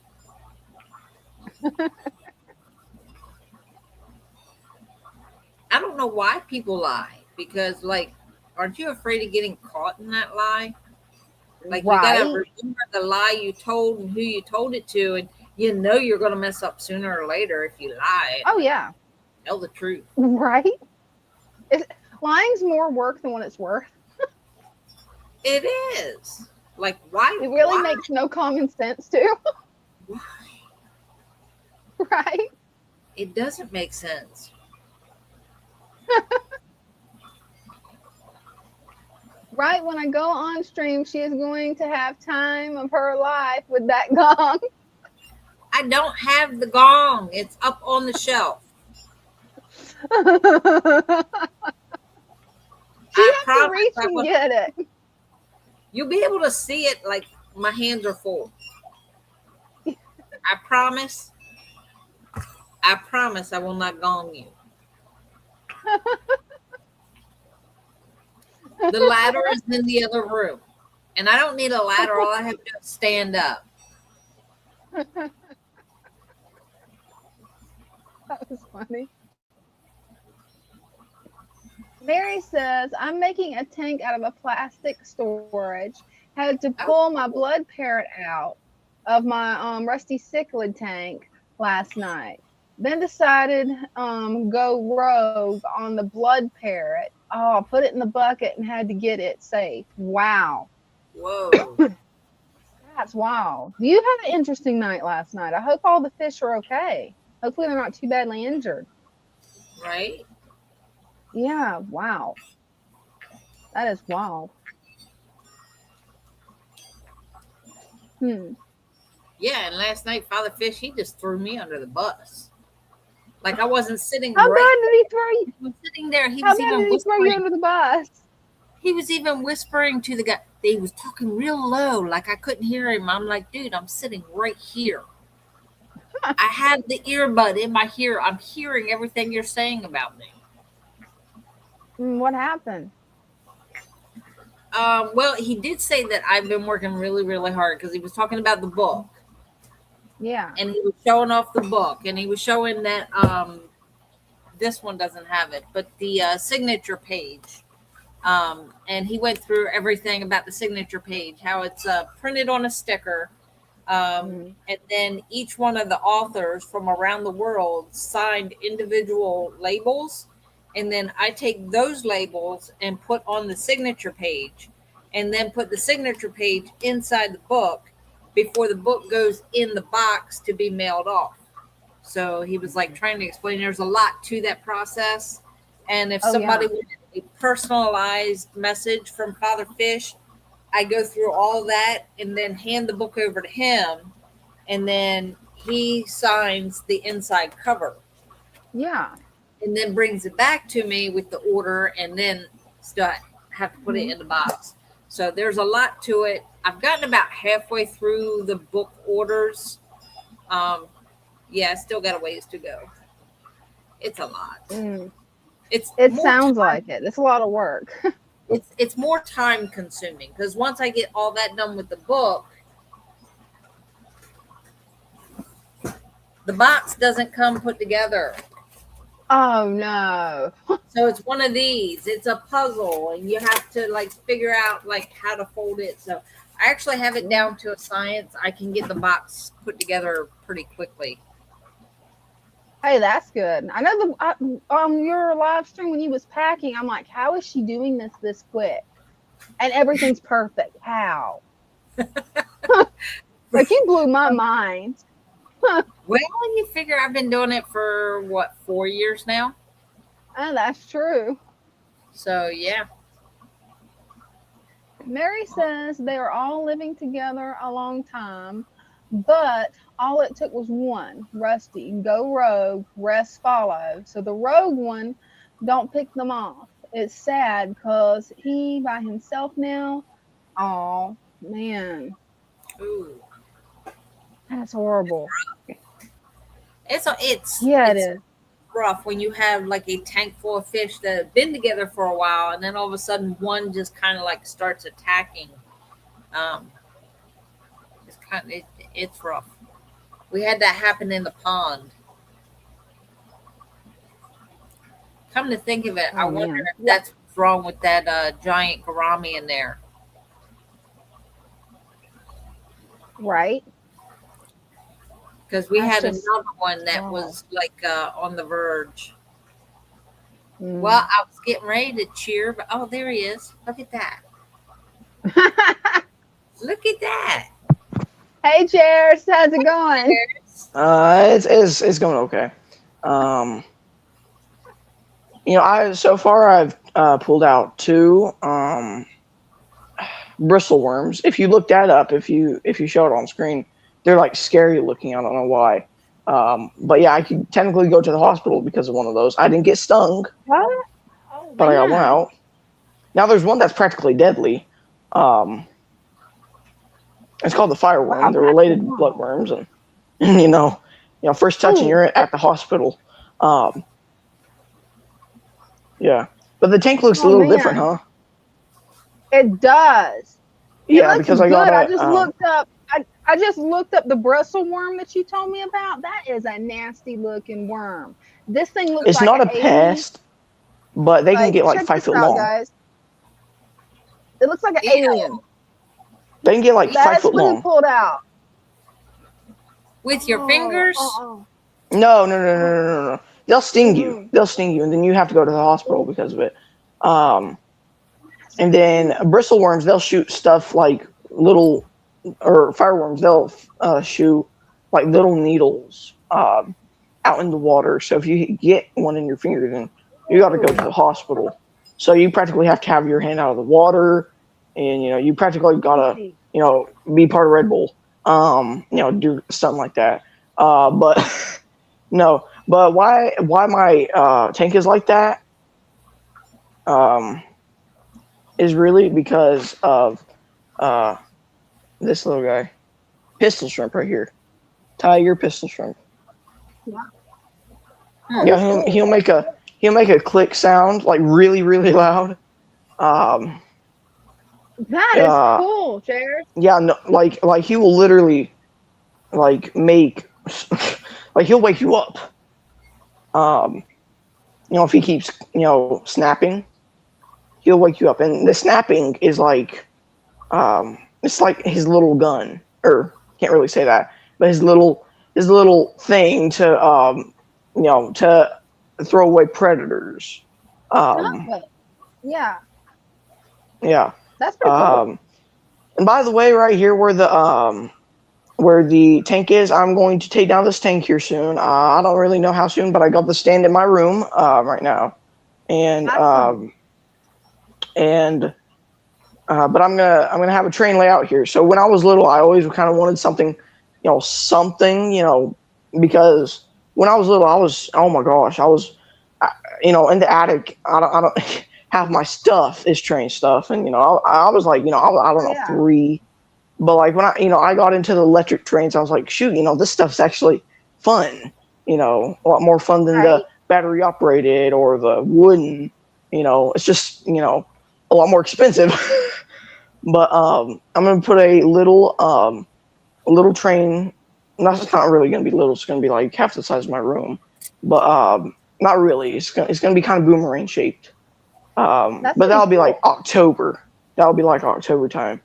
[SPEAKER 2] I don't know why people lie, because like, aren't you afraid of getting caught in that lie? Like,
[SPEAKER 1] Right.
[SPEAKER 2] you gotta remember the lie you told and who you told it to, and you know you're gonna mess up sooner or later if you lie.
[SPEAKER 1] Oh yeah.
[SPEAKER 2] Tell the truth.
[SPEAKER 1] Right. Lying's more work than what it's worth.
[SPEAKER 2] It is. Like, why?
[SPEAKER 1] It really
[SPEAKER 2] why?
[SPEAKER 1] makes no common sense too.
[SPEAKER 2] Why?
[SPEAKER 1] Right.
[SPEAKER 2] It doesn't make sense.
[SPEAKER 1] Right when I go on stream, she is going to have time of her life with that gong.
[SPEAKER 2] I don't have the gong. It's up on the shelf.
[SPEAKER 1] You have to reach and get it.
[SPEAKER 2] You'll be able to see it. Like, my hands are full. I promise. I promise I will not gong you. The ladder is in the other room. And I don't need a ladder. All I have to do is stand up.
[SPEAKER 1] That was funny. Mary says, I'm making a tank out of a plastic storage. Had to pull my blood parrot out of my rusty cichlid tank last night. Then decided go rogue on the blood parrot. Oh, put it in the bucket and had to get it safe. Wow.
[SPEAKER 2] Whoa.
[SPEAKER 1] That's wild. You had an interesting night last night. I hope all the fish are okay. Hopefully they're not too badly injured.
[SPEAKER 2] Right?
[SPEAKER 1] Yeah, wow. That is wild.
[SPEAKER 2] Yeah, and last night, Father Fish, he just threw me under the bus. Like, I wasn't sitting
[SPEAKER 1] How
[SPEAKER 2] right.
[SPEAKER 1] bad did he throw you?
[SPEAKER 2] He was sitting there. He
[SPEAKER 1] How
[SPEAKER 2] was
[SPEAKER 1] bad
[SPEAKER 2] even
[SPEAKER 1] did he throw you
[SPEAKER 2] whispering.
[SPEAKER 1] under the bus?
[SPEAKER 2] He was even whispering to the guy. He was talking real low, like I couldn't hear him. I'm like, dude, I'm sitting right here. I have the earbud in my ear. I'm hearing everything you're saying about me.
[SPEAKER 1] What happened?
[SPEAKER 2] Well, he did say that I've been working really, really hard because he was talking about the book.
[SPEAKER 1] Yeah.
[SPEAKER 2] And he was showing off the book, and he was showing that this one doesn't have it, but the signature page. And he went through everything about the signature page, how it's printed on a sticker. And then each one of the authors from around the world signed individual labels. And then I take those labels and put on the signature page, and then put the signature page inside the book. before the book goes in the box to be mailed off. So he was like trying to explain there's a lot to that process. And if
[SPEAKER 1] Oh,
[SPEAKER 2] somebody
[SPEAKER 1] yeah.
[SPEAKER 2] wanted a personalized message from Father Fish, I go through all of that and then hand the book over to him. And then he signs the inside cover
[SPEAKER 1] Yeah.
[SPEAKER 2] and then brings it back to me with the order, and then still have to put it in the box. So there's a lot to it. I've gotten about halfway through the book orders. Yeah, I still got a ways to go. It's a lot. It's
[SPEAKER 1] It
[SPEAKER 2] more
[SPEAKER 1] sounds
[SPEAKER 2] time,
[SPEAKER 1] like it. It's a lot of work.
[SPEAKER 2] it's more time consuming because once I get all that done with the book, the box doesn't come put together.
[SPEAKER 1] Oh no.
[SPEAKER 2] So it's one of these. It's a puzzle, and you have to like figure out like how to fold it. So I actually have it down to a science. I can get the box put together pretty quickly.
[SPEAKER 1] Hey, that's good. I know your live stream when you was packing, I'm like, how is she doing this quick? And everything's perfect. How? Like, you blew my mind.
[SPEAKER 2] Well, you figure I've been doing it for what, 4 years now?
[SPEAKER 1] Oh, that's true.
[SPEAKER 2] So yeah.
[SPEAKER 1] Mary says they are all living together a long time, but all it took was one, Rusty, go rogue, rest follow. So the rogue one, don't pick them off. It's sad because he by himself now. Oh man,
[SPEAKER 2] Ooh.
[SPEAKER 1] that's horrible.
[SPEAKER 2] It's
[SPEAKER 1] Yeah,
[SPEAKER 2] it's
[SPEAKER 1] it is.
[SPEAKER 2] rough when you have like a tank full of fish that have been together for a while, and then all of a sudden one just kind of like starts attacking. It's rough. We had that happen in the pond. Come to think of it, I
[SPEAKER 1] Oh,
[SPEAKER 2] wonder
[SPEAKER 1] man.
[SPEAKER 2] if that's what's wrong with that giant gourami in there.
[SPEAKER 1] Right?
[SPEAKER 2] Because we
[SPEAKER 1] That's
[SPEAKER 2] had
[SPEAKER 1] just-
[SPEAKER 2] another one that
[SPEAKER 1] wow.
[SPEAKER 2] was like on the verge.
[SPEAKER 1] Mm.
[SPEAKER 2] Well, I was getting ready to cheer, but oh, there he is. Look at that. Look at that.
[SPEAKER 1] Hey, Cheers, how's it going?
[SPEAKER 6] It's going okay. So far I've pulled out 2 bristle worms. If you look that up, if you show it on screen, they're like scary looking. I don't know why. But yeah, I could technically go to the hospital because of one of those. I didn't get stung,
[SPEAKER 1] What? Oh,
[SPEAKER 6] but I got one
[SPEAKER 1] man.
[SPEAKER 6] out. Now there's one that's practically deadly. It's called the fireworm.
[SPEAKER 1] Wow,
[SPEAKER 6] They're
[SPEAKER 1] that's
[SPEAKER 6] related
[SPEAKER 1] wild.
[SPEAKER 6] bloodworms, and first touching,
[SPEAKER 1] Ooh.
[SPEAKER 6] you're at the hospital. Yeah, but the tank looks a
[SPEAKER 1] Oh,
[SPEAKER 6] little
[SPEAKER 1] man.
[SPEAKER 6] different, huh?
[SPEAKER 1] It does. It
[SPEAKER 6] Yeah,
[SPEAKER 1] looks
[SPEAKER 6] because
[SPEAKER 1] good.
[SPEAKER 6] I got
[SPEAKER 1] I
[SPEAKER 6] it.
[SPEAKER 1] just looked up. I just looked up the bristle worm that you told me about. That is a nasty looking worm. This thing looks
[SPEAKER 6] It's
[SPEAKER 1] like
[SPEAKER 6] not
[SPEAKER 1] an
[SPEAKER 6] a
[SPEAKER 1] alien.
[SPEAKER 6] pest, but they can get like
[SPEAKER 1] check
[SPEAKER 6] 5
[SPEAKER 1] this
[SPEAKER 6] foot
[SPEAKER 1] out,
[SPEAKER 6] long.
[SPEAKER 1] guys. It looks like an
[SPEAKER 2] Ew.
[SPEAKER 1] alien.
[SPEAKER 6] They can get like 5
[SPEAKER 1] That's
[SPEAKER 6] foot
[SPEAKER 1] what he
[SPEAKER 6] long.
[SPEAKER 1] pulled out.
[SPEAKER 2] With your fingers?
[SPEAKER 6] No. They'll sting you.
[SPEAKER 1] Mhm.
[SPEAKER 6] They'll sting you, and then you have to go to the hospital because of it. And then bristle worms, they'll shoot stuff like little, or fireworms, they'll shoot like little needles out in the water. So if you get one in your finger, then you got to go to the hospital. So you practically have to have your hand out of the water, and you practically gotta be part of Red Bull. Do something like that. But no. But why my tank is like that? Is really because of this little guy, pistol shrimp right here. Tiger pistol shrimp. Yeah, he'll make a click sound like really really loud.
[SPEAKER 1] That is cool, Jared.
[SPEAKER 6] Yeah, no, like he will literally like make like he'll wake you up. If he keeps snapping, he'll wake you up, and the snapping is like it's like his little gun, or can't really say that, but his little thing to to throw away predators.
[SPEAKER 1] Yeah,
[SPEAKER 6] Yeah.
[SPEAKER 1] that's pretty cool.
[SPEAKER 6] And by the way, right here where the where the tank is. I'm going to take down this tank here soon. I don't really know how soon, but I got the stand in my room right now, and
[SPEAKER 1] Awesome.
[SPEAKER 6] but I'm gonna have a train layout here. So when I was little, I always kind of wanted something, because when I was little, I was, oh my gosh, in the attic. I don't half my stuff is train stuff, and I was like, I don't know,
[SPEAKER 1] Yeah.
[SPEAKER 6] 3. But like when I got into the electric trains, I was like, shoot, this stuff's actually fun. A lot more fun than
[SPEAKER 1] Right.
[SPEAKER 6] the battery operated or the wooden. It's just a lot more expensive. But I'm gonna put a little train. That's not really gonna be little. It's gonna be like half the size of my room. But not really. It's gonna be kind of boomerang shaped.
[SPEAKER 1] That's
[SPEAKER 6] But
[SPEAKER 1] pretty
[SPEAKER 6] that'll be
[SPEAKER 1] cool.
[SPEAKER 6] like October. That'll be like October time.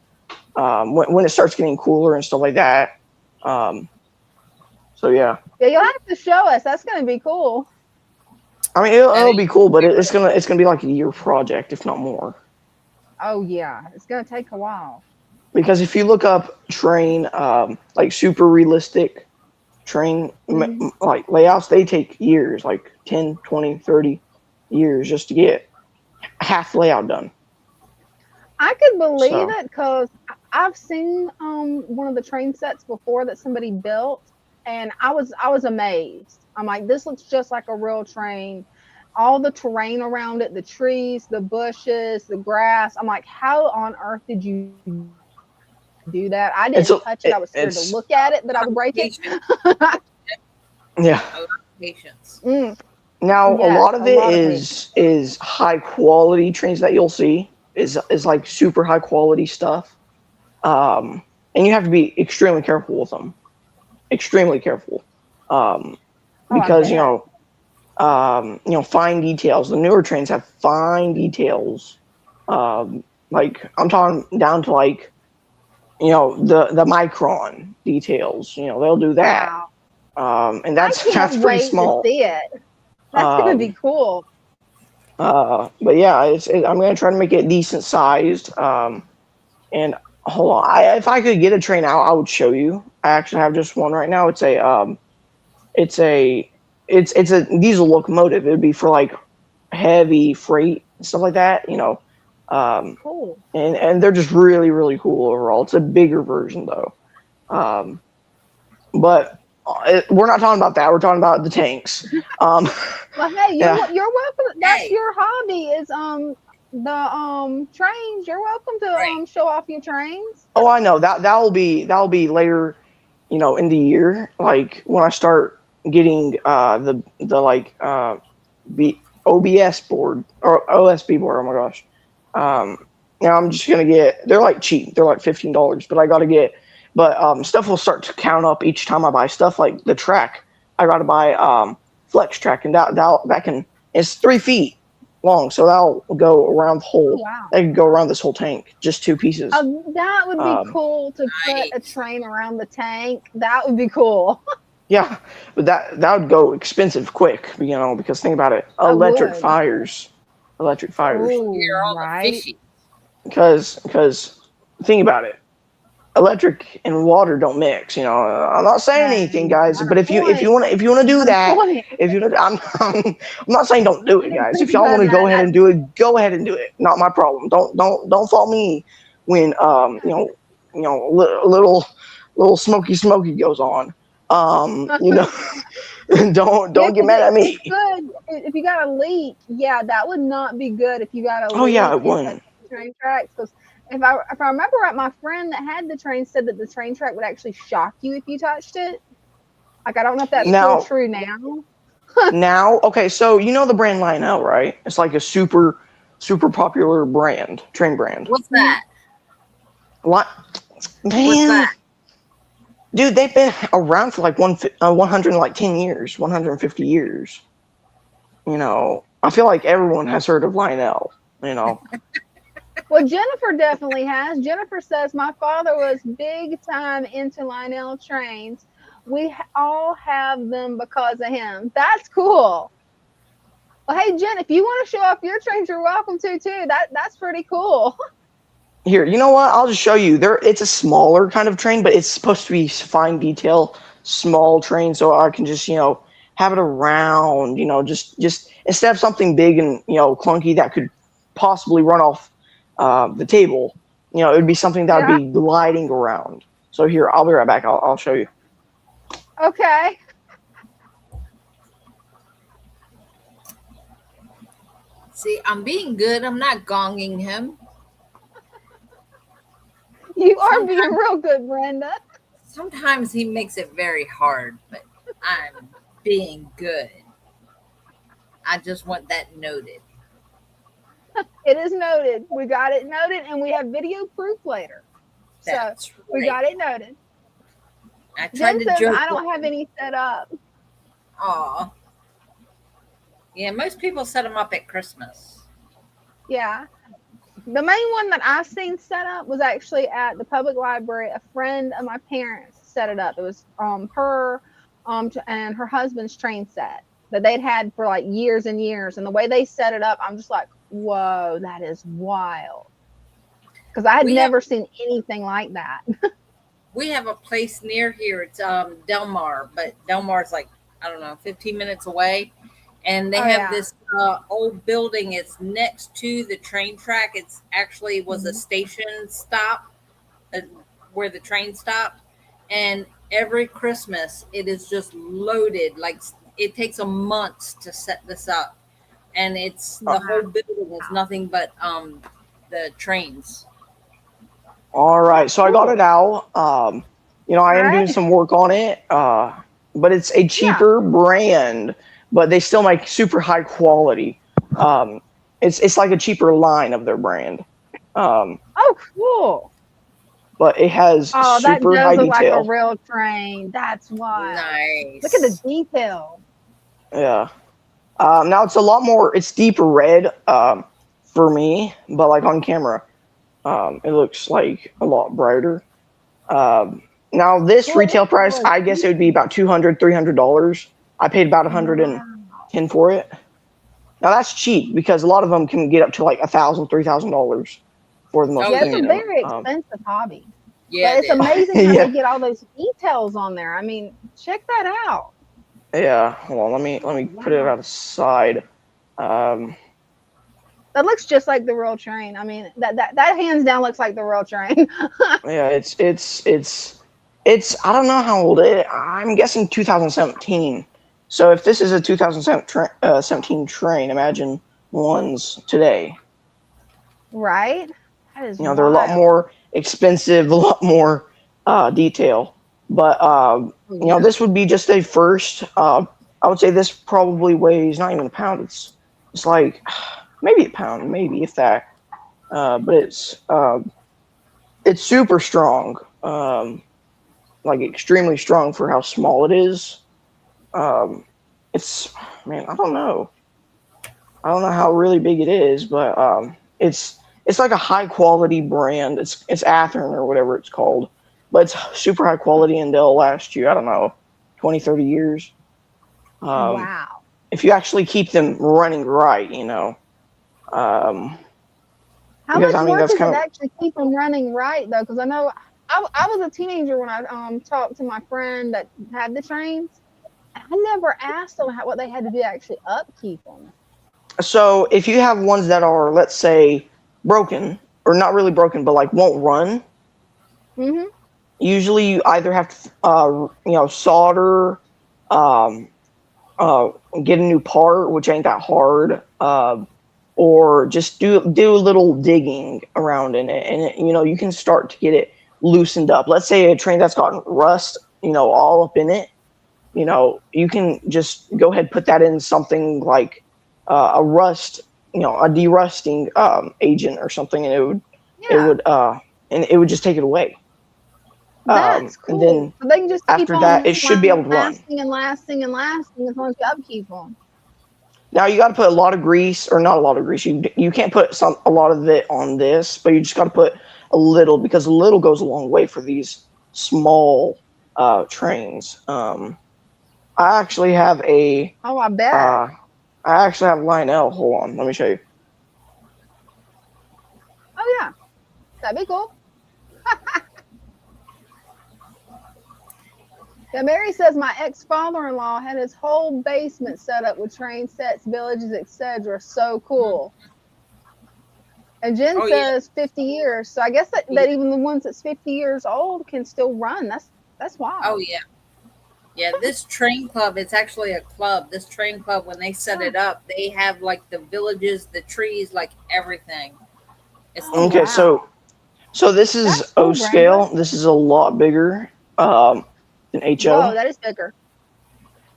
[SPEAKER 6] When it starts getting cooler and stuff like that. So yeah.
[SPEAKER 1] Yeah, you'll have to show us. That's gonna be cool.
[SPEAKER 6] I mean, it'll be cool, but it's gonna be like a year project, if not more.
[SPEAKER 1] Oh yeah, it's gonna take a while.
[SPEAKER 6] Because if you look up train, like super realistic train
[SPEAKER 1] Mhm.
[SPEAKER 6] like layouts, they take years, like 10, 20, 30 years just to get half layout done.
[SPEAKER 1] I could believe
[SPEAKER 6] So
[SPEAKER 1] it because I've seen one of the train sets before that somebody built, and I was amazed. I'm like, this looks just like a real train. All the terrain around it, the trees, the bushes, the grass. I'm like, how on earth did you do that? I
[SPEAKER 6] it's
[SPEAKER 1] didn't touch it. I was scared to
[SPEAKER 6] it's
[SPEAKER 1] look at it that I would break it.
[SPEAKER 2] Patience.
[SPEAKER 6] yeah.
[SPEAKER 2] A lot of patience.
[SPEAKER 6] Now a
[SPEAKER 1] Yes,
[SPEAKER 6] lot of
[SPEAKER 1] a
[SPEAKER 6] it
[SPEAKER 1] lot of pain.
[SPEAKER 6] is high quality trains that you'll see is like super high quality stuff. And you have to be extremely careful with them. Extremely careful.
[SPEAKER 1] Oh, I
[SPEAKER 6] Because
[SPEAKER 1] bet.
[SPEAKER 6] fine details. The newer trains have fine details. Like I'm talking down to like the micron details. They'll do that.
[SPEAKER 1] Wow.
[SPEAKER 6] And
[SPEAKER 1] I
[SPEAKER 6] that's
[SPEAKER 1] can't
[SPEAKER 6] pretty
[SPEAKER 1] wait to
[SPEAKER 6] small.
[SPEAKER 1] see it. That's gonna be
[SPEAKER 6] Um,
[SPEAKER 1] cool.
[SPEAKER 6] but yeah, I'm gonna try to make it decent sized. And hold on, if I could get a train out, I would show you. I actually have just one right now. It's a it's a diesel locomotive. It'd be for like heavy freight and stuff like that.
[SPEAKER 1] Cool.
[SPEAKER 6] And they're just really really cool overall. It's a bigger version though. But we're not talking about that. We're talking about the tanks.
[SPEAKER 1] Well, hey,
[SPEAKER 6] Yeah.
[SPEAKER 1] you're welcome. That's
[SPEAKER 2] Hey.
[SPEAKER 1] your hobby is the trains. You're welcome to
[SPEAKER 2] Right.
[SPEAKER 1] show off your trains.
[SPEAKER 6] Oh, I know that'll be later, in the year. Like when I start getting the like the OBS board or OSB board. Oh my gosh. I'm just gonna get. They're like cheap. They're like $15, but I gotta get. But stuff will start to count up each time I buy stuff. Like the track, I gotta buy flex track, and that can. It's 3 feet long, so that'll go around the
[SPEAKER 1] Oh
[SPEAKER 6] whole.
[SPEAKER 1] wow.
[SPEAKER 6] That could go around this whole tank, just 2 pieces.
[SPEAKER 1] That would be cool to put a train around the tank. That would be cool.
[SPEAKER 6] Yeah, but that would go expensive quick, because think about it,
[SPEAKER 1] I
[SPEAKER 6] electric
[SPEAKER 1] would.
[SPEAKER 6] fires.
[SPEAKER 1] Ooh,
[SPEAKER 2] You're all the
[SPEAKER 1] right.
[SPEAKER 2] fishy.
[SPEAKER 6] Because think about it, electric and water don't mix. I'm not saying anything, guys, but if you want to do that, if you I'm not saying don't do it, guys. If y'all want to go ahead and do it, go ahead and do it. Not my problem. Don't fault me when little smoky goes on. Don't
[SPEAKER 1] Yeah,
[SPEAKER 6] get mad at me.
[SPEAKER 1] It's good if you got a leak. Yeah, that would not be good if you got a leak.
[SPEAKER 6] Oh yeah, it
[SPEAKER 1] and
[SPEAKER 6] wouldn't.
[SPEAKER 1] touched the train tracks. Because if I remember right, my friend that had the train said that the train track would actually shock you if you touched it. Like I don't know if that's
[SPEAKER 6] Now-
[SPEAKER 1] still true now.
[SPEAKER 6] Now, okay, so you know the brand Lionel, right? It's like a super popular train brand.
[SPEAKER 2] What's that?
[SPEAKER 6] What?
[SPEAKER 2] What's
[SPEAKER 6] Man,
[SPEAKER 2] that?
[SPEAKER 6] dude, they've been around for like 110 years, 150 years. I feel like everyone has heard of Lionel.
[SPEAKER 1] Well, Jennifer definitely has. Jennifer says my father was big time into Lionel trains. We all have them because of him. That's cool. Well, hey Jen, if you want to show off your trains, you're welcome to too. That's pretty cool.
[SPEAKER 6] Here, you know what? I'll just show you. It's a smaller kind of train, but it's supposed to be fine detail, small train, so I can just have it around. Just instead of something big and clunky that could possibly run off the table. It would be something that would
[SPEAKER 1] Yeah.
[SPEAKER 6] be gliding around. So here, I'll be right back. I'll show you.
[SPEAKER 1] Okay.
[SPEAKER 2] See, I'm being good. I'm not gonging him.
[SPEAKER 1] You are being real good, Brenda.
[SPEAKER 2] Sometimes he makes it very hard, but I'm being good. I just want that noted.
[SPEAKER 1] It is noted. We got it noted, and we have video proof later.
[SPEAKER 2] That's
[SPEAKER 1] So we got
[SPEAKER 2] right.
[SPEAKER 1] it noted.
[SPEAKER 2] I tried
[SPEAKER 1] Jen
[SPEAKER 2] to
[SPEAKER 1] says
[SPEAKER 2] joke.
[SPEAKER 1] I don't have any set up.
[SPEAKER 2] Aw. Yeah, most people set them up at Christmas.
[SPEAKER 1] Yeah. The main one that I've seen set up was actually at the public library. A friend of my parents set it up. It was her and her husband's train set that they'd had for like years and years. And the way they set it up, I'm just like, whoa, that is wild. Because I had never seen anything like that.
[SPEAKER 2] We have a place near here. It's Del Mar, but Del Mar's like, I don't know, 15 minutes away. And they have this old building. It's next to the train track. It's actually was a station stop where the train stopped. And every Christmas, it is just loaded. Like it takes a month to set this up. And it's the whole building is nothing but the trains.
[SPEAKER 6] All right, so I got it out. I am doing some work on it, but it's a cheaper brand, but they still make super high quality. It's like a cheaper line of their brand.
[SPEAKER 1] Oh, cool!
[SPEAKER 6] But it has super
[SPEAKER 1] that does
[SPEAKER 6] high
[SPEAKER 1] look
[SPEAKER 6] detail.
[SPEAKER 1] like a real train. That's wild.
[SPEAKER 2] Nice.
[SPEAKER 1] Look at the detail.
[SPEAKER 6] Yeah. Now it's a lot more. It's deeper red for me, but like on camera. It looks like a lot brighter. Now this retail price, I guess it would be about $200, $300. I paid about $110 for it. Now that's cheap because a lot of them can get up to like $1,000, $3,000 for the most.
[SPEAKER 1] Yeah, it's a very expensive hobby.
[SPEAKER 2] Yeah,
[SPEAKER 1] but it's amazing how they get all those details on there. I mean, check that out.
[SPEAKER 6] Yeah, hold on. Let me put it outside.
[SPEAKER 1] That looks just like the real train. I mean, that hands down looks like the real train.
[SPEAKER 6] Yeah, it's I don't know how old it is. I'm guessing 2017. So if this is a 2017 train, imagine ones today.
[SPEAKER 1] Right? That is
[SPEAKER 6] they're a lot more expensive, a lot more detail. But this would be just a first. I would say this probably weighs not even a pound. It's like maybe a pound, maybe if that. But it's super strong, like extremely strong for how small it is. It's I don't know how really big it is, but it's like a high quality brand. It's Athearn or whatever it's called, but it's super high quality and they'll last you, I don't know, 20, 30 years.
[SPEAKER 1] Wow.
[SPEAKER 6] If you actually keep them running right,
[SPEAKER 1] How much work does it actually keep them running right, though? Because I know I was a teenager when I talked to my friend that had the trains. I never asked them what they had to do to actually upkeep them.
[SPEAKER 6] So if you have ones that are, let's say, broken, or not really broken, but like won't run, usually you either have to, solder, get a new part, which ain't that hard, or just do a little digging around in it, and you can start to get it loosened up. Let's say a train that's gotten rust, all up in it, you can just go ahead and put that in something like a rust, a derusting agent or something, and it would just take it away.
[SPEAKER 1] That's cool.
[SPEAKER 6] And then
[SPEAKER 1] so they can just
[SPEAKER 6] after
[SPEAKER 1] keep
[SPEAKER 6] that, it should be able to run.
[SPEAKER 1] Lasting as long as you upkeep them.
[SPEAKER 6] Now you got to put a lot of grease, or not a lot of grease. You can't put a lot of it on this, but you just got to put a little, because a little goes a long way for these small trains. I actually have a.
[SPEAKER 1] Oh, I bet.
[SPEAKER 6] I actually have Lionel. Hold on, let me show you.
[SPEAKER 1] Oh yeah. That'd be cool. Yeah, Mary says my ex-father-in-law had his whole basement set up with train sets, villages, etc. So cool. And Jen
[SPEAKER 2] Oh, yeah.
[SPEAKER 1] says 50 years. So I guess that
[SPEAKER 2] Yeah.
[SPEAKER 1] even the ones that's 50 years old can still run. That's wild.
[SPEAKER 2] Oh, yeah. Yeah, this train club, it's actually a club. This train club, when they set it up, they have like the villages, the trees, like everything. It's
[SPEAKER 1] Oh,
[SPEAKER 6] Okay,
[SPEAKER 1] wow.
[SPEAKER 6] so this is
[SPEAKER 1] That's cool,
[SPEAKER 6] O scale. This is a lot bigger than
[SPEAKER 1] Whoa,
[SPEAKER 6] HO.
[SPEAKER 1] that is bigger.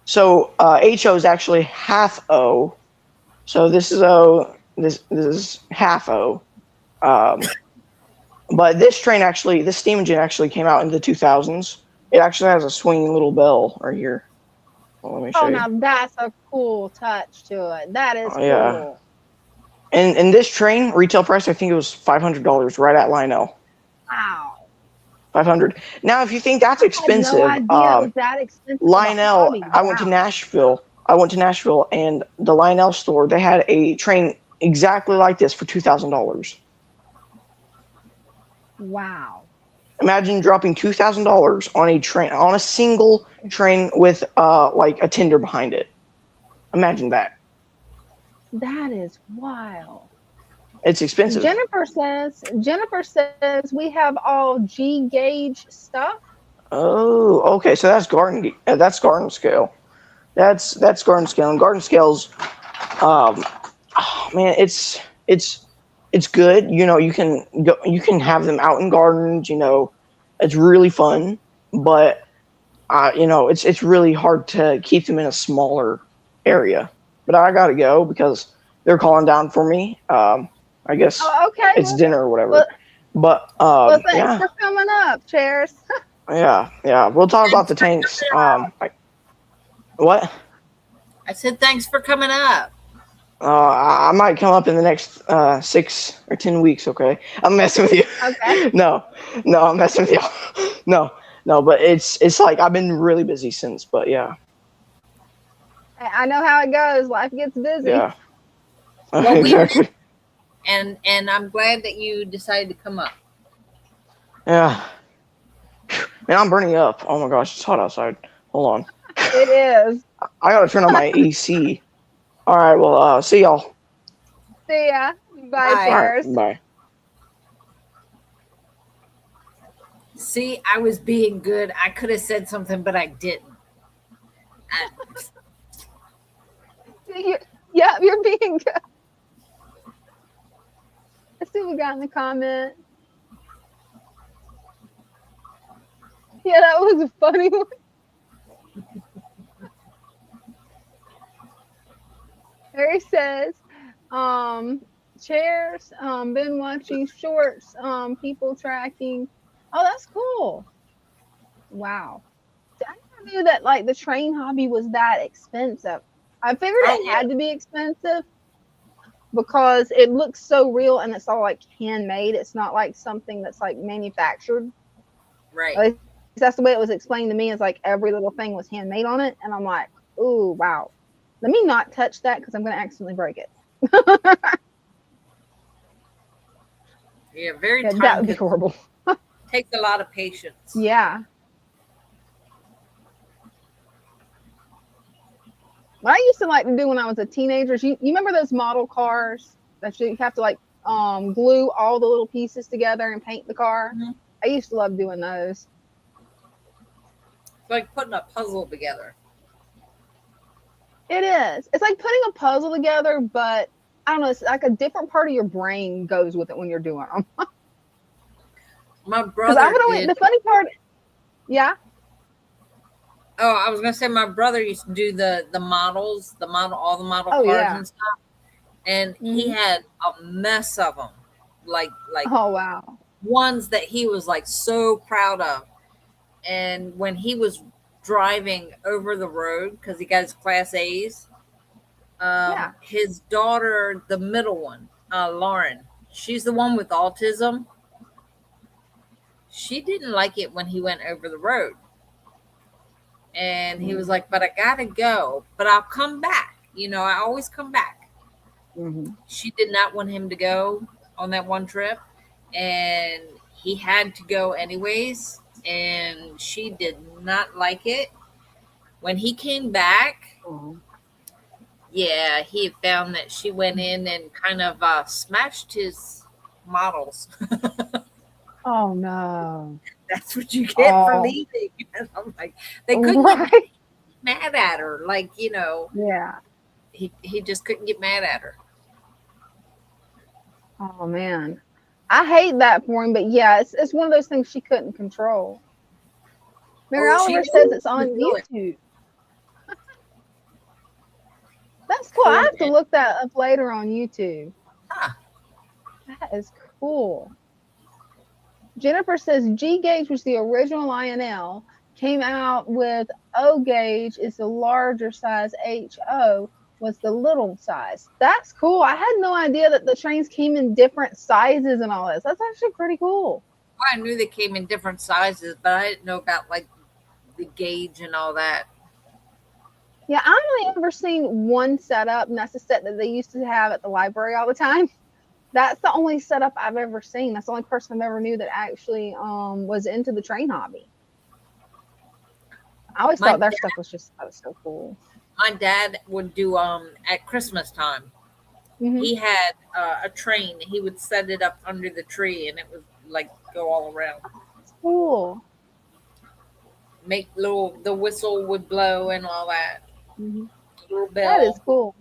[SPEAKER 6] So HO is actually half O. So this is O. This is half O. But this steam engine actually came out in the 2000s. It actually has a swinging little bell right here. Well, let me show
[SPEAKER 1] Oh,
[SPEAKER 6] you.
[SPEAKER 1] now that's a cool touch to it. That is
[SPEAKER 6] Oh, yeah.
[SPEAKER 1] cool.
[SPEAKER 6] And this train retail price, I think it was $500 right at Lionel.
[SPEAKER 1] Wow.
[SPEAKER 6] 500. Now, if you think that's
[SPEAKER 1] I
[SPEAKER 6] expensive,
[SPEAKER 1] had no idea it was that expensive.
[SPEAKER 6] Lionel.
[SPEAKER 1] Hobby.
[SPEAKER 6] I went to
[SPEAKER 1] Wow.
[SPEAKER 6] Nashville, and the Lionel store, they had a train exactly like this for $2,000.
[SPEAKER 1] Wow.
[SPEAKER 6] Imagine dropping $2,000 on a train, on a single train with like a tender behind it. Imagine that.
[SPEAKER 1] That is wild.
[SPEAKER 6] It's expensive.
[SPEAKER 1] Jennifer says we have all G gauge stuff.
[SPEAKER 6] Oh, okay. So that's garden scale. That's garden scale. And garden scales, oh, man, it's good. You know, you can have them out in gardens. You know, it's really fun. But you know, it's really hard to keep them in a smaller area. But I gotta go because they're calling down for me. I guess
[SPEAKER 1] Oh, okay.
[SPEAKER 6] it's dinner or whatever.
[SPEAKER 1] Well,
[SPEAKER 6] But
[SPEAKER 1] well, thanks
[SPEAKER 6] yeah,
[SPEAKER 1] for coming up. Cheers.
[SPEAKER 6] yeah. We'll talk about the tanks. What?
[SPEAKER 2] I said, thanks for coming up.
[SPEAKER 6] I might come up in the next 6 or 10 weeks. Okay, I'm messing with you.
[SPEAKER 1] Okay.
[SPEAKER 6] No, I'm messing with you. No, but it's like I've been really busy since. But yeah,
[SPEAKER 1] I know how it goes. Life gets busy.
[SPEAKER 6] yeah.
[SPEAKER 2] Well,
[SPEAKER 6] Exactly.
[SPEAKER 2] And I'm glad that you decided to come up.
[SPEAKER 6] Yeah. Man, I'm burning up. Oh my gosh, it's hot outside. Hold on.
[SPEAKER 1] It is.
[SPEAKER 6] I gotta turn on my AC. All right. Well, see y'all.
[SPEAKER 1] See ya. Bye,
[SPEAKER 2] Bye.
[SPEAKER 6] All right,
[SPEAKER 1] Cheers.
[SPEAKER 6] bye.
[SPEAKER 2] See, I was being good. I could have said something, but I didn't.
[SPEAKER 1] Yeah, you're being good. Let's see what we got in the comment. Yeah, that was a funny one. Harry says, chairs, been watching shorts, people tracking. Oh, that's cool. Wow. I never knew that like the train hobby was that expensive. I figured it had to be expensive because it looks so real and it's all like handmade. It's not like something that's like manufactured.
[SPEAKER 2] Right.
[SPEAKER 1] At least that's the way it was explained to me. It's like every little thing was handmade on it. And I'm like, ooh, wow. Let me not touch that because I'm going to accidentally break it.
[SPEAKER 2] Yeah, very
[SPEAKER 1] Yeah, that would be horrible.
[SPEAKER 2] Takes a lot of patience.
[SPEAKER 1] Yeah. What I used to like to do when I was a teenager, you remember those model cars that you have to like glue all the little pieces together and paint the car?
[SPEAKER 2] Mm-hmm.
[SPEAKER 1] I used to love doing those.
[SPEAKER 2] It's like putting a puzzle together.
[SPEAKER 1] It is. It's like putting a puzzle together, but I don't know. It's like a different part of your brain goes with it when you're doing them.
[SPEAKER 2] My
[SPEAKER 1] Because
[SPEAKER 2] brother
[SPEAKER 1] I would always,
[SPEAKER 2] did.
[SPEAKER 1] the funny part, yeah.
[SPEAKER 2] Oh, I was gonna say my brother used to do all the model
[SPEAKER 1] Oh,
[SPEAKER 2] cars
[SPEAKER 1] yeah.
[SPEAKER 2] and stuff, and he had a mess of them, like
[SPEAKER 1] Oh, wow.
[SPEAKER 2] ones that he was like so proud of. And when he was driving over the road because he got his class A's,
[SPEAKER 1] Yeah.
[SPEAKER 2] his daughter, the middle one, Lauren, she's the one with autism. She didn't like it when he went over the road. And he was like, but I gotta go, but I'll come back. You know, I always come back.
[SPEAKER 1] Mm-hmm.
[SPEAKER 2] She did not want him to go on that one trip. and he had to go anyways, and she did not like it. When he came back,
[SPEAKER 1] Oh,
[SPEAKER 2] yeah, he found that she went in and kind of smashed his models.
[SPEAKER 1] oh no.
[SPEAKER 2] That's what you get for
[SPEAKER 1] Oh,
[SPEAKER 2] leaving. And I'm like, they couldn't get
[SPEAKER 1] right.
[SPEAKER 2] mad at her. Like,
[SPEAKER 1] Yeah.
[SPEAKER 2] he just couldn't get mad at her.
[SPEAKER 1] Oh man. I hate that for him, but yeah, it's one of those things she couldn't control. Mary
[SPEAKER 2] Oh, she
[SPEAKER 1] Oliver says
[SPEAKER 2] knew
[SPEAKER 1] it's
[SPEAKER 2] she was
[SPEAKER 1] on
[SPEAKER 2] doing.
[SPEAKER 1] YouTube. That's cool. I
[SPEAKER 2] Poor
[SPEAKER 1] have to
[SPEAKER 2] man.
[SPEAKER 1] look that up later on YouTube.
[SPEAKER 2] Huh.
[SPEAKER 1] That is cool. Jennifer says G gauge was the original Lionel. Came out with O gauge is the larger size. HO was the little size. That's cool. I had no idea that the trains came in different sizes and all this. That's actually pretty cool.
[SPEAKER 2] Well, I knew they came in different sizes, but I didn't know about like the gauge and all that.
[SPEAKER 1] Yeah, I've only ever seen one setup, and that's the set that they used to have at the library all the time. That's the only setup I've ever seen. That's the only person I've ever knew that actually was into the train hobby. I always
[SPEAKER 2] My
[SPEAKER 1] thought their
[SPEAKER 2] dad,
[SPEAKER 1] stuff was just that was so cool.
[SPEAKER 2] my dad would do at Christmas time.
[SPEAKER 1] Hmm.
[SPEAKER 2] He had a train. He would set it up under the tree, and it would like go all around.
[SPEAKER 1] It's cool.
[SPEAKER 2] Make the whistle would blow and all that.
[SPEAKER 1] Hmm.
[SPEAKER 2] Little
[SPEAKER 1] That is
[SPEAKER 2] bell,
[SPEAKER 1] cool.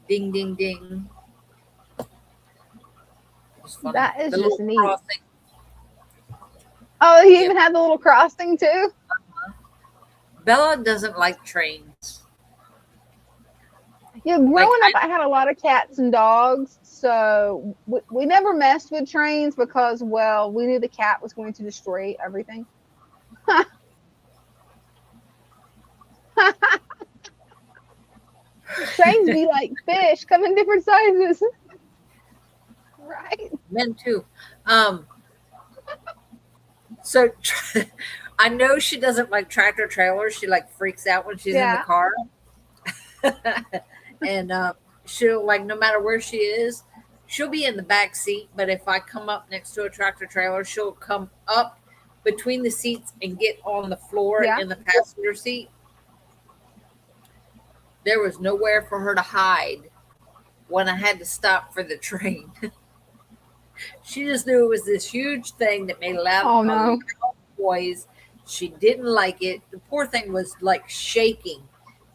[SPEAKER 2] ding ding ding. It was funny.
[SPEAKER 1] That is
[SPEAKER 2] The
[SPEAKER 1] just
[SPEAKER 2] little
[SPEAKER 1] neat.
[SPEAKER 2] crossing.
[SPEAKER 1] Oh, he
[SPEAKER 2] Yep.
[SPEAKER 1] even had the little crossing too.
[SPEAKER 2] Bella doesn't like trains.
[SPEAKER 1] Yeah,
[SPEAKER 2] Like
[SPEAKER 1] growing up, I had a lot of cats and dogs, so we never messed with trains because, well, we knew the cat was going to destroy everything. Trains be like fish, come in different sizes, right?
[SPEAKER 2] men too. Um, so I know she doesn't like tractor trailers. She like freaks out when she's in the
[SPEAKER 1] Yeah,
[SPEAKER 2] car, and she'll like no matter where she is, she'll be in the back seat. But if I come up next to a tractor trailer, she'll come up between the seats and get on the floor
[SPEAKER 1] yeah.
[SPEAKER 2] in the passenger seat. There was nowhere for her to hide when I had to stop for the train. She just knew it was this huge thing that made a
[SPEAKER 1] Oh
[SPEAKER 2] loud
[SPEAKER 1] no.
[SPEAKER 2] noise. She didn't like it. The poor thing was like shaking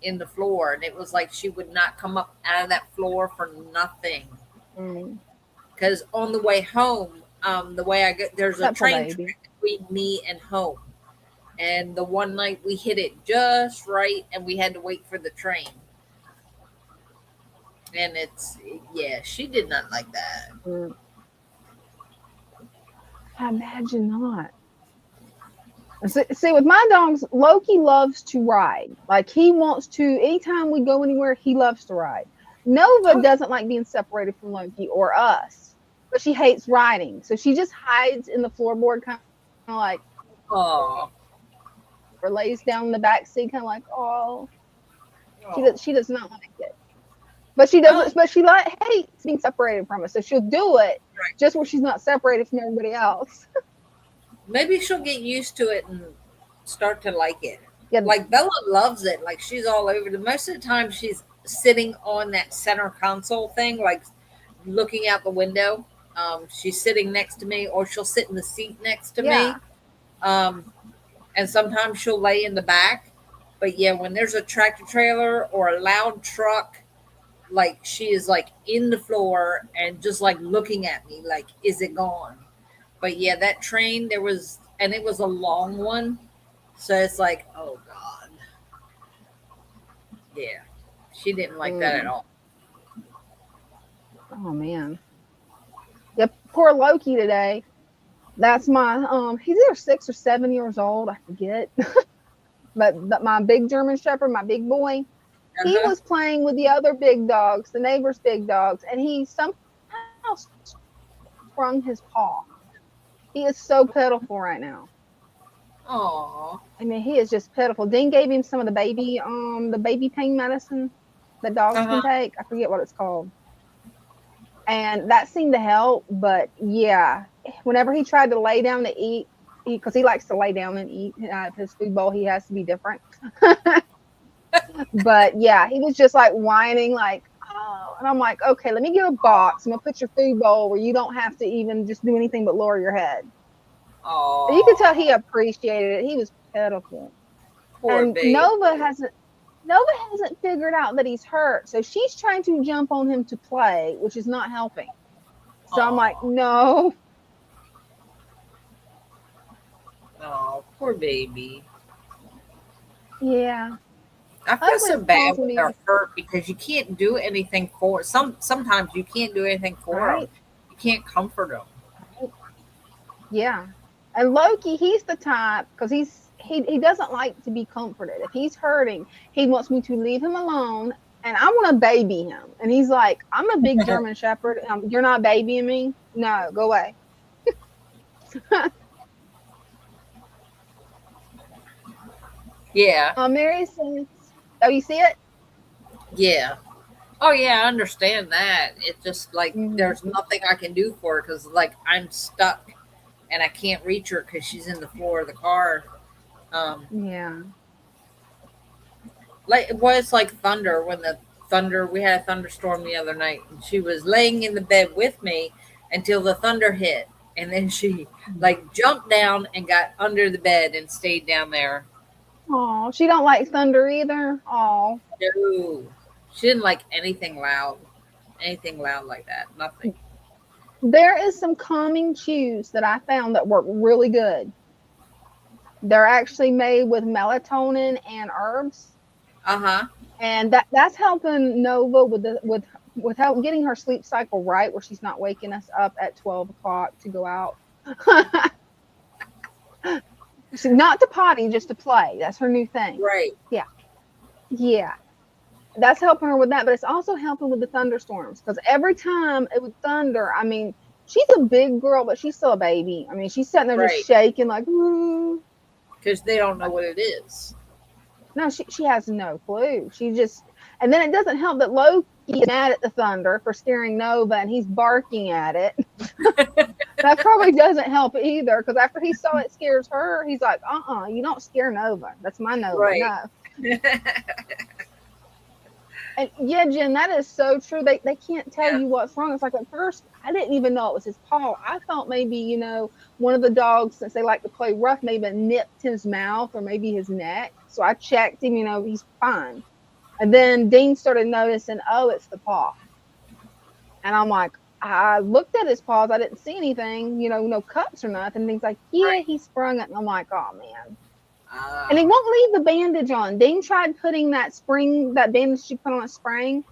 [SPEAKER 2] in the floor, and it was like she would not come up out of that floor for nothing.
[SPEAKER 1] Mm,
[SPEAKER 2] Because on the way home, the way I get there's a
[SPEAKER 1] that poor
[SPEAKER 2] train
[SPEAKER 1] baby.
[SPEAKER 2] track between me and home. And the one night we hit it just right, and we had to wait for the train. And yeah, she did not like that.
[SPEAKER 1] Mm, I imagine not. See, with my dogs, Loki loves to ride. Like he wants to. Anytime we go anywhere, he loves to ride. Nova doesn't like being separated from Loki or us, but she hates riding. So she just hides in the floorboard, kind of like,
[SPEAKER 2] Oh,
[SPEAKER 1] or lays down in the back seat, kind of like, oh. She does not like it. But she doesn't. But she hates being separated from us. So she'll do it
[SPEAKER 2] right.
[SPEAKER 1] just where she's not separated from everybody else.
[SPEAKER 2] Maybe she'll get used to it and start to like it.
[SPEAKER 1] Yeah.
[SPEAKER 2] Like Bella loves it. Like she's all over the most of the time she's sitting on that center console thing, like looking out the window. She's sitting next to me, or she'll sit in the seat next to
[SPEAKER 1] Yeah.
[SPEAKER 2] me. And sometimes she'll lay in the back. But yeah, when there's a tractor trailer or a loud truck, like she is like in the floor and just like looking at me, like, is it gone? But yeah, that train, it was a long one. So it's like, oh God. Yeah. She didn't like that at all.
[SPEAKER 1] Oh man. Yeah, poor Loki today. That's my he's either 6 or 7 years old, I forget. but my big German Shepherd, my big boy, he was playing with the other big dogs, the neighbor's big dogs, and he somehow sprung his paw. He is so pitiful right now.
[SPEAKER 2] Aw.
[SPEAKER 1] I mean, he is just pitiful. Dean gave him some of the baby pain medicine that dogs can take. I forget what it's called. and that seemed to help. But yeah, whenever he tried to lay down to eat, because he likes to lay down and eat, his food bowl, he has to be different. But yeah, he was just like whining, like, oh, and I'm like, okay, let me get a box. I'm gonna put your food bowl where you don't have to even just do anything but lower your head.
[SPEAKER 2] Oh,
[SPEAKER 1] You could tell he appreciated it. He was pitiful.
[SPEAKER 2] poor
[SPEAKER 1] And
[SPEAKER 2] baby.
[SPEAKER 1] Nova hasn't figured out that he's hurt, so she's trying to jump on him to play, which is not helping. So I'm like,
[SPEAKER 2] Aw.
[SPEAKER 1] no.
[SPEAKER 2] Oh, poor baby.
[SPEAKER 1] Yeah.
[SPEAKER 2] I feel so
[SPEAKER 1] Hopefully
[SPEAKER 2] bad
[SPEAKER 1] Paul's
[SPEAKER 2] when
[SPEAKER 1] gonna
[SPEAKER 2] they're
[SPEAKER 1] be
[SPEAKER 2] hurt because you can't do anything for sometimes you can't do anything for them.
[SPEAKER 1] right.
[SPEAKER 2] You can't comfort them.
[SPEAKER 1] Yeah. And Loki, he's the type, because he doesn't like to be comforted. If he's hurting, he wants me to leave him alone, and I want to baby him. And he's like, I'm a big German Shepherd. You're not babying me? No, go away.
[SPEAKER 2] Yeah,
[SPEAKER 1] Mary says, oh, you see it?
[SPEAKER 2] yeah. Oh yeah, I understand that. It's just like
[SPEAKER 1] Mhm.
[SPEAKER 2] there's nothing I can do for her because like I'm stuck and I can't reach her because she's in the floor of the car.
[SPEAKER 1] Yeah.
[SPEAKER 2] Like it was like thunder when we had a thunderstorm the other night and she was laying in the bed with me until the thunder hit and then she like jumped down and got under the bed and stayed down there.
[SPEAKER 1] Oh, she don't like thunder either. Oh,
[SPEAKER 2] No, she didn't like anything loud like that. Nothing.
[SPEAKER 1] there is some calming chews that I found that work really good. They're actually made with melatonin and herbs,
[SPEAKER 2] Uh-huh.
[SPEAKER 1] and that's helping Nova with help getting her sleep cycle right, where she's not waking us up at 12 o'clock to go out. Not to potty, just to play. That's her new thing.
[SPEAKER 2] Right.
[SPEAKER 1] Yeah. That's helping her with that, but it's also helping with the thunderstorms, because every time it would thunder, I mean, she's a big girl, but she's still a baby. I mean, she's sitting there
[SPEAKER 2] Right.
[SPEAKER 1] just shaking like, ooh.
[SPEAKER 2] Because they don't know what it is.
[SPEAKER 1] No, she has no clue. She just, and then it doesn't help that Loki is mad at the thunder for scaring Nova, and he's barking at it. That probably doesn't help either, because after he saw it scares her, he's like, you don't scare Nova. That's my Nova.
[SPEAKER 2] Right.
[SPEAKER 1] No. And yeah, Jen, that is so true. They can't tell you what's wrong. It's like at first I didn't even know it was his paw. I thought maybe, one of the dogs, since they like to play rough, maybe nipped his mouth or maybe his neck. So I checked him, he's fine. And then Dean started noticing, oh, it's the paw. And I'm like, I looked at his paws, I didn't see anything, no cuts or nothing. And he's like, yeah, he sprung it. And I'm like, oh man. And he won't leave the bandage on. Dean tried putting that bandage you put on a spring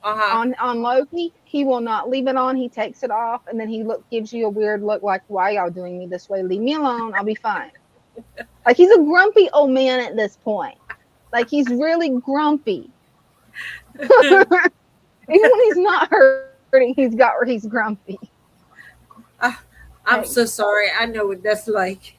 [SPEAKER 1] on Loki. He will not leave it on. He takes it off, and then he gives you a weird look like, why y'all doing me this way? Leave me alone. I'll be fine. Like he's a grumpy old man at this point. Like he's really grumpy. Even when he's not hurting, he's grumpy.
[SPEAKER 2] I'm so sorry. I know what that's like.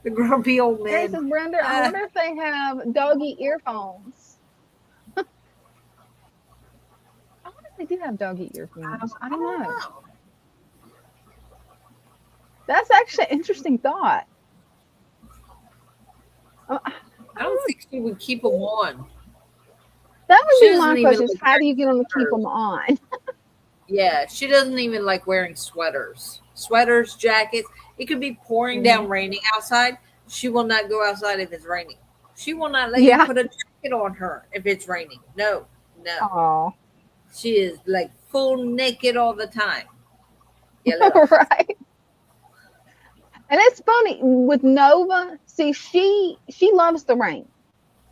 [SPEAKER 2] The grumpy old man.
[SPEAKER 1] Hey, says Brenda, I wonder if they have doggy earphones. I wonder if they do have doggy earphones. I don't know. That's actually an interesting thought.
[SPEAKER 2] I don't think she would keep them on.
[SPEAKER 1] That would
[SPEAKER 2] She
[SPEAKER 1] be my
[SPEAKER 2] doesn't
[SPEAKER 1] question.
[SPEAKER 2] even
[SPEAKER 1] Is how do you get them to keep them on?
[SPEAKER 2] Yeah, she doesn't even like wearing sweaters, jackets. It could be pouring down raining outside. She will not go outside if it's raining. She will not let you put a jacket on her if it's raining. No.
[SPEAKER 1] Oh,
[SPEAKER 2] She is like full naked all the time. Yeah,
[SPEAKER 1] right. And it's funny with Nova. See, she loves the rain,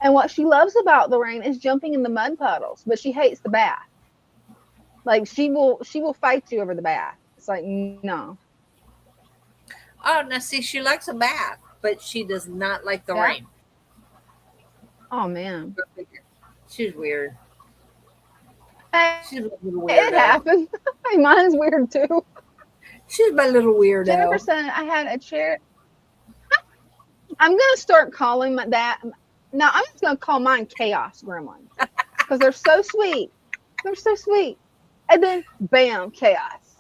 [SPEAKER 1] and what she loves about the rain is jumping in the mud puddles. But she hates the bath. Like she will fight you over the bath. It's like no.
[SPEAKER 2] Oh, now see, she likes a bath, but she does not like the rain.
[SPEAKER 1] Oh man,
[SPEAKER 2] she's weird.
[SPEAKER 1] Hey,
[SPEAKER 2] She's a little weirdo.
[SPEAKER 1] it happens. Hey, mine's weird too.
[SPEAKER 2] She's my little weirdo.
[SPEAKER 1] Jennifer said I had a chair. I'm gonna start calling that. No, I'm just gonna call mine chaos gremlins because they're so sweet. They're so sweet. And then bam, chaos.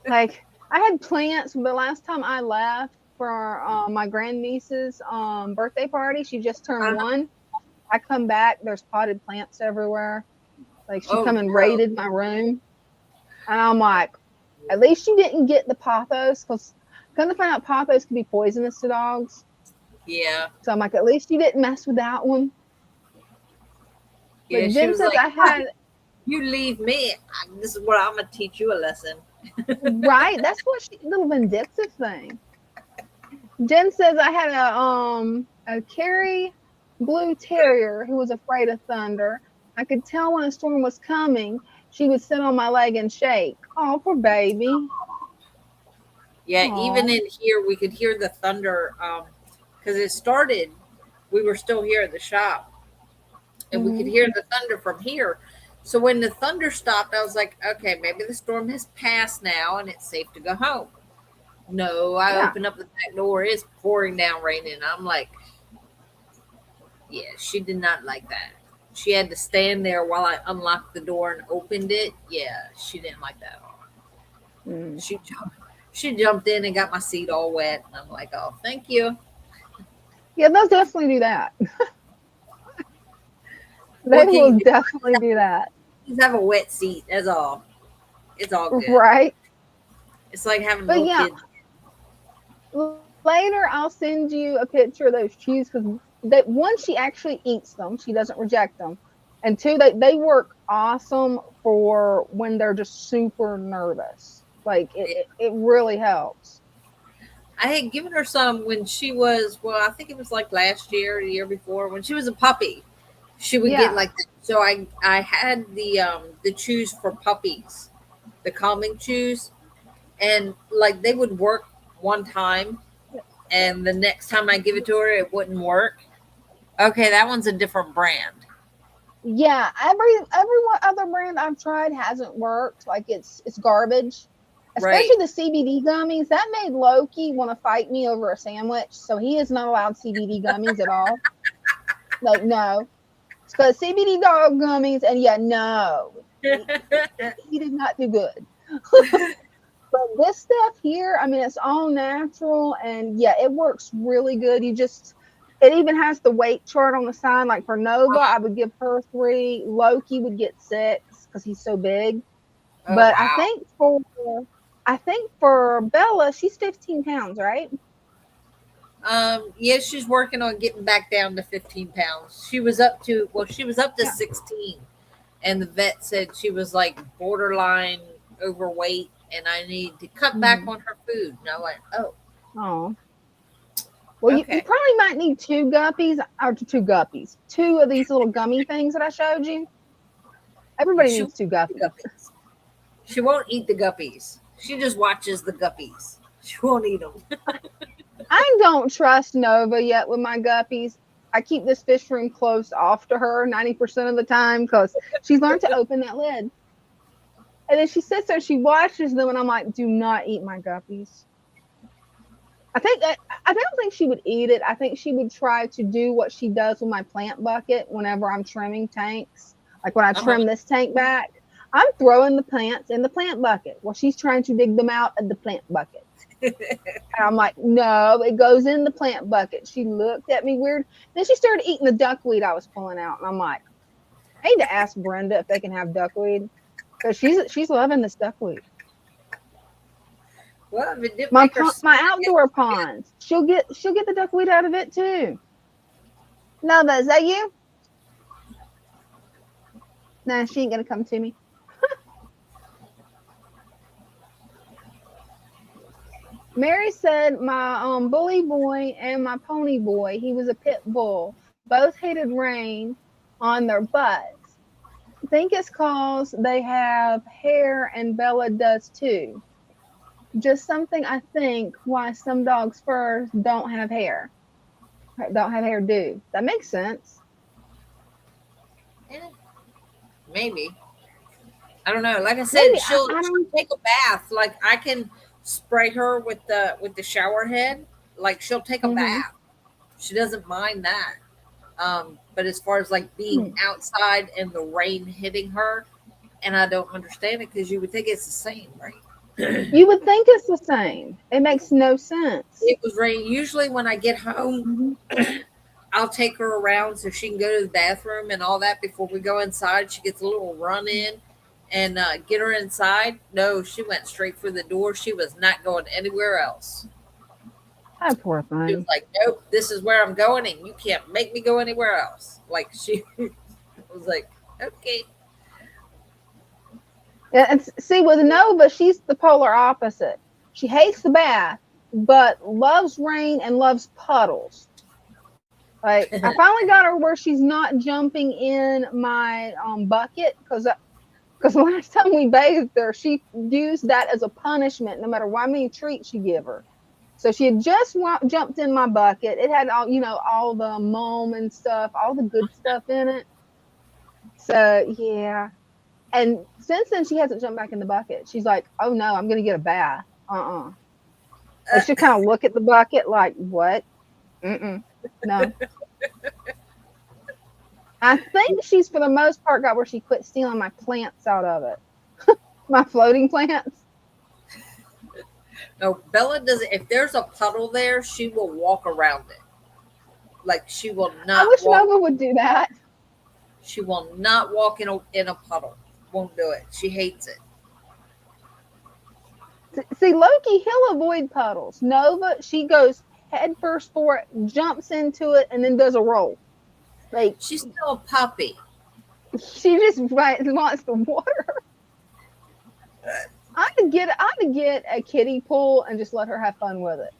[SPEAKER 1] Like I had plants the last time I left for my grandniece's birthday party. She just turned 1. I come back, there's potted plants everywhere. Like she come and raided my room, and I'm like, at least you didn't get the pothos, because come to find out pothos can be poisonous to dogs.
[SPEAKER 2] Yeah.
[SPEAKER 1] So I'm like, at least you didn't mess with that one.
[SPEAKER 2] Yeah,
[SPEAKER 1] But
[SPEAKER 2] she
[SPEAKER 1] Jen
[SPEAKER 2] was
[SPEAKER 1] says
[SPEAKER 2] like,
[SPEAKER 1] I had
[SPEAKER 2] you leave me. This is where I'm going to teach you a lesson.
[SPEAKER 1] right. That's what little vindictive thing. Jen says I had a Kerry blue terrier who was afraid of thunder. I could tell when a storm was coming. She would sit on my leg and shake. Oh, poor baby.
[SPEAKER 2] Yeah,
[SPEAKER 1] Aw.
[SPEAKER 2] even in here, we could hear the thunder because it started. We were still here at the shop, and we could hear the thunder from here. So when the thunder stopped, I was like, okay, maybe the storm has passed now, and it's safe to go home. No, I open up the back door. It's pouring down raining. I'm like, yeah, she did not like that. She had to stand there while I unlocked the door and opened it. Yeah, she didn't like that at all. She jumped in and got my seat all wet. And I'm like, oh, thank you.
[SPEAKER 1] Yeah, they'll definitely do that. They will definitely do that.
[SPEAKER 2] Just have a wet seat. That's all. It's all good.
[SPEAKER 1] Right.
[SPEAKER 2] It's like having little kids.
[SPEAKER 1] Later, I'll send you a picture of those chews, because one, she actually eats them. She doesn't reject them. And 2, they work awesome for when they're just super nervous. Like it really helps.
[SPEAKER 2] I had given her some when she was, well, I think it was like last year or the year before, when she was a puppy. She would get like that. So I had the chews for puppies, the calming chews, and like they would work one time, and the next time I give it to her, it wouldn't work. Okay, that one's a different brand.
[SPEAKER 1] Yeah, every other brand I've tried hasn't worked. Like it's garbage. Especially the CBD gummies. That made Loki want to fight me over a sandwich. So he is not allowed CBD gummies at all. Like, no. Because CBD dog gummies, and no. He did not do good. But this stuff here, I mean, it's all natural, and it works really good. It even has the weight chart on the side. Like for Nova, I would give her 3. Loki would get 6 because he's so big. But wow. I think for Bella, she's 15 pounds, right?
[SPEAKER 2] Yeah, she's working on getting back down to 15 pounds. She was up to 16, and the vet said she was like borderline overweight, and I need to cut back on her food. And I went,
[SPEAKER 1] oh. Well, okay. you probably might need 2 guppies, or 2 guppies. 2 of these little gummy things that I showed you. Everybody needs 2 guppies.
[SPEAKER 2] She won't eat the guppies. She just watches the guppies. She won't eat them.
[SPEAKER 1] I don't trust Nova yet with my guppies. I keep this fish room closed off to her 90% of the time because she's learned to open that lid. And then she sits there, she watches them, and I'm like, do not eat my guppies. I don't think she would eat it. I think she would try to do what she does with my plant bucket whenever I'm trimming tanks. Like when I trim this tank back, I'm throwing the plants in the plant bucket. Well, she's trying to dig them out of the plant bucket. And I'm like, no, it goes in the plant bucket. She looked at me weird. Then she started eating the duckweed I was pulling out. And I'm like, I need to ask Brenda if they can have duckweed, because she's loving this duckweed.
[SPEAKER 2] Well,
[SPEAKER 1] my outdoor ponds, she'll get the duckweed out of it too. Nova, is that you? Nah, she ain't gonna come to me. Mary said my bully boy and my pony boy, he was a pit bull, both hated rain on their butts. I think it's cause they have hair, and Bella does too. Just something I think why some dogs' furs don't have hair. Don't have hair do. That makes sense.
[SPEAKER 2] Yeah, maybe. I don't know. Like I said, she'll take a bath. Like I can spray her with the shower head, Like she'll take a bath. She doesn't mind that. But as far as like being outside and the rain hitting her, and I don't understand it because you would think it's the same, right?
[SPEAKER 1] You would think it's the same. It makes no sense.
[SPEAKER 2] It was rain. Usually when I get home, I'll take her around so she can go to the bathroom and all that before we go inside. She gets a little run in and get her inside. No, she went straight for the door. She was not going anywhere else.
[SPEAKER 1] Oh, poor
[SPEAKER 2] She was
[SPEAKER 1] thing.
[SPEAKER 2] like, nope, this is where I'm going and you can't make me go anywhere else. Like she was like, okay.
[SPEAKER 1] Yeah, and see, with Nova, she's the polar opposite. She hates the bath, but loves rain and loves puddles. Like I finally got her where she's not jumping in my bucket because the last time we bathed her, she used that as a punishment, no matter how many treats you give her. So she had just jumped in my bucket. It had all, all the moam and stuff, all the good stuff in it. So yeah. And since then, she hasn't jumped back in the bucket. She's like, oh no, I'm going to get a bath. And she'll kind of look at the bucket like, what? No. I think she's, for the most part, got where she quit stealing my plants out of it. My floating plants.
[SPEAKER 2] No, Bella doesn't. If there's a puddle there, she will walk around it. Like she will not.
[SPEAKER 1] I wish Nova would do that.
[SPEAKER 2] She will not walk in a puddle. Won't do it. She hates it.
[SPEAKER 1] See, Loki, he'll avoid puddles. Nova, she goes head first for it, jumps into it, and then does a roll. Like
[SPEAKER 2] she's still a puppy.
[SPEAKER 1] She just wants the water. I could get a kiddie pool and just let her have fun with it.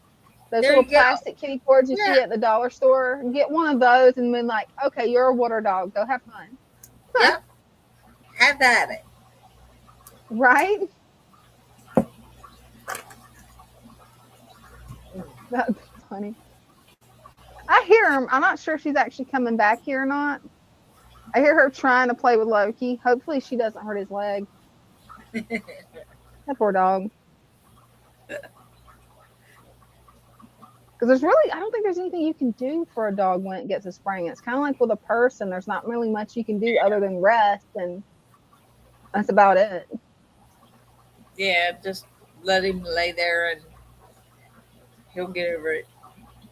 [SPEAKER 1] Those
[SPEAKER 2] There
[SPEAKER 1] little
[SPEAKER 2] you go.
[SPEAKER 1] plastic kiddie cords you see at the dollar store. Get one of those and then like, okay, you're a water dog. Go have fun.
[SPEAKER 2] Yep. Have at it.
[SPEAKER 1] Right? That's funny. I hear him. I'm not sure if she's actually coming back here or not. I hear her trying to play with Loki. Hopefully she doesn't hurt his leg. That poor dog. Because I don't think there's anything you can do for a dog when it gets a sprain. It's kind of like with a person. There's not really much you can do other than rest, and that's about it.
[SPEAKER 2] Yeah, just let him lay there and he'll get over it.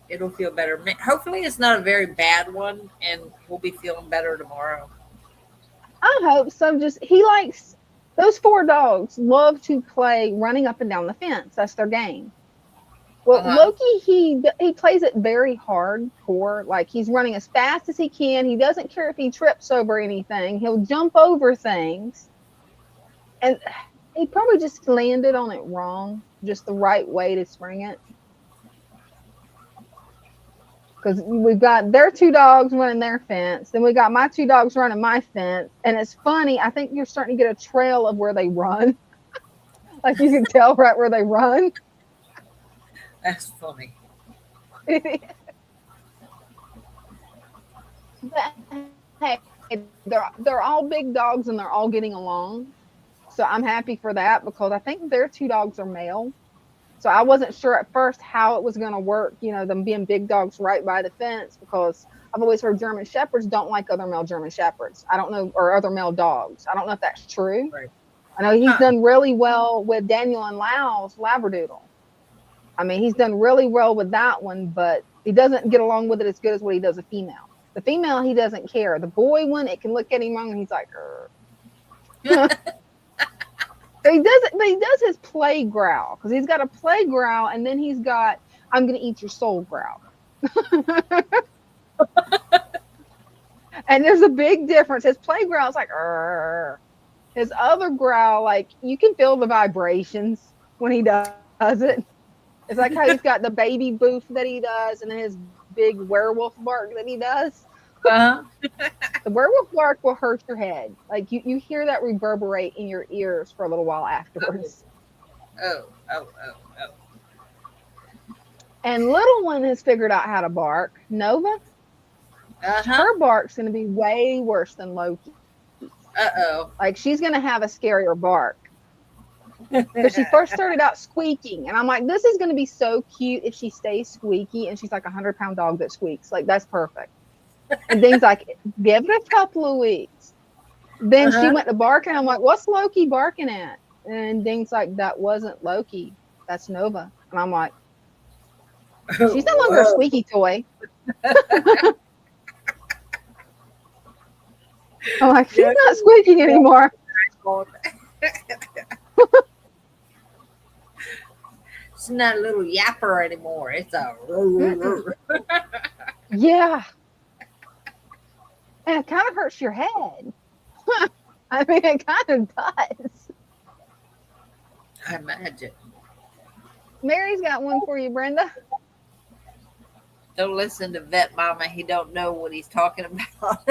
[SPEAKER 2] It'll feel better. Hopefully it's not a very bad one and we'll be feeling better tomorrow.
[SPEAKER 1] I hope so. He likes, those 4 dogs love to play running up and down the fence. That's their game. Well, Loki, he plays it very hardcore. Like he's running as fast as he can. He doesn't care if he trips over anything. He'll jump over things. And he probably just landed on it wrong. Just the right way to spring it. Because we've got their 2 dogs running their fence. Then we got my 2 dogs running my fence. And it's funny. I think you're starting to get a trail of where they run. Like you can tell right where they run.
[SPEAKER 2] That's funny.
[SPEAKER 1] But, hey, they're all big dogs and they're all getting along. So I'm happy for that because I think their 2 dogs are male. So I wasn't sure at first how it was going to work, them being big dogs right by the fence, because I've always heard German Shepherds don't like other male German Shepherds. I don't know, or other male dogs. I don't know if that's true.
[SPEAKER 2] Right.
[SPEAKER 1] I know he's done really well with Daniel and Lau's Labradoodle. I mean, he's done really well with that one, but he doesn't get along with it as good as what he does a female. The female, he doesn't care. The boy one, it can look at him wrong and he's like, So he does his play growl, because he's got a play growl and then he's got, I'm going to eat your soul growl. And there's a big difference. His play growl is like, his other growl, like you can feel the vibrations when he does it. It's like how he's got the baby boof that he does, and then his big werewolf bark that he does. The werewolf bark will hurt your head. Like you hear that reverberate in your ears for a little while afterwards.
[SPEAKER 2] Oh.
[SPEAKER 1] And little one has figured out how to bark. Nova, her bark's going to be way worse than Loki.
[SPEAKER 2] Uh-oh.
[SPEAKER 1] Like she's going to have a scarier bark. Because she first started out squeaking, and I'm like, this is going to be so cute if she stays squeaky. And she's like a 100-pound dog that squeaks. Like, that's perfect. And things like, give it a couple of weeks. Then she went to barking. I'm like, what's Loki barking at? And things like, that wasn't Loki. That's Nova. And I'm like, she's no longer a squeaky toy. I'm like, she's not squeaking anymore.
[SPEAKER 2] It's not a little yapper anymore. It's a
[SPEAKER 1] Yeah. And it kind of hurts your head. I mean, it kind of does.
[SPEAKER 2] I imagine.
[SPEAKER 1] Mary's got one for you, Brenda.
[SPEAKER 2] Don't listen to Vet Mama. He don't know what he's talking about.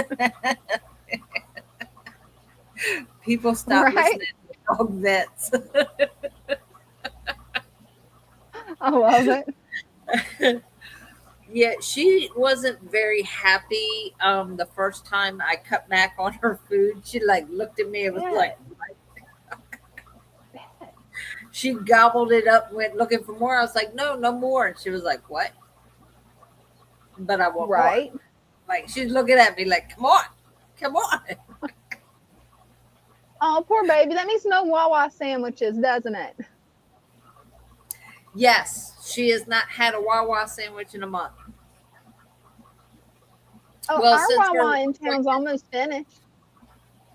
[SPEAKER 2] People stop listening to dog vets.
[SPEAKER 1] I love it.
[SPEAKER 2] Yeah, she wasn't very happy the first time I cut back on her food. She like looked at me and was like, she gobbled it up, went looking for more. I was like, no more. And she was like, what? But I want more. Like, she's looking at me like, come on.
[SPEAKER 1] Oh, poor baby. That means no Wawa sandwiches, doesn't it?
[SPEAKER 2] Yes, she has not had a Wawa sandwich in a month.
[SPEAKER 1] Oh, well, our Wawa in town's almost finished.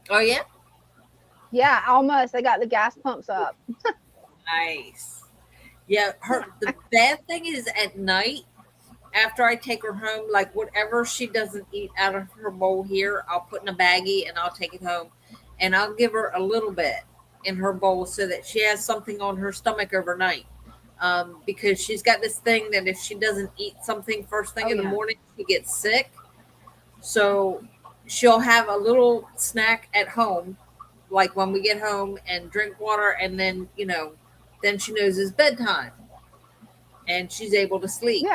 [SPEAKER 2] Oh, yeah?
[SPEAKER 1] Yeah, almost. They got the gas pumps up.
[SPEAKER 2] Nice. Yeah, the bad thing is at night, after I take her home, like whatever she doesn't eat out of her bowl here, I'll put in a baggie and I'll take it home. And I'll give her a little bit in her bowl so that she has something on her stomach overnight. Because she's got this thing that if she doesn't eat something first thing in the morning, she gets sick. So she'll have a little snack at home, like when we get home, and drink water, and then, then she knows it's bedtime. And she's able to sleep.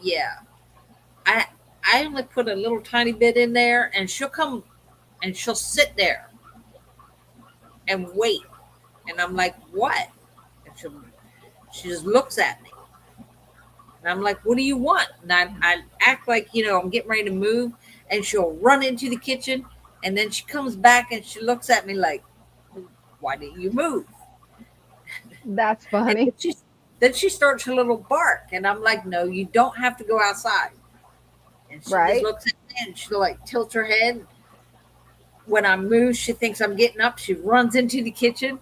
[SPEAKER 2] Yeah. I only put a little tiny bit in there, and she'll come and she'll sit there and wait. And I'm like, what? And she just looks at me. And I'm like, what do you want? And I act like, I'm getting ready to move. And she'll run into the kitchen. And then she comes back and she looks at me like, why didn't you move?
[SPEAKER 1] That's funny.
[SPEAKER 2] Then she starts her little bark. And I'm like, no, you don't have to go outside. And she just looks at me and she like tilts her head. When I move, she thinks I'm getting up. She runs into the kitchen.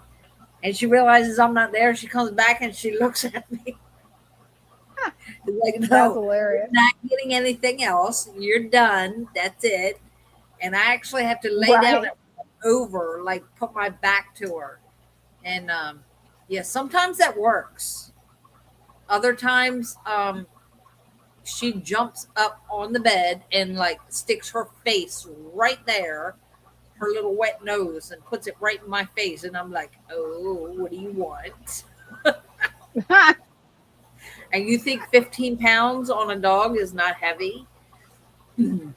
[SPEAKER 2] And she realizes I'm not there. She comes back and she looks at me. Like, no,
[SPEAKER 1] that's hilarious.
[SPEAKER 2] You're not getting anything else. You're done. That's it. And I actually have to lay down and over, like put my back to her. And sometimes that works. Other times, she jumps up on the bed and like sticks her face right there, her little wet nose, and puts it right in my face. And I'm like, oh, what do you want? And you think 15 pounds on a dog is not heavy?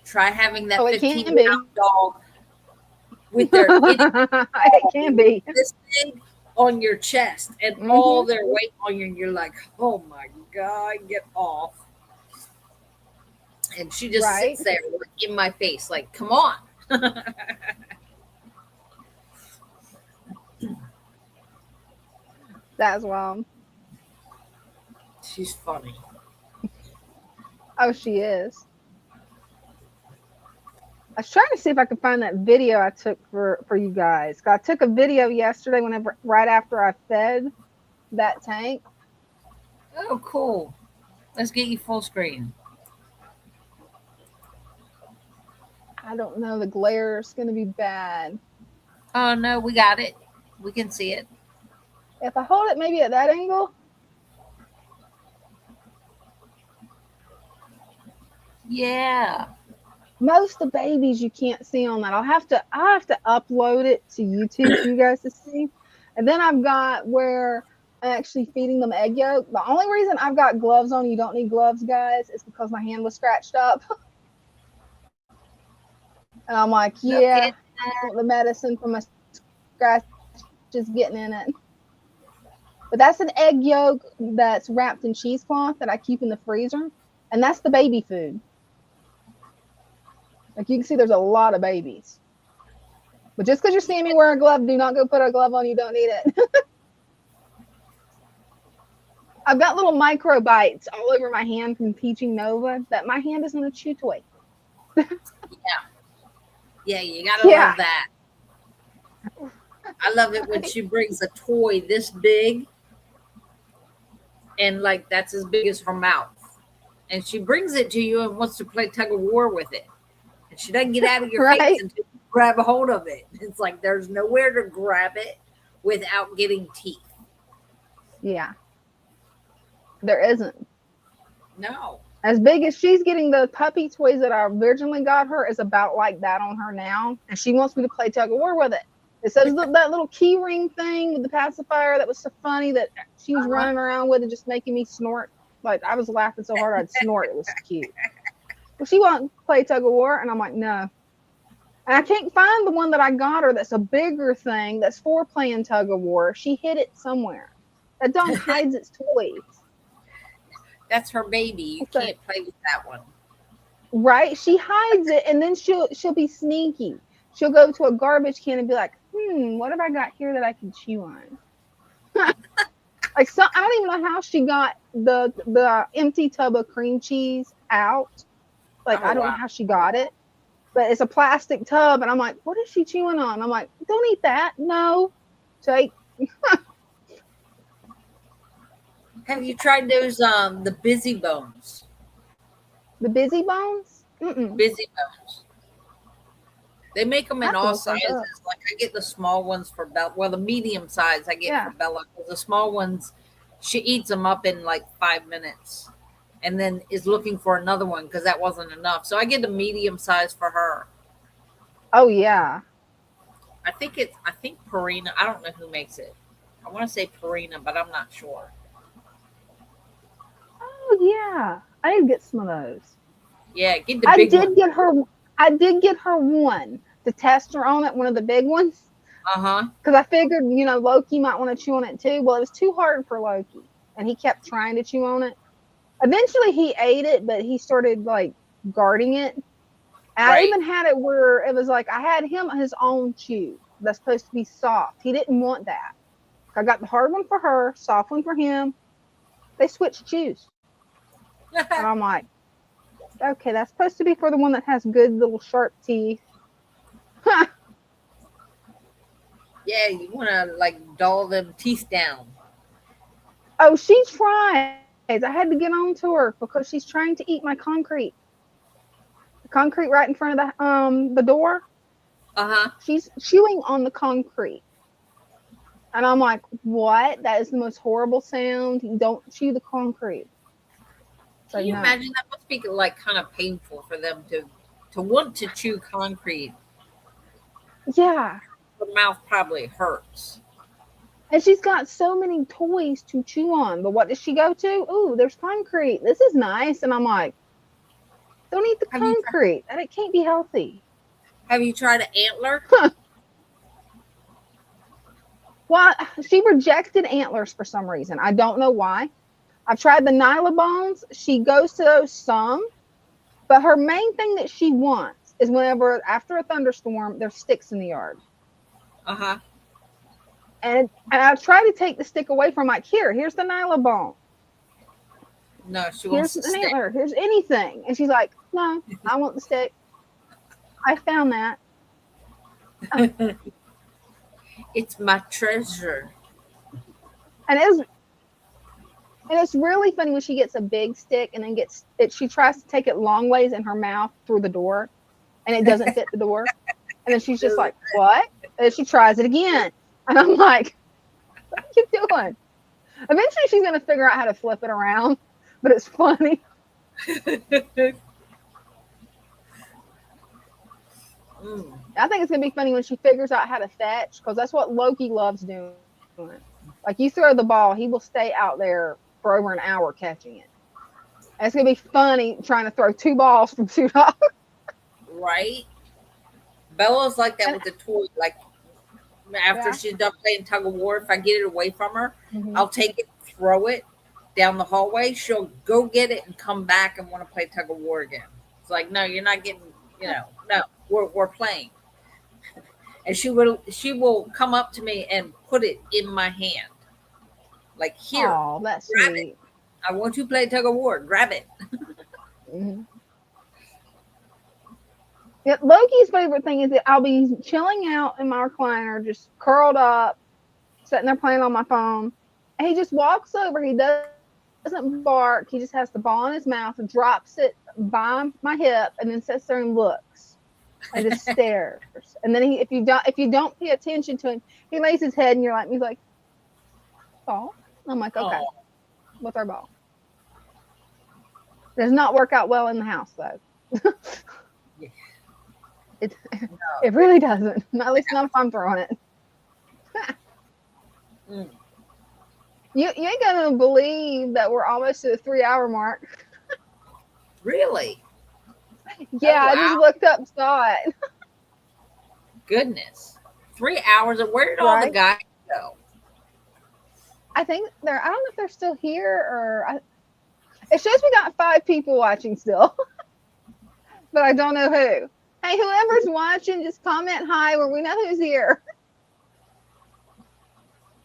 [SPEAKER 2] Try having that 15-pound dog with their
[SPEAKER 1] it can be
[SPEAKER 2] this big on your chest and all their weight on you, and you're like, oh my God, get off. And she just sits there in my face like, come on.
[SPEAKER 1] That's wild.
[SPEAKER 2] She's funny.
[SPEAKER 1] Oh, she is. I was trying to see if I could find that video I took for you guys. I took a video yesterday right after I fed that tank.
[SPEAKER 2] Oh, cool. Let's get you full screen.
[SPEAKER 1] I don't know. The glare is going to be bad.
[SPEAKER 2] Oh, no, we got it. We can see it.
[SPEAKER 1] If I hold it maybe at that angle.
[SPEAKER 2] Yeah.
[SPEAKER 1] Most of the babies you can't see on that. I'll have to upload it to YouTube for you guys to see. And then I've got where I'm actually feeding them egg yolk. The only reason I've got gloves on, you don't need gloves, guys, is because my hand was scratched up. And I'm like, yeah, I want the medicine from my scratch just getting in it. But that's an egg yolk that's wrapped in cheesecloth that I keep in the freezer, and that's the baby food. Like you can see, there's a lot of babies. But just because you're seeing me wear a glove, do not go put a glove on. You don't need it. I've got little micro bites all over my hand from teaching Nova that my hand isn't a chew toy.
[SPEAKER 2] Yeah, you gotta love that. I love it when she brings a toy this big, and like that's as big as her mouth, and she brings it to you and wants to play tug of war with it, and she doesn't get out of your face until you grab a hold of it. It's like there's nowhere to grab it without getting teeth.
[SPEAKER 1] Yeah. There isn't.
[SPEAKER 2] No.
[SPEAKER 1] As big as she's getting, the puppy toys that I originally got her is about like that on her now. And she wants me to play tug of war with it. It says that little key ring thing with the pacifier that was so funny that she was running around with and just making me snort. Like I was laughing so hard I'd snort. It was cute. But she won't play tug of war. And I'm like, no. And I can't find the one that I got her that's a bigger thing that's for playing tug of war. She hid it somewhere. That dog hides its toys.
[SPEAKER 2] That's her baby. You can't play with that one.
[SPEAKER 1] Right? She hides it, and then she'll be sneaky. She'll go to a garbage can and be like, what have I got here that I can chew on? Like I don't even know how she got the empty tub of cream cheese out. Like I don't know how she got it. But it's a plastic tub, and I'm like, what is she chewing on? I'm like, don't eat that. No. Take.
[SPEAKER 2] Have you tried those the busy bones?
[SPEAKER 1] The busy bones? Mm-mm.
[SPEAKER 2] Busy bones. They make them in all sizes. Like I get the small ones for Bella. Well, the medium size I get for Bella. The small ones, she eats them up in like 5 minutes, and then is looking for another one because that wasn't enough. So I get the medium size for her.
[SPEAKER 1] Oh yeah.
[SPEAKER 2] I think Purina. I don't know who makes it. I want to say Purina, but I'm not sure.
[SPEAKER 1] Oh yeah, I did get some of those.
[SPEAKER 2] Yeah, get the big one.
[SPEAKER 1] I did get her one to test her on it, one of the big ones. Because I figured, Loki might want to chew on it too. Well, it was too hard for Loki, and he kept trying to chew on it. Eventually, he ate it, but he started like guarding it. And I even had it where it was like I had him his own chew that's supposed to be soft. He didn't want that. I got the hard one for her, soft one for him. They switched chews. And I'm like, okay, that's supposed to be for the one that has good little sharp teeth.
[SPEAKER 2] Yeah, you want to like dull them teeth down.
[SPEAKER 1] Oh, she tries. I had to get on to her because she's trying to eat my concrete. The concrete right in front of the door. She's chewing on the concrete. And I'm like, what? That is the most horrible sound. You don't chew the concrete.
[SPEAKER 2] Can you imagine? That must be like kind of painful for them to want to chew concrete.
[SPEAKER 1] Yeah.
[SPEAKER 2] The mouth probably hurts.
[SPEAKER 1] And she's got so many toys to chew on. But what does she go to? Ooh, there's concrete. This is nice. And I'm like, don't eat the concrete. It can't be healthy.
[SPEAKER 2] Have you tried an antler?
[SPEAKER 1] Well, she rejected antlers for some reason. I don't know why. I've tried the Nyla bones. She goes to those some. But her main thing that she wants is whenever, after a thunderstorm, there's sticks in the yard. And I try to take the stick away from like, here's the Nyla bone.
[SPEAKER 2] No, she wants
[SPEAKER 1] here's
[SPEAKER 2] the
[SPEAKER 1] an
[SPEAKER 2] stick.
[SPEAKER 1] antler. Here's anything. And she's like, no, I want the stick. I found that.
[SPEAKER 2] It's my treasure.
[SPEAKER 1] And it's really funny when she gets a big stick and then she tries to take it long ways in her mouth through the door, and it doesn't fit the door. And then she's just like, what? And she tries it again. And I'm like, what are you doing? Eventually she's going to figure out how to flip it around, but it's funny. I think it's going to be funny when she figures out how to fetch, because that's what Loki loves doing. Like, you throw the ball, he will stay out there for over an hour catching it. And it's going to be funny trying to throw 2 balls from 2 dogs.
[SPEAKER 2] Right? Bella's like that with the toy. Like, after
[SPEAKER 1] Yeah.
[SPEAKER 2] she's done playing tug of war, if I get it away from her,
[SPEAKER 1] Mhm.
[SPEAKER 2] I'll take it, throw it down the hallway. She'll go get it and come back and want to play tug of war again. It's like, no, you're not getting, no, we're playing. And she will come up to me and put it in my hand. Like, here,
[SPEAKER 1] Oh, that's
[SPEAKER 2] grab it.
[SPEAKER 1] sweet.
[SPEAKER 2] I want to play tug of war. Grab it.
[SPEAKER 1] Hmm. Yeah, Loki's favorite thing is that I'll be chilling out in my recliner, just curled up, sitting there playing on my phone, and he just walks over. He doesn't bark. He just has the ball in his mouth and drops it by my hip, and then sits there and looks and just stares. And then if you don't pay attention to him, he lays his head in your lap. And he's like, "Ball." I'm like, "Okay,
[SPEAKER 2] Oh,
[SPEAKER 1] what's our ball?" Does not work out well in the house though.
[SPEAKER 2] yeah.
[SPEAKER 1] It
[SPEAKER 2] No.
[SPEAKER 1] it really doesn't. Not, at least not if I'm throwing it.
[SPEAKER 2] Mm.
[SPEAKER 1] You ain't gonna believe that we're almost to the 3 hour mark.
[SPEAKER 2] Really?
[SPEAKER 1] Yeah,
[SPEAKER 2] Oh,
[SPEAKER 1] I just
[SPEAKER 2] wow.
[SPEAKER 1] looked up, saw it.
[SPEAKER 2] Goodness. 3 hours. And where did all the
[SPEAKER 1] Right?
[SPEAKER 2] guys go?
[SPEAKER 1] I think I don't know if they're still here it shows we got 5 people watching still, but I don't know who. Hey, whoever's watching, just comment hi where we know who's here.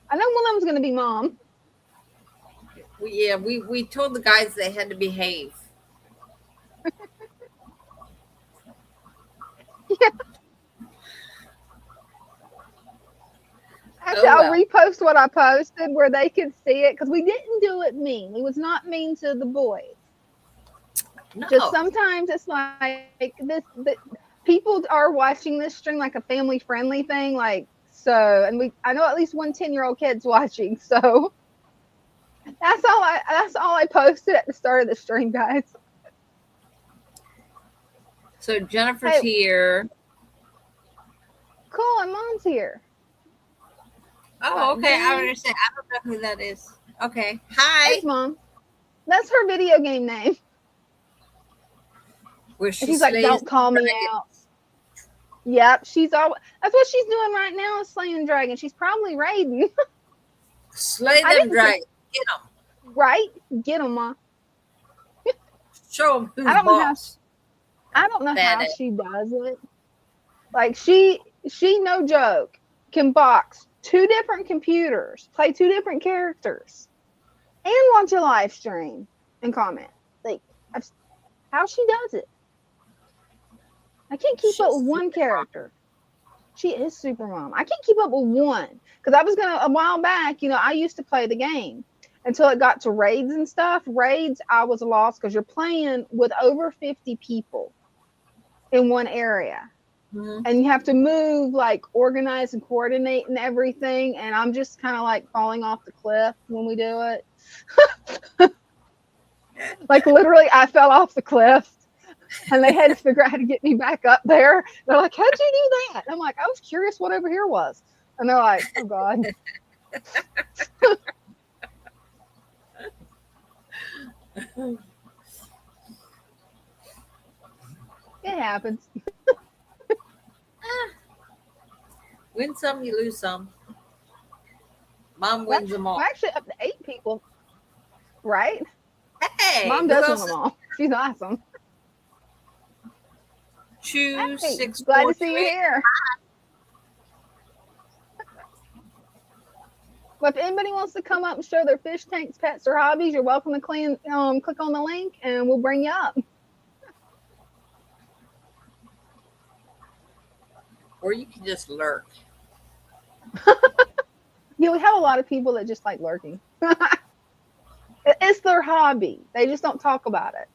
[SPEAKER 1] I know one of them's gonna be mom.
[SPEAKER 2] We told the guys they had to behave.
[SPEAKER 1] Actually,
[SPEAKER 2] Oh,
[SPEAKER 1] I'll
[SPEAKER 2] well.
[SPEAKER 1] repost what I posted where they could see it because we didn't do it mean. We was not mean to the boys. Just
[SPEAKER 2] No.
[SPEAKER 1] sometimes it's like people are watching this stream like a family friendly thing, like so. And I know at least one 10-year-old kid's watching, so that's all I posted at the start of the stream, guys.
[SPEAKER 2] So Jennifer's
[SPEAKER 1] Hey,
[SPEAKER 2] here.
[SPEAKER 1] cool, and mom's here.
[SPEAKER 2] Oh, okay. I
[SPEAKER 1] Then
[SPEAKER 2] understand. I don't know who that is. Okay. Hi.
[SPEAKER 1] there's mom. That's her video game name.
[SPEAKER 2] Where
[SPEAKER 1] And
[SPEAKER 2] she
[SPEAKER 1] she's like,
[SPEAKER 2] slays
[SPEAKER 1] "Don't call me
[SPEAKER 2] dragons.
[SPEAKER 1] out." Yep, she's all. That's what she's doing right now, is slaying dragons. She's probably raiding.
[SPEAKER 2] Slay
[SPEAKER 1] I
[SPEAKER 2] them
[SPEAKER 1] didn't
[SPEAKER 2] dragons. Get them.
[SPEAKER 1] right. Get them, ma.
[SPEAKER 2] Show them who's
[SPEAKER 1] I don't know how.
[SPEAKER 2] boss.
[SPEAKER 1] I don't know how
[SPEAKER 2] Badass.
[SPEAKER 1] she does it. Like she no joke can box 2 different computers, play 2 different characters, and watch a live stream and comment. Like how she does it. I can't keep up
[SPEAKER 2] She's
[SPEAKER 1] with one character. She is super mom. I can't keep up with one because I was gonna a while back. I used to play the game until it got to raids and stuff. Raids, I was lost because you're playing with over 50 people in one area.
[SPEAKER 2] Mhm.
[SPEAKER 1] And you have to move, like organize and coordinate and everything. And I'm just kind of like falling off the cliff when we do it. Like literally, I fell off the cliff, and they had to figure out how to get me back up there. They're like, "How'd you do that?" And I'm like, "I was curious what over here was." And they're like, "Oh God." It happens.
[SPEAKER 2] Win some, you lose some. Mom
[SPEAKER 1] Well,
[SPEAKER 2] wins them all.
[SPEAKER 1] we're actually up to 8 people, right?
[SPEAKER 2] Hey,
[SPEAKER 1] Mom
[SPEAKER 2] who
[SPEAKER 1] does win
[SPEAKER 2] else
[SPEAKER 1] them
[SPEAKER 2] is
[SPEAKER 1] all. She's awesome.
[SPEAKER 2] 2
[SPEAKER 1] Hey,
[SPEAKER 2] 6
[SPEAKER 1] glad
[SPEAKER 2] 4
[SPEAKER 1] to see
[SPEAKER 2] 2
[SPEAKER 1] you
[SPEAKER 2] 8?
[SPEAKER 1] here. Well, if anybody wants to come up and show their fish tanks, pets, or hobbies, you're welcome to click on the link, and we'll bring you up.
[SPEAKER 2] Or you can just lurk.
[SPEAKER 1] Yeah, we have a lot of people that just like lurking. It's their hobby. They just don't talk about it.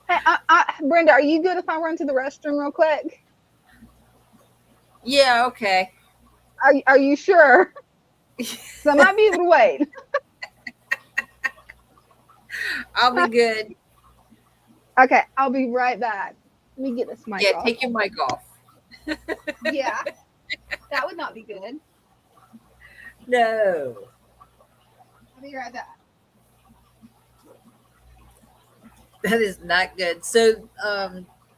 [SPEAKER 1] Hey, Brenda, are you good if I run to the restroom real quick?
[SPEAKER 2] Yeah, okay.
[SPEAKER 1] Are you sure? So I might be able to wait.
[SPEAKER 2] I'll be good.
[SPEAKER 1] Okay, I'll be right back. Let me get this mic
[SPEAKER 2] Yeah,
[SPEAKER 1] off.
[SPEAKER 2] take your mic off.
[SPEAKER 1] Yeah, that would not be good.
[SPEAKER 2] No.
[SPEAKER 1] I'll be right back.
[SPEAKER 2] That is not good. So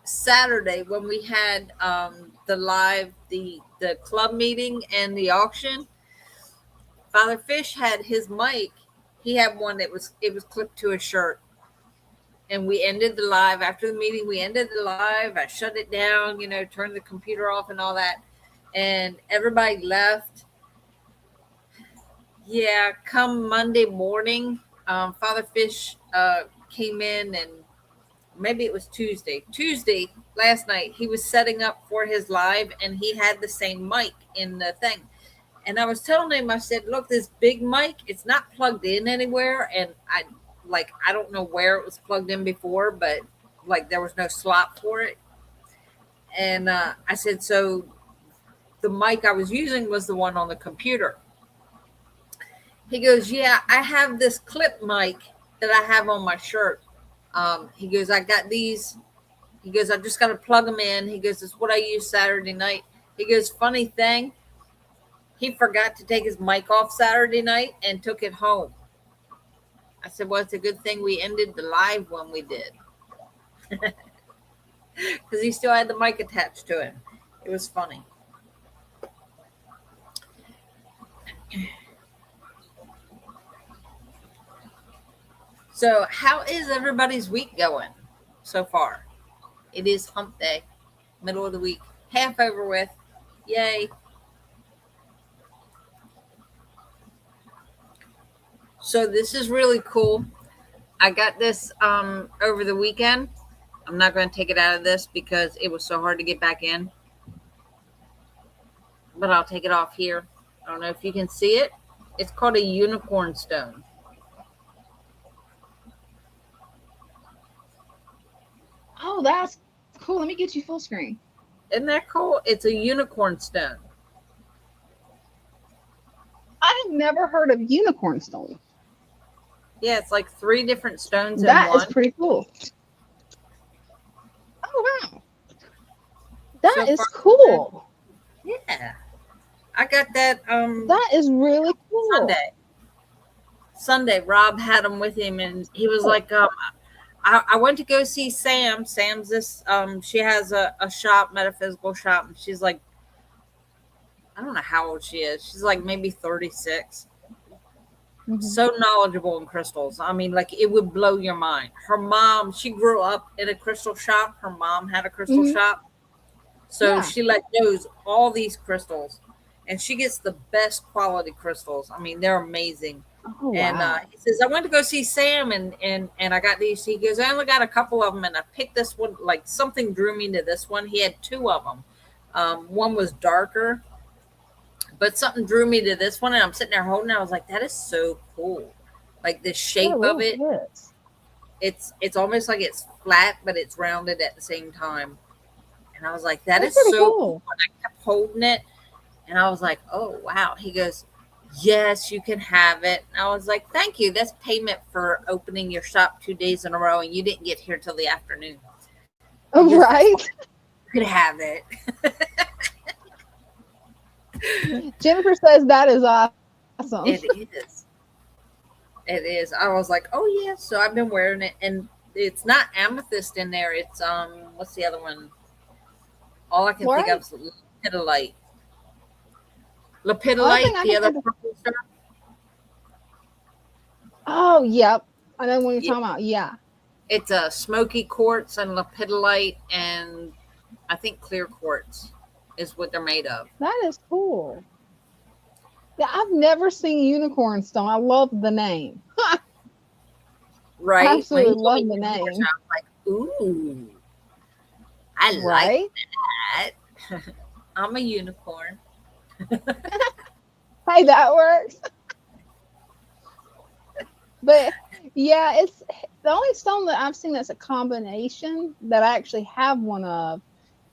[SPEAKER 2] Saturday when we had the live, the club meeting and the auction, Father Fish had his mic. He had one that was clipped to his shirt. And we ended the live after the meeting. We ended the live. I shut it down, turned the computer off and all that. And everybody left. Yeah, come Monday morning, Father Fish came in, and maybe it was Tuesday. Tuesday, last night, he was setting up for his live, and he had the same mic in the thing. And I was telling him, I said, look, this big mic, it's not plugged in anywhere. And I don't know where it was plugged in before, but there was no slot for it. And I said, so the mic I was using was the one on the computer. He goes, yeah, I have this clip mic that I have on my shirt. He goes, I got these. He goes, I just got to plug them in. He goes, it's what I use Saturday night. He goes, funny thing, he forgot to take his mic off Saturday night and took it home. I said, well, it's a good thing we ended the live when we did. Because he still had the mic attached to him. It was funny. So how is everybody's week going so far? It is hump day, middle of the week, half over with. Yay. So this is really cool. I got this over the weekend. I'm not going to take it out of this because it was so hard to get back in. But I'll take it off here. I don't know if you can see it. It's called a unicorn stone.
[SPEAKER 1] Oh, that's cool. Let me get you full screen.
[SPEAKER 2] Isn't that cool? It's a unicorn stone.
[SPEAKER 1] I've never heard of unicorn stone.
[SPEAKER 2] Yeah, it's like 3 different stones
[SPEAKER 1] That
[SPEAKER 2] in one.
[SPEAKER 1] is pretty cool. Oh, wow. That is cool.
[SPEAKER 2] Yeah. I got that
[SPEAKER 1] That is really cool.
[SPEAKER 2] Sunday, Rob had him with him, and he was like, I went to go see Sam. Sam's this, she has a shop, metaphysical shop, and she's like, I don't know how old she is. She's like maybe 36. Mm-hmm. So knowledgeable in crystals. I mean, it would blow your mind. Her mom, she grew up in a crystal shop. Her mom had a crystal shop. So she knows all these crystals, and she gets the best quality crystals. I mean, they're amazing. Oh, wow. And he says, I went to go see Sam, and I got these. He goes, I only got a couple of them, and I picked this one. Something drew me to this one. He had 2 of them. One was darker, but something drew me to this one, and I'm sitting there holding it. I was like, that is so cool. The shape of it. It's almost like it's flat, but it's rounded at the same time. And I was like, that's so cool. And I kept holding it, and I was like, oh, wow. He goes, yes, you can have it. And I was like, thank you. That's payment for opening your shop 2 days in a row, and you didn't get here till the afternoon.
[SPEAKER 1] Oh, right.
[SPEAKER 2] You could have it.
[SPEAKER 1] Jennifer says that is awesome.
[SPEAKER 2] It is. It is. I was like, oh, yeah. So I've been wearing it, and it's not amethyst in there. It's, what's the other one? All I can think of is lepidolite. Lepidolite, the other purple stuff.
[SPEAKER 1] Oh, yep. I know what you're talking about. Yeah.
[SPEAKER 2] It's a smoky quartz and lepidolite, and I think clear quartz is what they're made of.
[SPEAKER 1] That is cool. Yeah, I've never seen unicorn stone. I love the name.
[SPEAKER 2] Right.
[SPEAKER 1] I absolutely love the name.
[SPEAKER 2] I was like, ooh. I like that. I'm a unicorn.
[SPEAKER 1] Hey, that works. But yeah, it's the only stone that I've seen that's a combination that I actually have one of,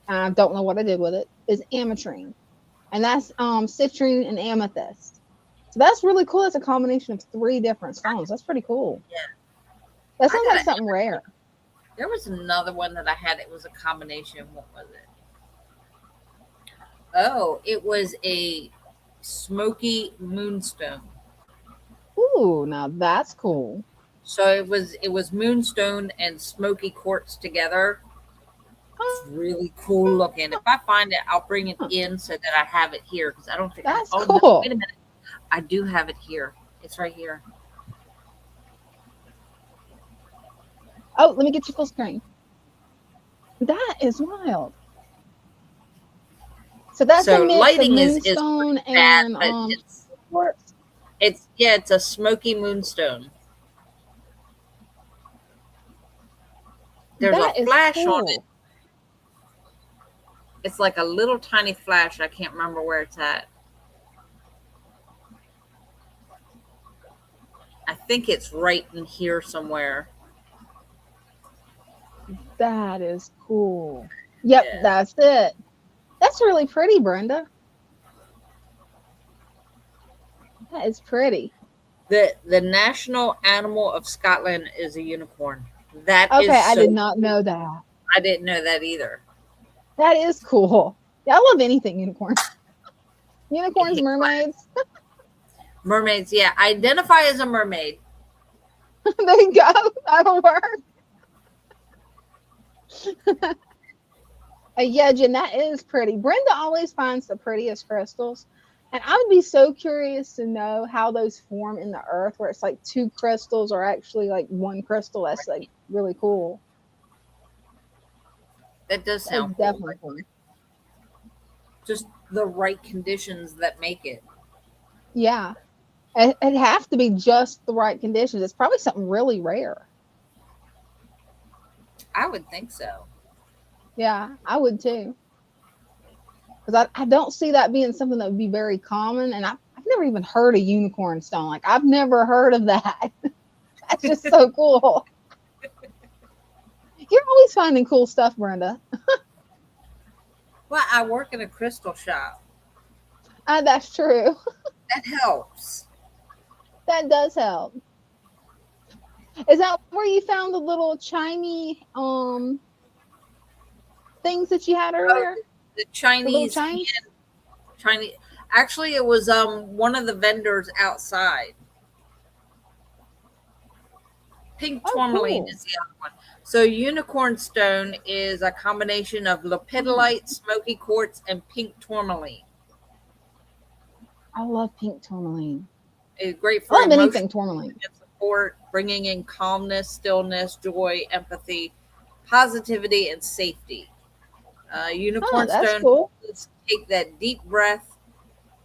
[SPEAKER 1] and I don't know what I did with it, is ametrine. And that's citrine and amethyst. So that's really cool. It's a combination of 3 different stones. That's pretty cool.
[SPEAKER 2] Yeah.
[SPEAKER 1] That sounds like something rare.
[SPEAKER 2] There was another one that I had. It was a combination. What was it? Oh, it was a smoky moonstone.
[SPEAKER 1] Ooh, now that's cool.
[SPEAKER 2] So it was moonstone and smoky quartz together. really cool looking. If I find it, I'll bring it in so that I have it here because I don't think.
[SPEAKER 1] That's
[SPEAKER 2] No,
[SPEAKER 1] cool.
[SPEAKER 2] wait a minute. I do have it here. It's right here.
[SPEAKER 1] Oh, let me get you full screen. That is wild. So that's a
[SPEAKER 2] So
[SPEAKER 1] mix of
[SPEAKER 2] lighting is
[SPEAKER 1] moonstone
[SPEAKER 2] bad,
[SPEAKER 1] and
[SPEAKER 2] but
[SPEAKER 1] quartz.
[SPEAKER 2] it's a smoky moonstone. There's
[SPEAKER 1] That
[SPEAKER 2] a
[SPEAKER 1] is
[SPEAKER 2] flash
[SPEAKER 1] cool.
[SPEAKER 2] on it. It's like a little tiny flash. I can't remember where it's at. I think it's right in here somewhere.
[SPEAKER 1] That is cool. Yep,
[SPEAKER 2] Yeah.
[SPEAKER 1] that's it. That's really pretty, Brenda. That is pretty.
[SPEAKER 2] The national animal of Scotland is a unicorn. That is
[SPEAKER 1] Okay, I
[SPEAKER 2] so
[SPEAKER 1] did not know that.
[SPEAKER 2] I didn't know that either.
[SPEAKER 1] That is cool. Yeah, I love anything unicorn. Unicorns, mermaids.
[SPEAKER 2] Mermaids, yeah. Identify as a mermaid.
[SPEAKER 1] There you go. That'll work. Yeah, Jen, that is pretty. Brenda always finds the prettiest crystals. And I would be so curious to know how those form in the earth, where it's like two crystals or actually like one crystal. That's like really cool.
[SPEAKER 2] That does
[SPEAKER 1] That's
[SPEAKER 2] sound cool.
[SPEAKER 1] definitely cool.
[SPEAKER 2] Just the right conditions that make it.
[SPEAKER 1] Yeah. It'd have to be just the right conditions. It's probably something really rare.
[SPEAKER 2] I would think so.
[SPEAKER 1] Yeah, I would too. Because I don't see that being something that would be very common. And I've never even heard of unicorn stone. Like, I've never heard of that. That's just so cool. You're always finding cool stuff, Brenda.
[SPEAKER 2] Well, I work in a crystal shop.
[SPEAKER 1] That's true.
[SPEAKER 2] That helps.
[SPEAKER 1] That does help. Is that where you found the little chimey things that you had earlier?
[SPEAKER 2] The
[SPEAKER 1] The
[SPEAKER 2] Chinese
[SPEAKER 1] little chimes?
[SPEAKER 2] Chinese. Actually, it was one of the vendors outside. Pink
[SPEAKER 1] Oh,
[SPEAKER 2] tourmaline
[SPEAKER 1] cool.
[SPEAKER 2] is the other one. So unicorn stone is a combination of lepidolite, smoky quartz, and pink tourmaline.
[SPEAKER 1] I love pink tourmaline.
[SPEAKER 2] It's great
[SPEAKER 1] I
[SPEAKER 2] for
[SPEAKER 1] love
[SPEAKER 2] emotional
[SPEAKER 1] anything tourmaline.
[SPEAKER 2] support, bringing in calmness, stillness, joy, empathy, positivity, and safety.
[SPEAKER 1] Oh,
[SPEAKER 2] Unicorn
[SPEAKER 1] that's
[SPEAKER 2] stone
[SPEAKER 1] cool.
[SPEAKER 2] take that deep breath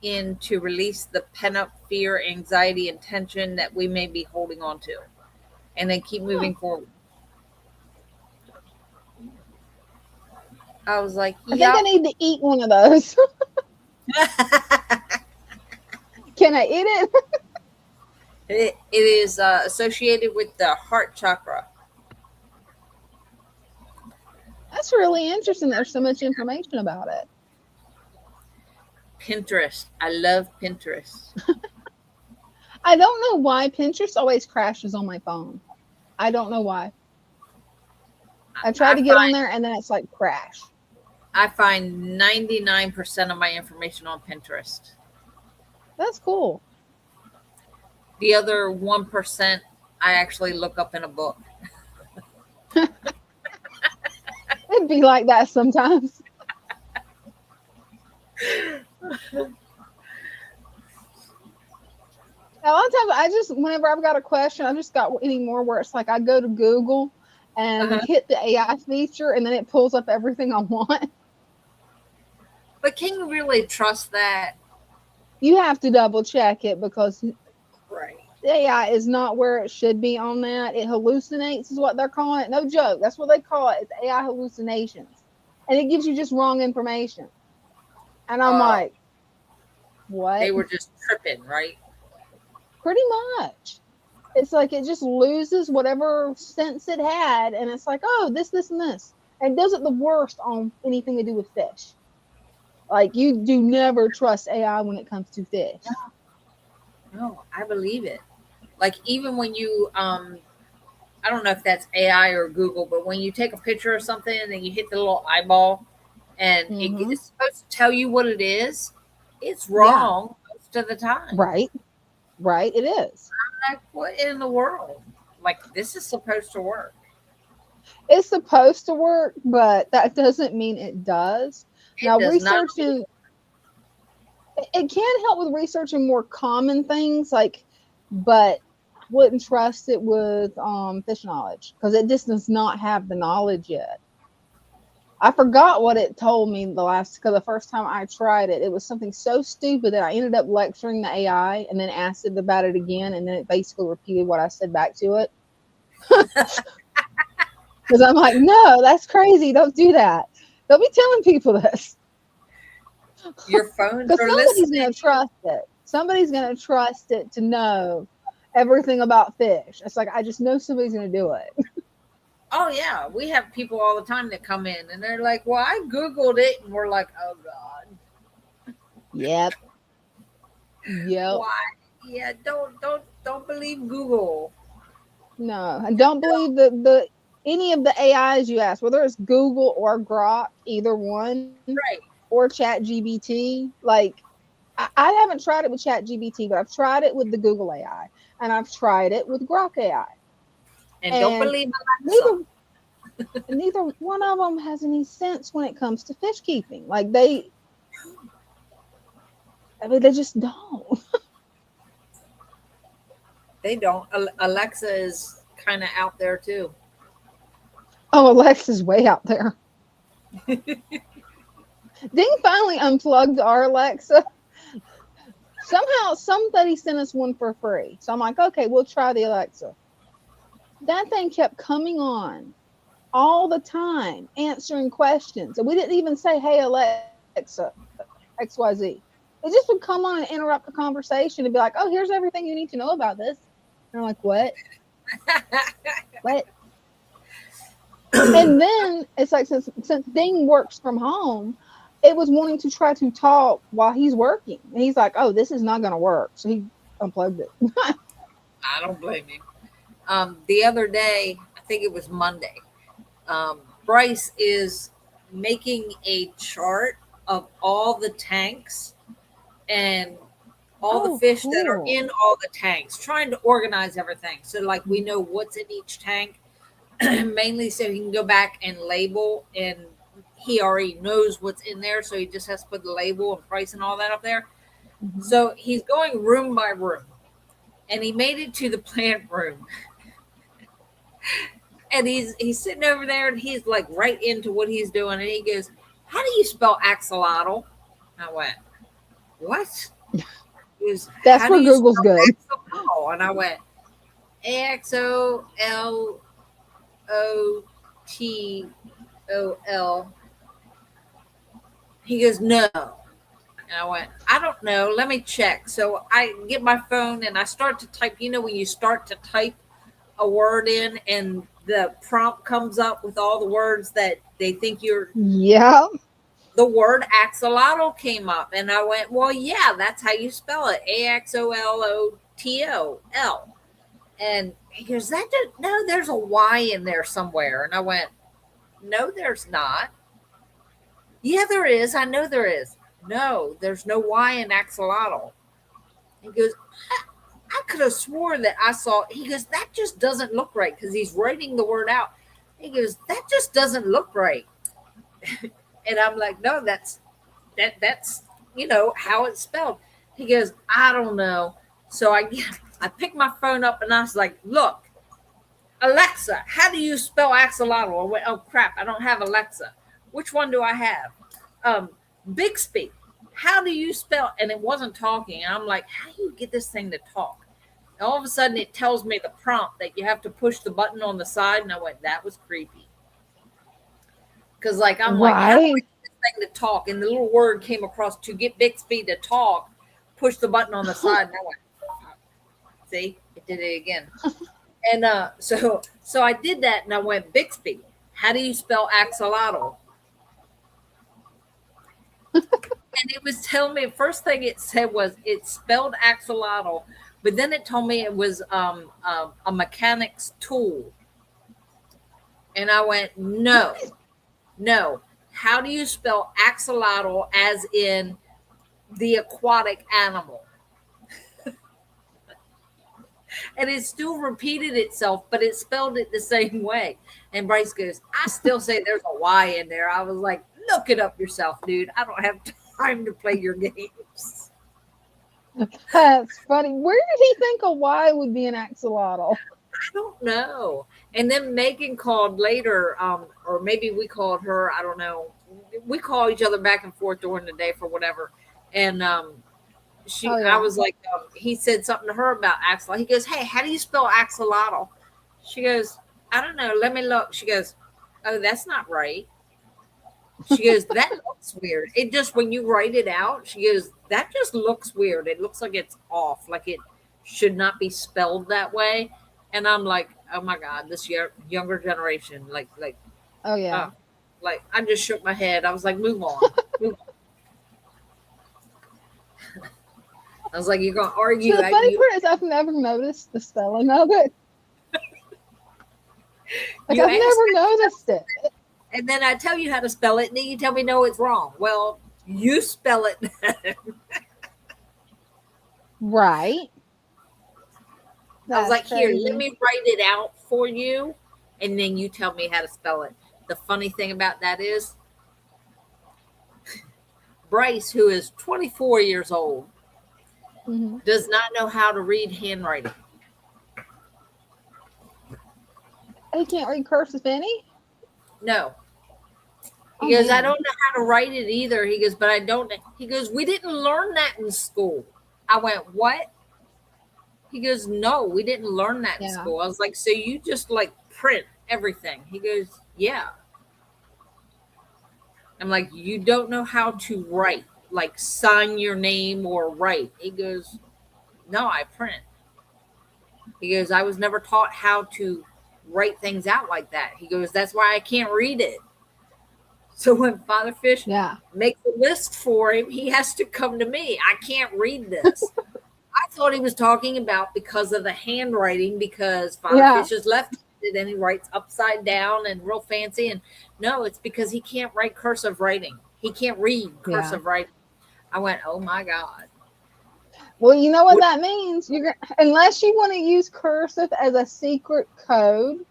[SPEAKER 2] in to release the pent-up fear, anxiety, and tension that we may be holding on to, and then keep moving forward. I was like,
[SPEAKER 1] I think I need to eat one of those. Can I eat it?
[SPEAKER 2] It is associated with the heart chakra.
[SPEAKER 1] That's really interesting. There's so much information about it.
[SPEAKER 2] Pinterest. I love Pinterest.
[SPEAKER 1] I don't know why Pinterest always crashes on my phone. I don't know why. I try to get on there and then it's like crash.
[SPEAKER 2] I find 99% of my information on Pinterest.
[SPEAKER 1] That's cool.
[SPEAKER 2] The other 1%, I actually look up in a book.
[SPEAKER 1] It'd be like that sometimes. A lot of times whenever I've got a question, I just got any more where it's like I go to Google and hit the AI feature and then it pulls up everything I want.
[SPEAKER 2] But can you really trust that?
[SPEAKER 1] You have to double check it because
[SPEAKER 2] Right.
[SPEAKER 1] the AI is not where it should be on that. It hallucinates is what they're calling it. No joke. That's what they call it. It's AI hallucinations. And it gives you just wrong information. And I'm like, what?
[SPEAKER 2] They were just tripping, right?
[SPEAKER 1] Pretty much. It's like it just loses whatever sense it had. And it's like, oh, this, and this. And it does it the worst on anything to do with fish. Like, you do never trust AI when it comes to fish.
[SPEAKER 2] No, I believe it. Like, even when you, I don't know if that's AI or Google, but when you take a picture of something and then you hit the little eyeball and it's supposed to tell you what it is, it's wrong most of the time.
[SPEAKER 1] Right. Right. It is.
[SPEAKER 2] I'm like, what in the world? Like, this is supposed to work.
[SPEAKER 1] It's supposed to work, but that doesn't mean it does.
[SPEAKER 2] It
[SPEAKER 1] Now,
[SPEAKER 2] does not.
[SPEAKER 1] researching it can help with researching more common things, like, but wouldn't trust it with fish knowledge because it just does not have the knowledge yet. I forgot what it told me because the first time I tried it, it was something so stupid that I ended up lecturing the AI and then asked it about it again, and then it basically repeated what I said back to it. Because I'm like, no, that's crazy. Don't do that. Don't be telling people this.
[SPEAKER 2] Your phones
[SPEAKER 1] Because
[SPEAKER 2] are
[SPEAKER 1] somebody's
[SPEAKER 2] listening.
[SPEAKER 1] going to trust it. Somebody's going to trust it to know everything about fish. It's like, I just know somebody's going to do it.
[SPEAKER 2] Oh yeah, we have people all the time that come in and they're like, "Well, I googled it," and we're like, "Oh God,
[SPEAKER 1] Yep. Yep.
[SPEAKER 2] why?" Yeah, don't believe Google.
[SPEAKER 1] No. And don't believe the any of the AIs you ask, whether it's Google or Grok, either one,
[SPEAKER 2] Right.
[SPEAKER 1] or Chat GBT. Like, I haven't tried it with Chat GBT, but I've tried it with the Google AI and I've tried it with Grok AI.
[SPEAKER 2] And don't
[SPEAKER 1] And
[SPEAKER 2] believe Alexa.
[SPEAKER 1] neither neither one of them has any sense when it comes to fish keeping. Like I mean, they just don't.
[SPEAKER 2] They don't. Alexa is kind of out there too.
[SPEAKER 1] Oh, Alexa's way out there. Ding finally unplugged our Alexa. Somehow somebody sent us one for free. So I'm like, okay, we'll try the Alexa. That thing kept coming on all the time, answering questions. And we didn't even say, hey, Alexa, XYZ. It just would come on and interrupt the conversation and be like, oh, here's everything you need to know about this. And I'm like, what? What? And then it's like, since Ding works from home, it was wanting to try to talk while he's working. And he's like, oh, this is not going to work. So he unplugged it.
[SPEAKER 2] I don't blame you. The other day, I think it was Monday, Bryce is making a chart of all the tanks and all the fish that are
[SPEAKER 1] cool.
[SPEAKER 2] in all the tanks, trying to organize everything. So, like, we know what's in each tank, mainly so he can go back and label, and he already knows what's in there. So he just has to put the label and price and all that up there.
[SPEAKER 1] Mm-hmm.
[SPEAKER 2] So he's going room by room, and he made it to the plant room. And he's sitting over there, and he's like right into what he's doing. And he goes, "How do you spell axolotl?" I went, "What?" He goes,
[SPEAKER 1] That's
[SPEAKER 2] "How
[SPEAKER 1] where
[SPEAKER 2] do you
[SPEAKER 1] Google's
[SPEAKER 2] spell
[SPEAKER 1] good.
[SPEAKER 2] axolotl?" And I went, AXOLOTL. He goes, "No." And I went, "I don't know. Let me check." So I get my phone and I start to type. You know, when you start to type a word in and the prompt comes up with all the words that they think you're,
[SPEAKER 1] Yeah.
[SPEAKER 2] the word axolotl came up, and I went, "Well, yeah, that's how you spell it, AXOLOTL." And he goes, "No, there's a Y in there somewhere." And I went, "No, there's not." "Yeah, there is. I know there is." "No, there's no Y in axolotl." He goes, I could have swore that I saw. He goes, "That just doesn't look right," because he's writing the word out. He goes, "That just doesn't look right." And I'm like, "No, that's how it's spelled." He goes, "I don't know." So I picked my phone up and I was like, "Look, Alexa, how do you spell axolotl?" I went, "Oh crap, I don't have Alexa. Which one do I have?" Bixby, how do you spell? And it wasn't talking. And I'm like, "How do you get this thing to talk?" And all of a sudden it tells me the prompt that you have to push the button on the side. And I went, "That was creepy." Because I'm like, how do I
[SPEAKER 1] Right.
[SPEAKER 2] get this thing to talk? And the little word came across, to get Bixby to talk, push the button on the side. And I went, see, it did it again. And so I did that, and I went, "Bixby, how do you spell axolotl?" And it was telling me, first thing it said was it spelled axolotl, but then it told me it was a mechanic's tool. And I went, no. How do you spell axolotl as in the aquatic animal? And it still repeated itself, but it spelled it the same way. And Bryce goes, I still say there's a Y in there. I was like, look it up yourself, dude. I don't have time to play your games.
[SPEAKER 1] That's funny. Where did he think a Y would be an axolotl?
[SPEAKER 2] I don't know. And then Megan called later, or maybe we called her. I don't know. We call each other back and forth during the day for whatever. And I was like, he said something to her about axolotl. He goes, hey, how do you spell axolotl? She goes, I don't know. Let me look. She goes, oh, that's not right. She goes, that looks weird. It just, when you write it out, she goes, that just looks weird. It looks like it's off. Like it should not be spelled that way. And I'm like, oh my God, this younger generation, like,
[SPEAKER 1] Oh yeah.
[SPEAKER 2] Like I just shook my head. I was like, move on. Move on. I was like, you're going to argue.
[SPEAKER 1] So the funny part is I've never noticed the spelling of it. Like I've never noticed it.
[SPEAKER 2] And then I tell you how to spell it, and then you tell me, no, it's wrong. Well, you spell it.
[SPEAKER 1] Right.
[SPEAKER 2] I was like,
[SPEAKER 1] crazy.
[SPEAKER 2] here, let me write it out for you, and then you tell me how to spell it. The funny thing about that is Bryce, who is 24 years old, does not know how to read handwriting.
[SPEAKER 1] He can't read cursive any?
[SPEAKER 2] No. He goes, I don't know how to write it either. He goes, but I don't. He goes, we didn't learn that in school. I went, what? He goes, no, we didn't learn that in school. I was like, so you just like print everything? He goes, yeah. I'm like, you don't know how to write, like sign your name or write? He goes, no, I print. He goes, I was never taught how to write things out like that. He goes, that's why I can't read it. So when Father Fish makes a list for him, he has to come to me. I can't read this. I thought he was talking about because of the handwriting, because Father Fish is left-handed and he writes upside down and real fancy. And no, it's because he can't write cursive writing. He can't read cursive writing. I went, oh my God.
[SPEAKER 1] Well, you know what that means. Unless you want to use cursive as a secret code,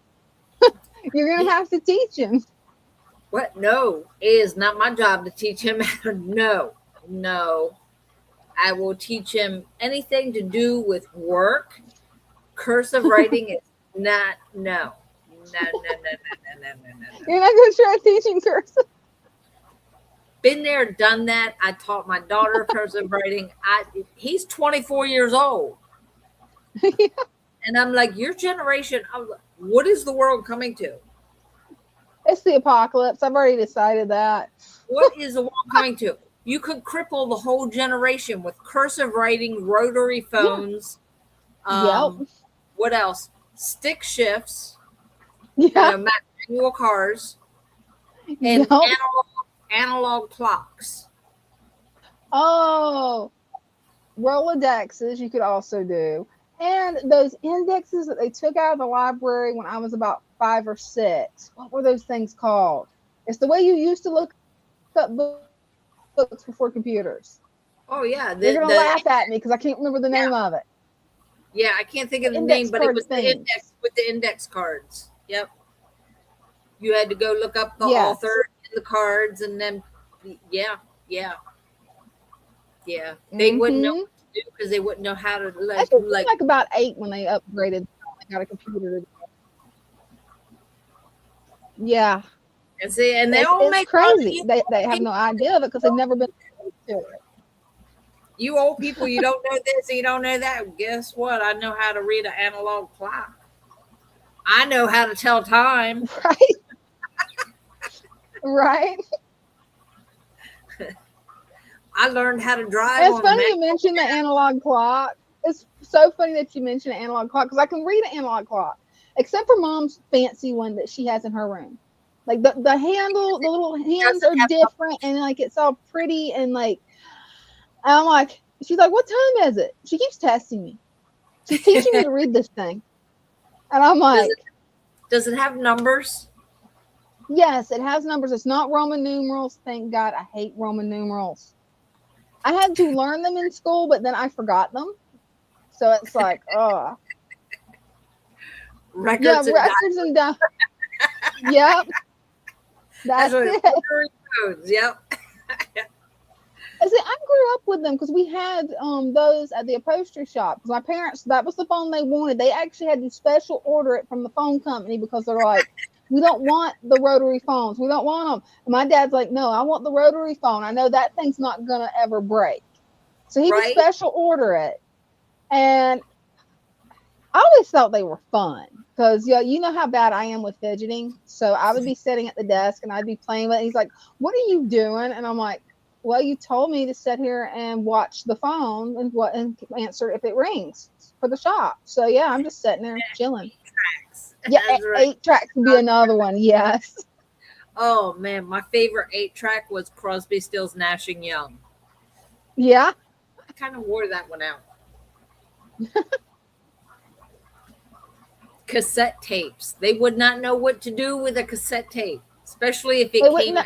[SPEAKER 1] you're going to have to teach him.
[SPEAKER 2] What? No, it is not my job to teach him. No. I will teach him anything to do with work. Cursive writing is not, no.
[SPEAKER 1] You're not going to try teaching cursive?
[SPEAKER 2] Been there, done that. I taught my daughter cursive writing. He's 24 years old. And I'm like, your generation, what is the world coming to?
[SPEAKER 1] It's the apocalypse. I've already decided that.
[SPEAKER 2] What is the world coming to? You could cripple the whole generation with cursive writing, rotary phones. What else? Stick shifts. Manual cars. And analog clocks.
[SPEAKER 1] Oh, Rolodexes you could also do. And those indexes that they took out of the library when I was about 5 or 6. What were those things called? It's the way you used to look up books before computers.
[SPEAKER 2] Oh, yeah.
[SPEAKER 1] They're going to laugh at me because I can't remember the name of it.
[SPEAKER 2] Yeah, I can't think of the name, but it was the index with the index cards. Yep. You had to go look up the author and the cards, and then, they wouldn't know what to do because they wouldn't know how to
[SPEAKER 1] like about 8 when they upgraded. They got a computer. Yeah.
[SPEAKER 2] And see, and they all make
[SPEAKER 1] crazy. They have no idea of it because they've never been to it.
[SPEAKER 2] You old people, you don't know this, you don't know that. Guess what? I know how to read an analog clock. I know how to tell time.
[SPEAKER 1] Right.
[SPEAKER 2] I learned how to drive.
[SPEAKER 1] It's funny you mentioned the analog clock. It's so funny that you mentioned an analog clock because I can read an analog clock, except for Mom's fancy one that she has in her room. Like the handle, the little hands are different, and like it's all pretty and like. I'm like, she's like, what time is it? She keeps testing me. She's teaching me to read this thing. And I'm like,
[SPEAKER 2] does it have numbers?
[SPEAKER 1] Yes, it has numbers. It's not Roman numerals. Thank God. I hate Roman numerals. I had to learn them in school, but then I forgot them. So it's like, oh.
[SPEAKER 2] Records and
[SPEAKER 1] records and Yep. That's
[SPEAKER 2] what
[SPEAKER 1] it.
[SPEAKER 2] rotary phones. Yep.
[SPEAKER 1] I see, I grew up with them because we had those at the upholstery shop. 'Cause my parents, that was the phone they wanted. They actually had to special order it from the phone company because they're like, we don't want the rotary phones. We don't want them. And my dad's like, no, I want the rotary phone. I know that thing's not gonna ever break. So he would
[SPEAKER 2] Right.
[SPEAKER 1] special order it. And I always thought they were fun because you know how bad I am with fidgeting. So I would be sitting at the desk and I'd be playing with it. He's like, what are you doing? And I'm like, well, you told me to sit here and watch the phone and answer if it rings for the shop. So yeah, I'm just sitting there chilling.
[SPEAKER 2] Tracks.
[SPEAKER 1] Yeah,
[SPEAKER 2] That's right.
[SPEAKER 1] 8-track would be another one. Yes.
[SPEAKER 2] Oh man, my favorite 8-track was Crosby, Stills, Nash and Young.
[SPEAKER 1] Yeah.
[SPEAKER 2] I kind of wore that one out. Cassette tapes. They would not know what to do with a cassette tape, especially if it came out.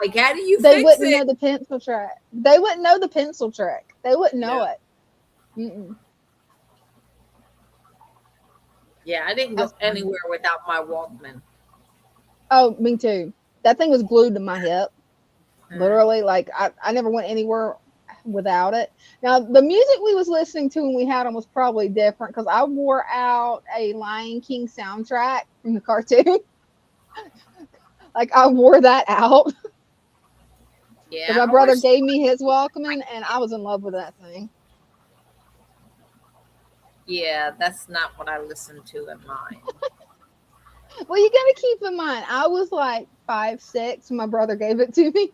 [SPEAKER 2] Like, how do you
[SPEAKER 1] They
[SPEAKER 2] fix
[SPEAKER 1] wouldn't
[SPEAKER 2] it?
[SPEAKER 1] know the pencil trick. They wouldn't know the pencil trick. They wouldn't know it. Mm-mm.
[SPEAKER 2] Yeah, I didn't go anywhere without my Walkman.
[SPEAKER 1] Oh, me too. That thing was glued to my hip. Literally, like I never went anywhere without it. Now, the music we was listening to when we had them was probably different because I wore out a Lion King soundtrack from the cartoon. Like I wore that out.
[SPEAKER 2] Yeah,
[SPEAKER 1] My brother gave me his Walkman, and I was in love with that thing.
[SPEAKER 2] Yeah, that's not what I listened to in mine.
[SPEAKER 1] Well, you got to keep in mind, I was like 5, 6 when my brother gave it to me.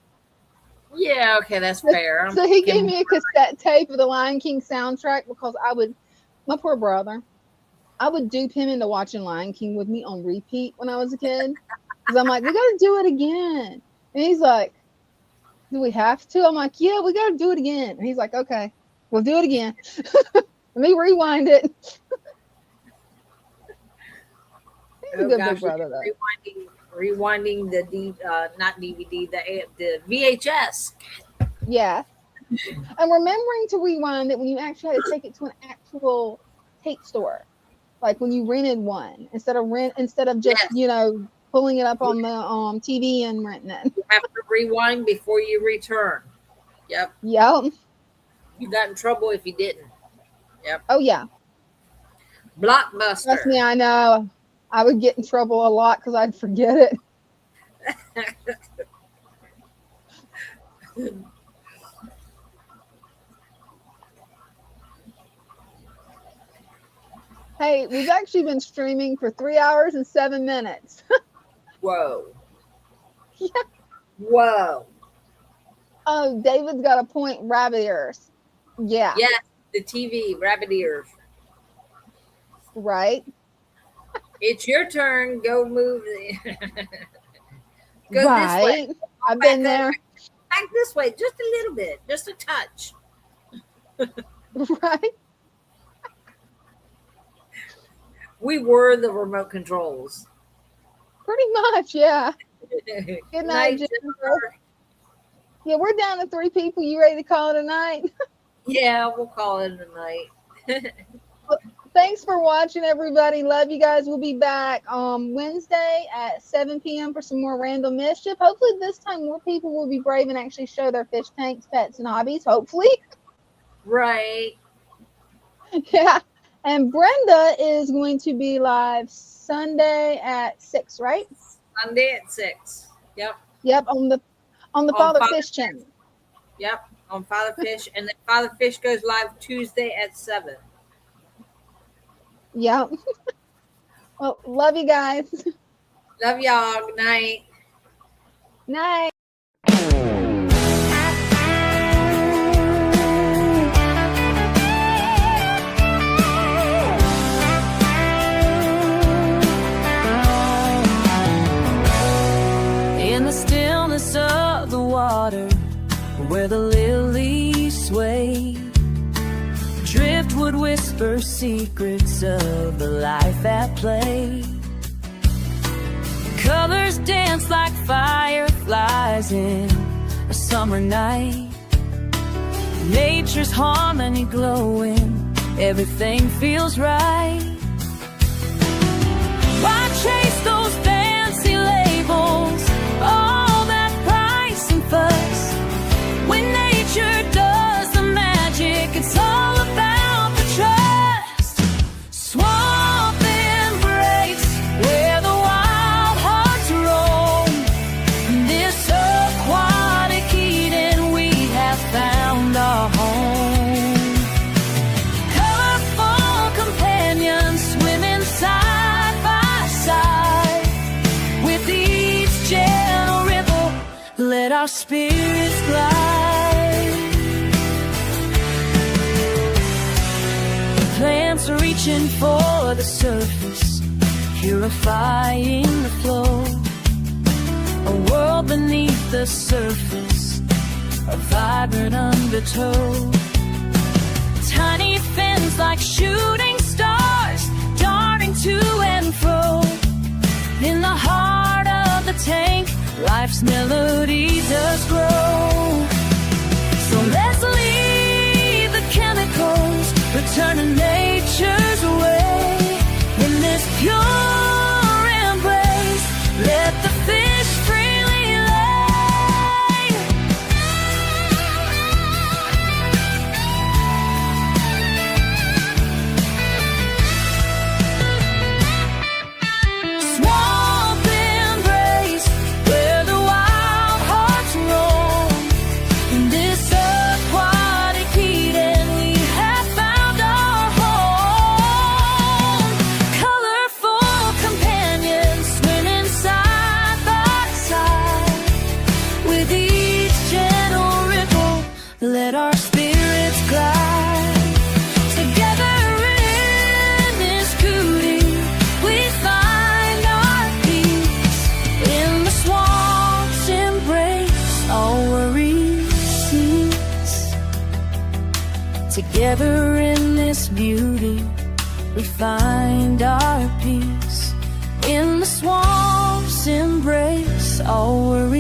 [SPEAKER 2] Yeah, okay, that's fair.
[SPEAKER 1] So he gave me a cassette tape of the Lion King soundtrack because my poor brother, I would dupe him into watching Lion King with me on repeat when I was a kid. Because I'm like, we got to do it again. And he's like, do we have to? I'm like, yeah, we got to do it again. And he's like, okay, we'll do it again. Let me rewind it. He's a good big brother, though.
[SPEAKER 2] Rewinding the not DVD, the VHS.
[SPEAKER 1] Yeah. And remembering to rewind it when you actually had to take it to an actual tape store. Like when you rented one instead of just, pulling it up on the TV and renting it.
[SPEAKER 2] You have to rewind before you return. Yep.
[SPEAKER 1] Yep.
[SPEAKER 2] You got in trouble if you didn't. Yep.
[SPEAKER 1] Oh yeah.
[SPEAKER 2] Blockbuster.
[SPEAKER 1] Trust me, I know. I would get in trouble a lot because I'd forget it. Hey, we've actually been streaming for 3 hours and 7 minutes.
[SPEAKER 2] Whoa.
[SPEAKER 1] Yeah.
[SPEAKER 2] Whoa.
[SPEAKER 1] Oh, David's got a point. Rabbit ears. Yeah.
[SPEAKER 2] Yes, the TV, rabbit ears.
[SPEAKER 1] Right.
[SPEAKER 2] It's your turn. Go move. Go
[SPEAKER 1] right.
[SPEAKER 2] This way.
[SPEAKER 1] I've been there.
[SPEAKER 2] Back this way, just a little bit, just a touch.
[SPEAKER 1] Right.
[SPEAKER 2] We were the remote controls.
[SPEAKER 1] Pretty much, yeah.
[SPEAKER 2] Good
[SPEAKER 1] night, Jennifer. Yeah, we're down to 3 people. You ready to call it a night?
[SPEAKER 2] Yeah, we'll call it a night.
[SPEAKER 1] Well, thanks for watching, everybody. Love you guys. We'll be back Wednesday at 7 p.m. for some more random mischief. Hopefully this time more people will be brave and actually show their fish tanks, pets, and hobbies. Hopefully.
[SPEAKER 2] Right.
[SPEAKER 1] Yeah. And Brenda is going to be live Sunday at 6, right?
[SPEAKER 2] Sunday at 6. Yep.
[SPEAKER 1] Yep, on the Father Fish channel.
[SPEAKER 2] Yep, on Father Fish. And then Father Fish goes live Tuesday at 7.
[SPEAKER 1] Yep. Well, love you guys.
[SPEAKER 2] Love y'all. Good night.
[SPEAKER 1] Night.
[SPEAKER 7] In the stillness of the water, where the lilies sway, driftwood whisper secrets of the life at play. Colors dance like fireflies in a summer night. Nature's harmony glowing, everything feels right. those fancy labels, all that price and fuss. When nature does the magic, it's all about the trust. Swamp embrace, where the wild hearts roam. This aquatic Eden, we have found our home. Colorful companions swimming side by side. With each gentle ripple, let our spirits glide. Plants reaching for the surface, purifying the flow. A world beneath the surface, a vibrant undertow. Tiny fins like shooting stars, darting to and fro. In the heart of the tank, life's melody does grow. So let's leave the chemicals, return to nature's way. In this pure embrace, let the fish freely lay. Swamp embrace, where the wild hearts roam. In this aquatic Eden, we have found our home. Colorful companions swimming side by side. With each gentle ripple, let our spirits glide. Together in this cootie, we find our peace. In the swamp's embrace, all worries cease. Together in this beauty, we find our peace. In the swamp's embrace, all worries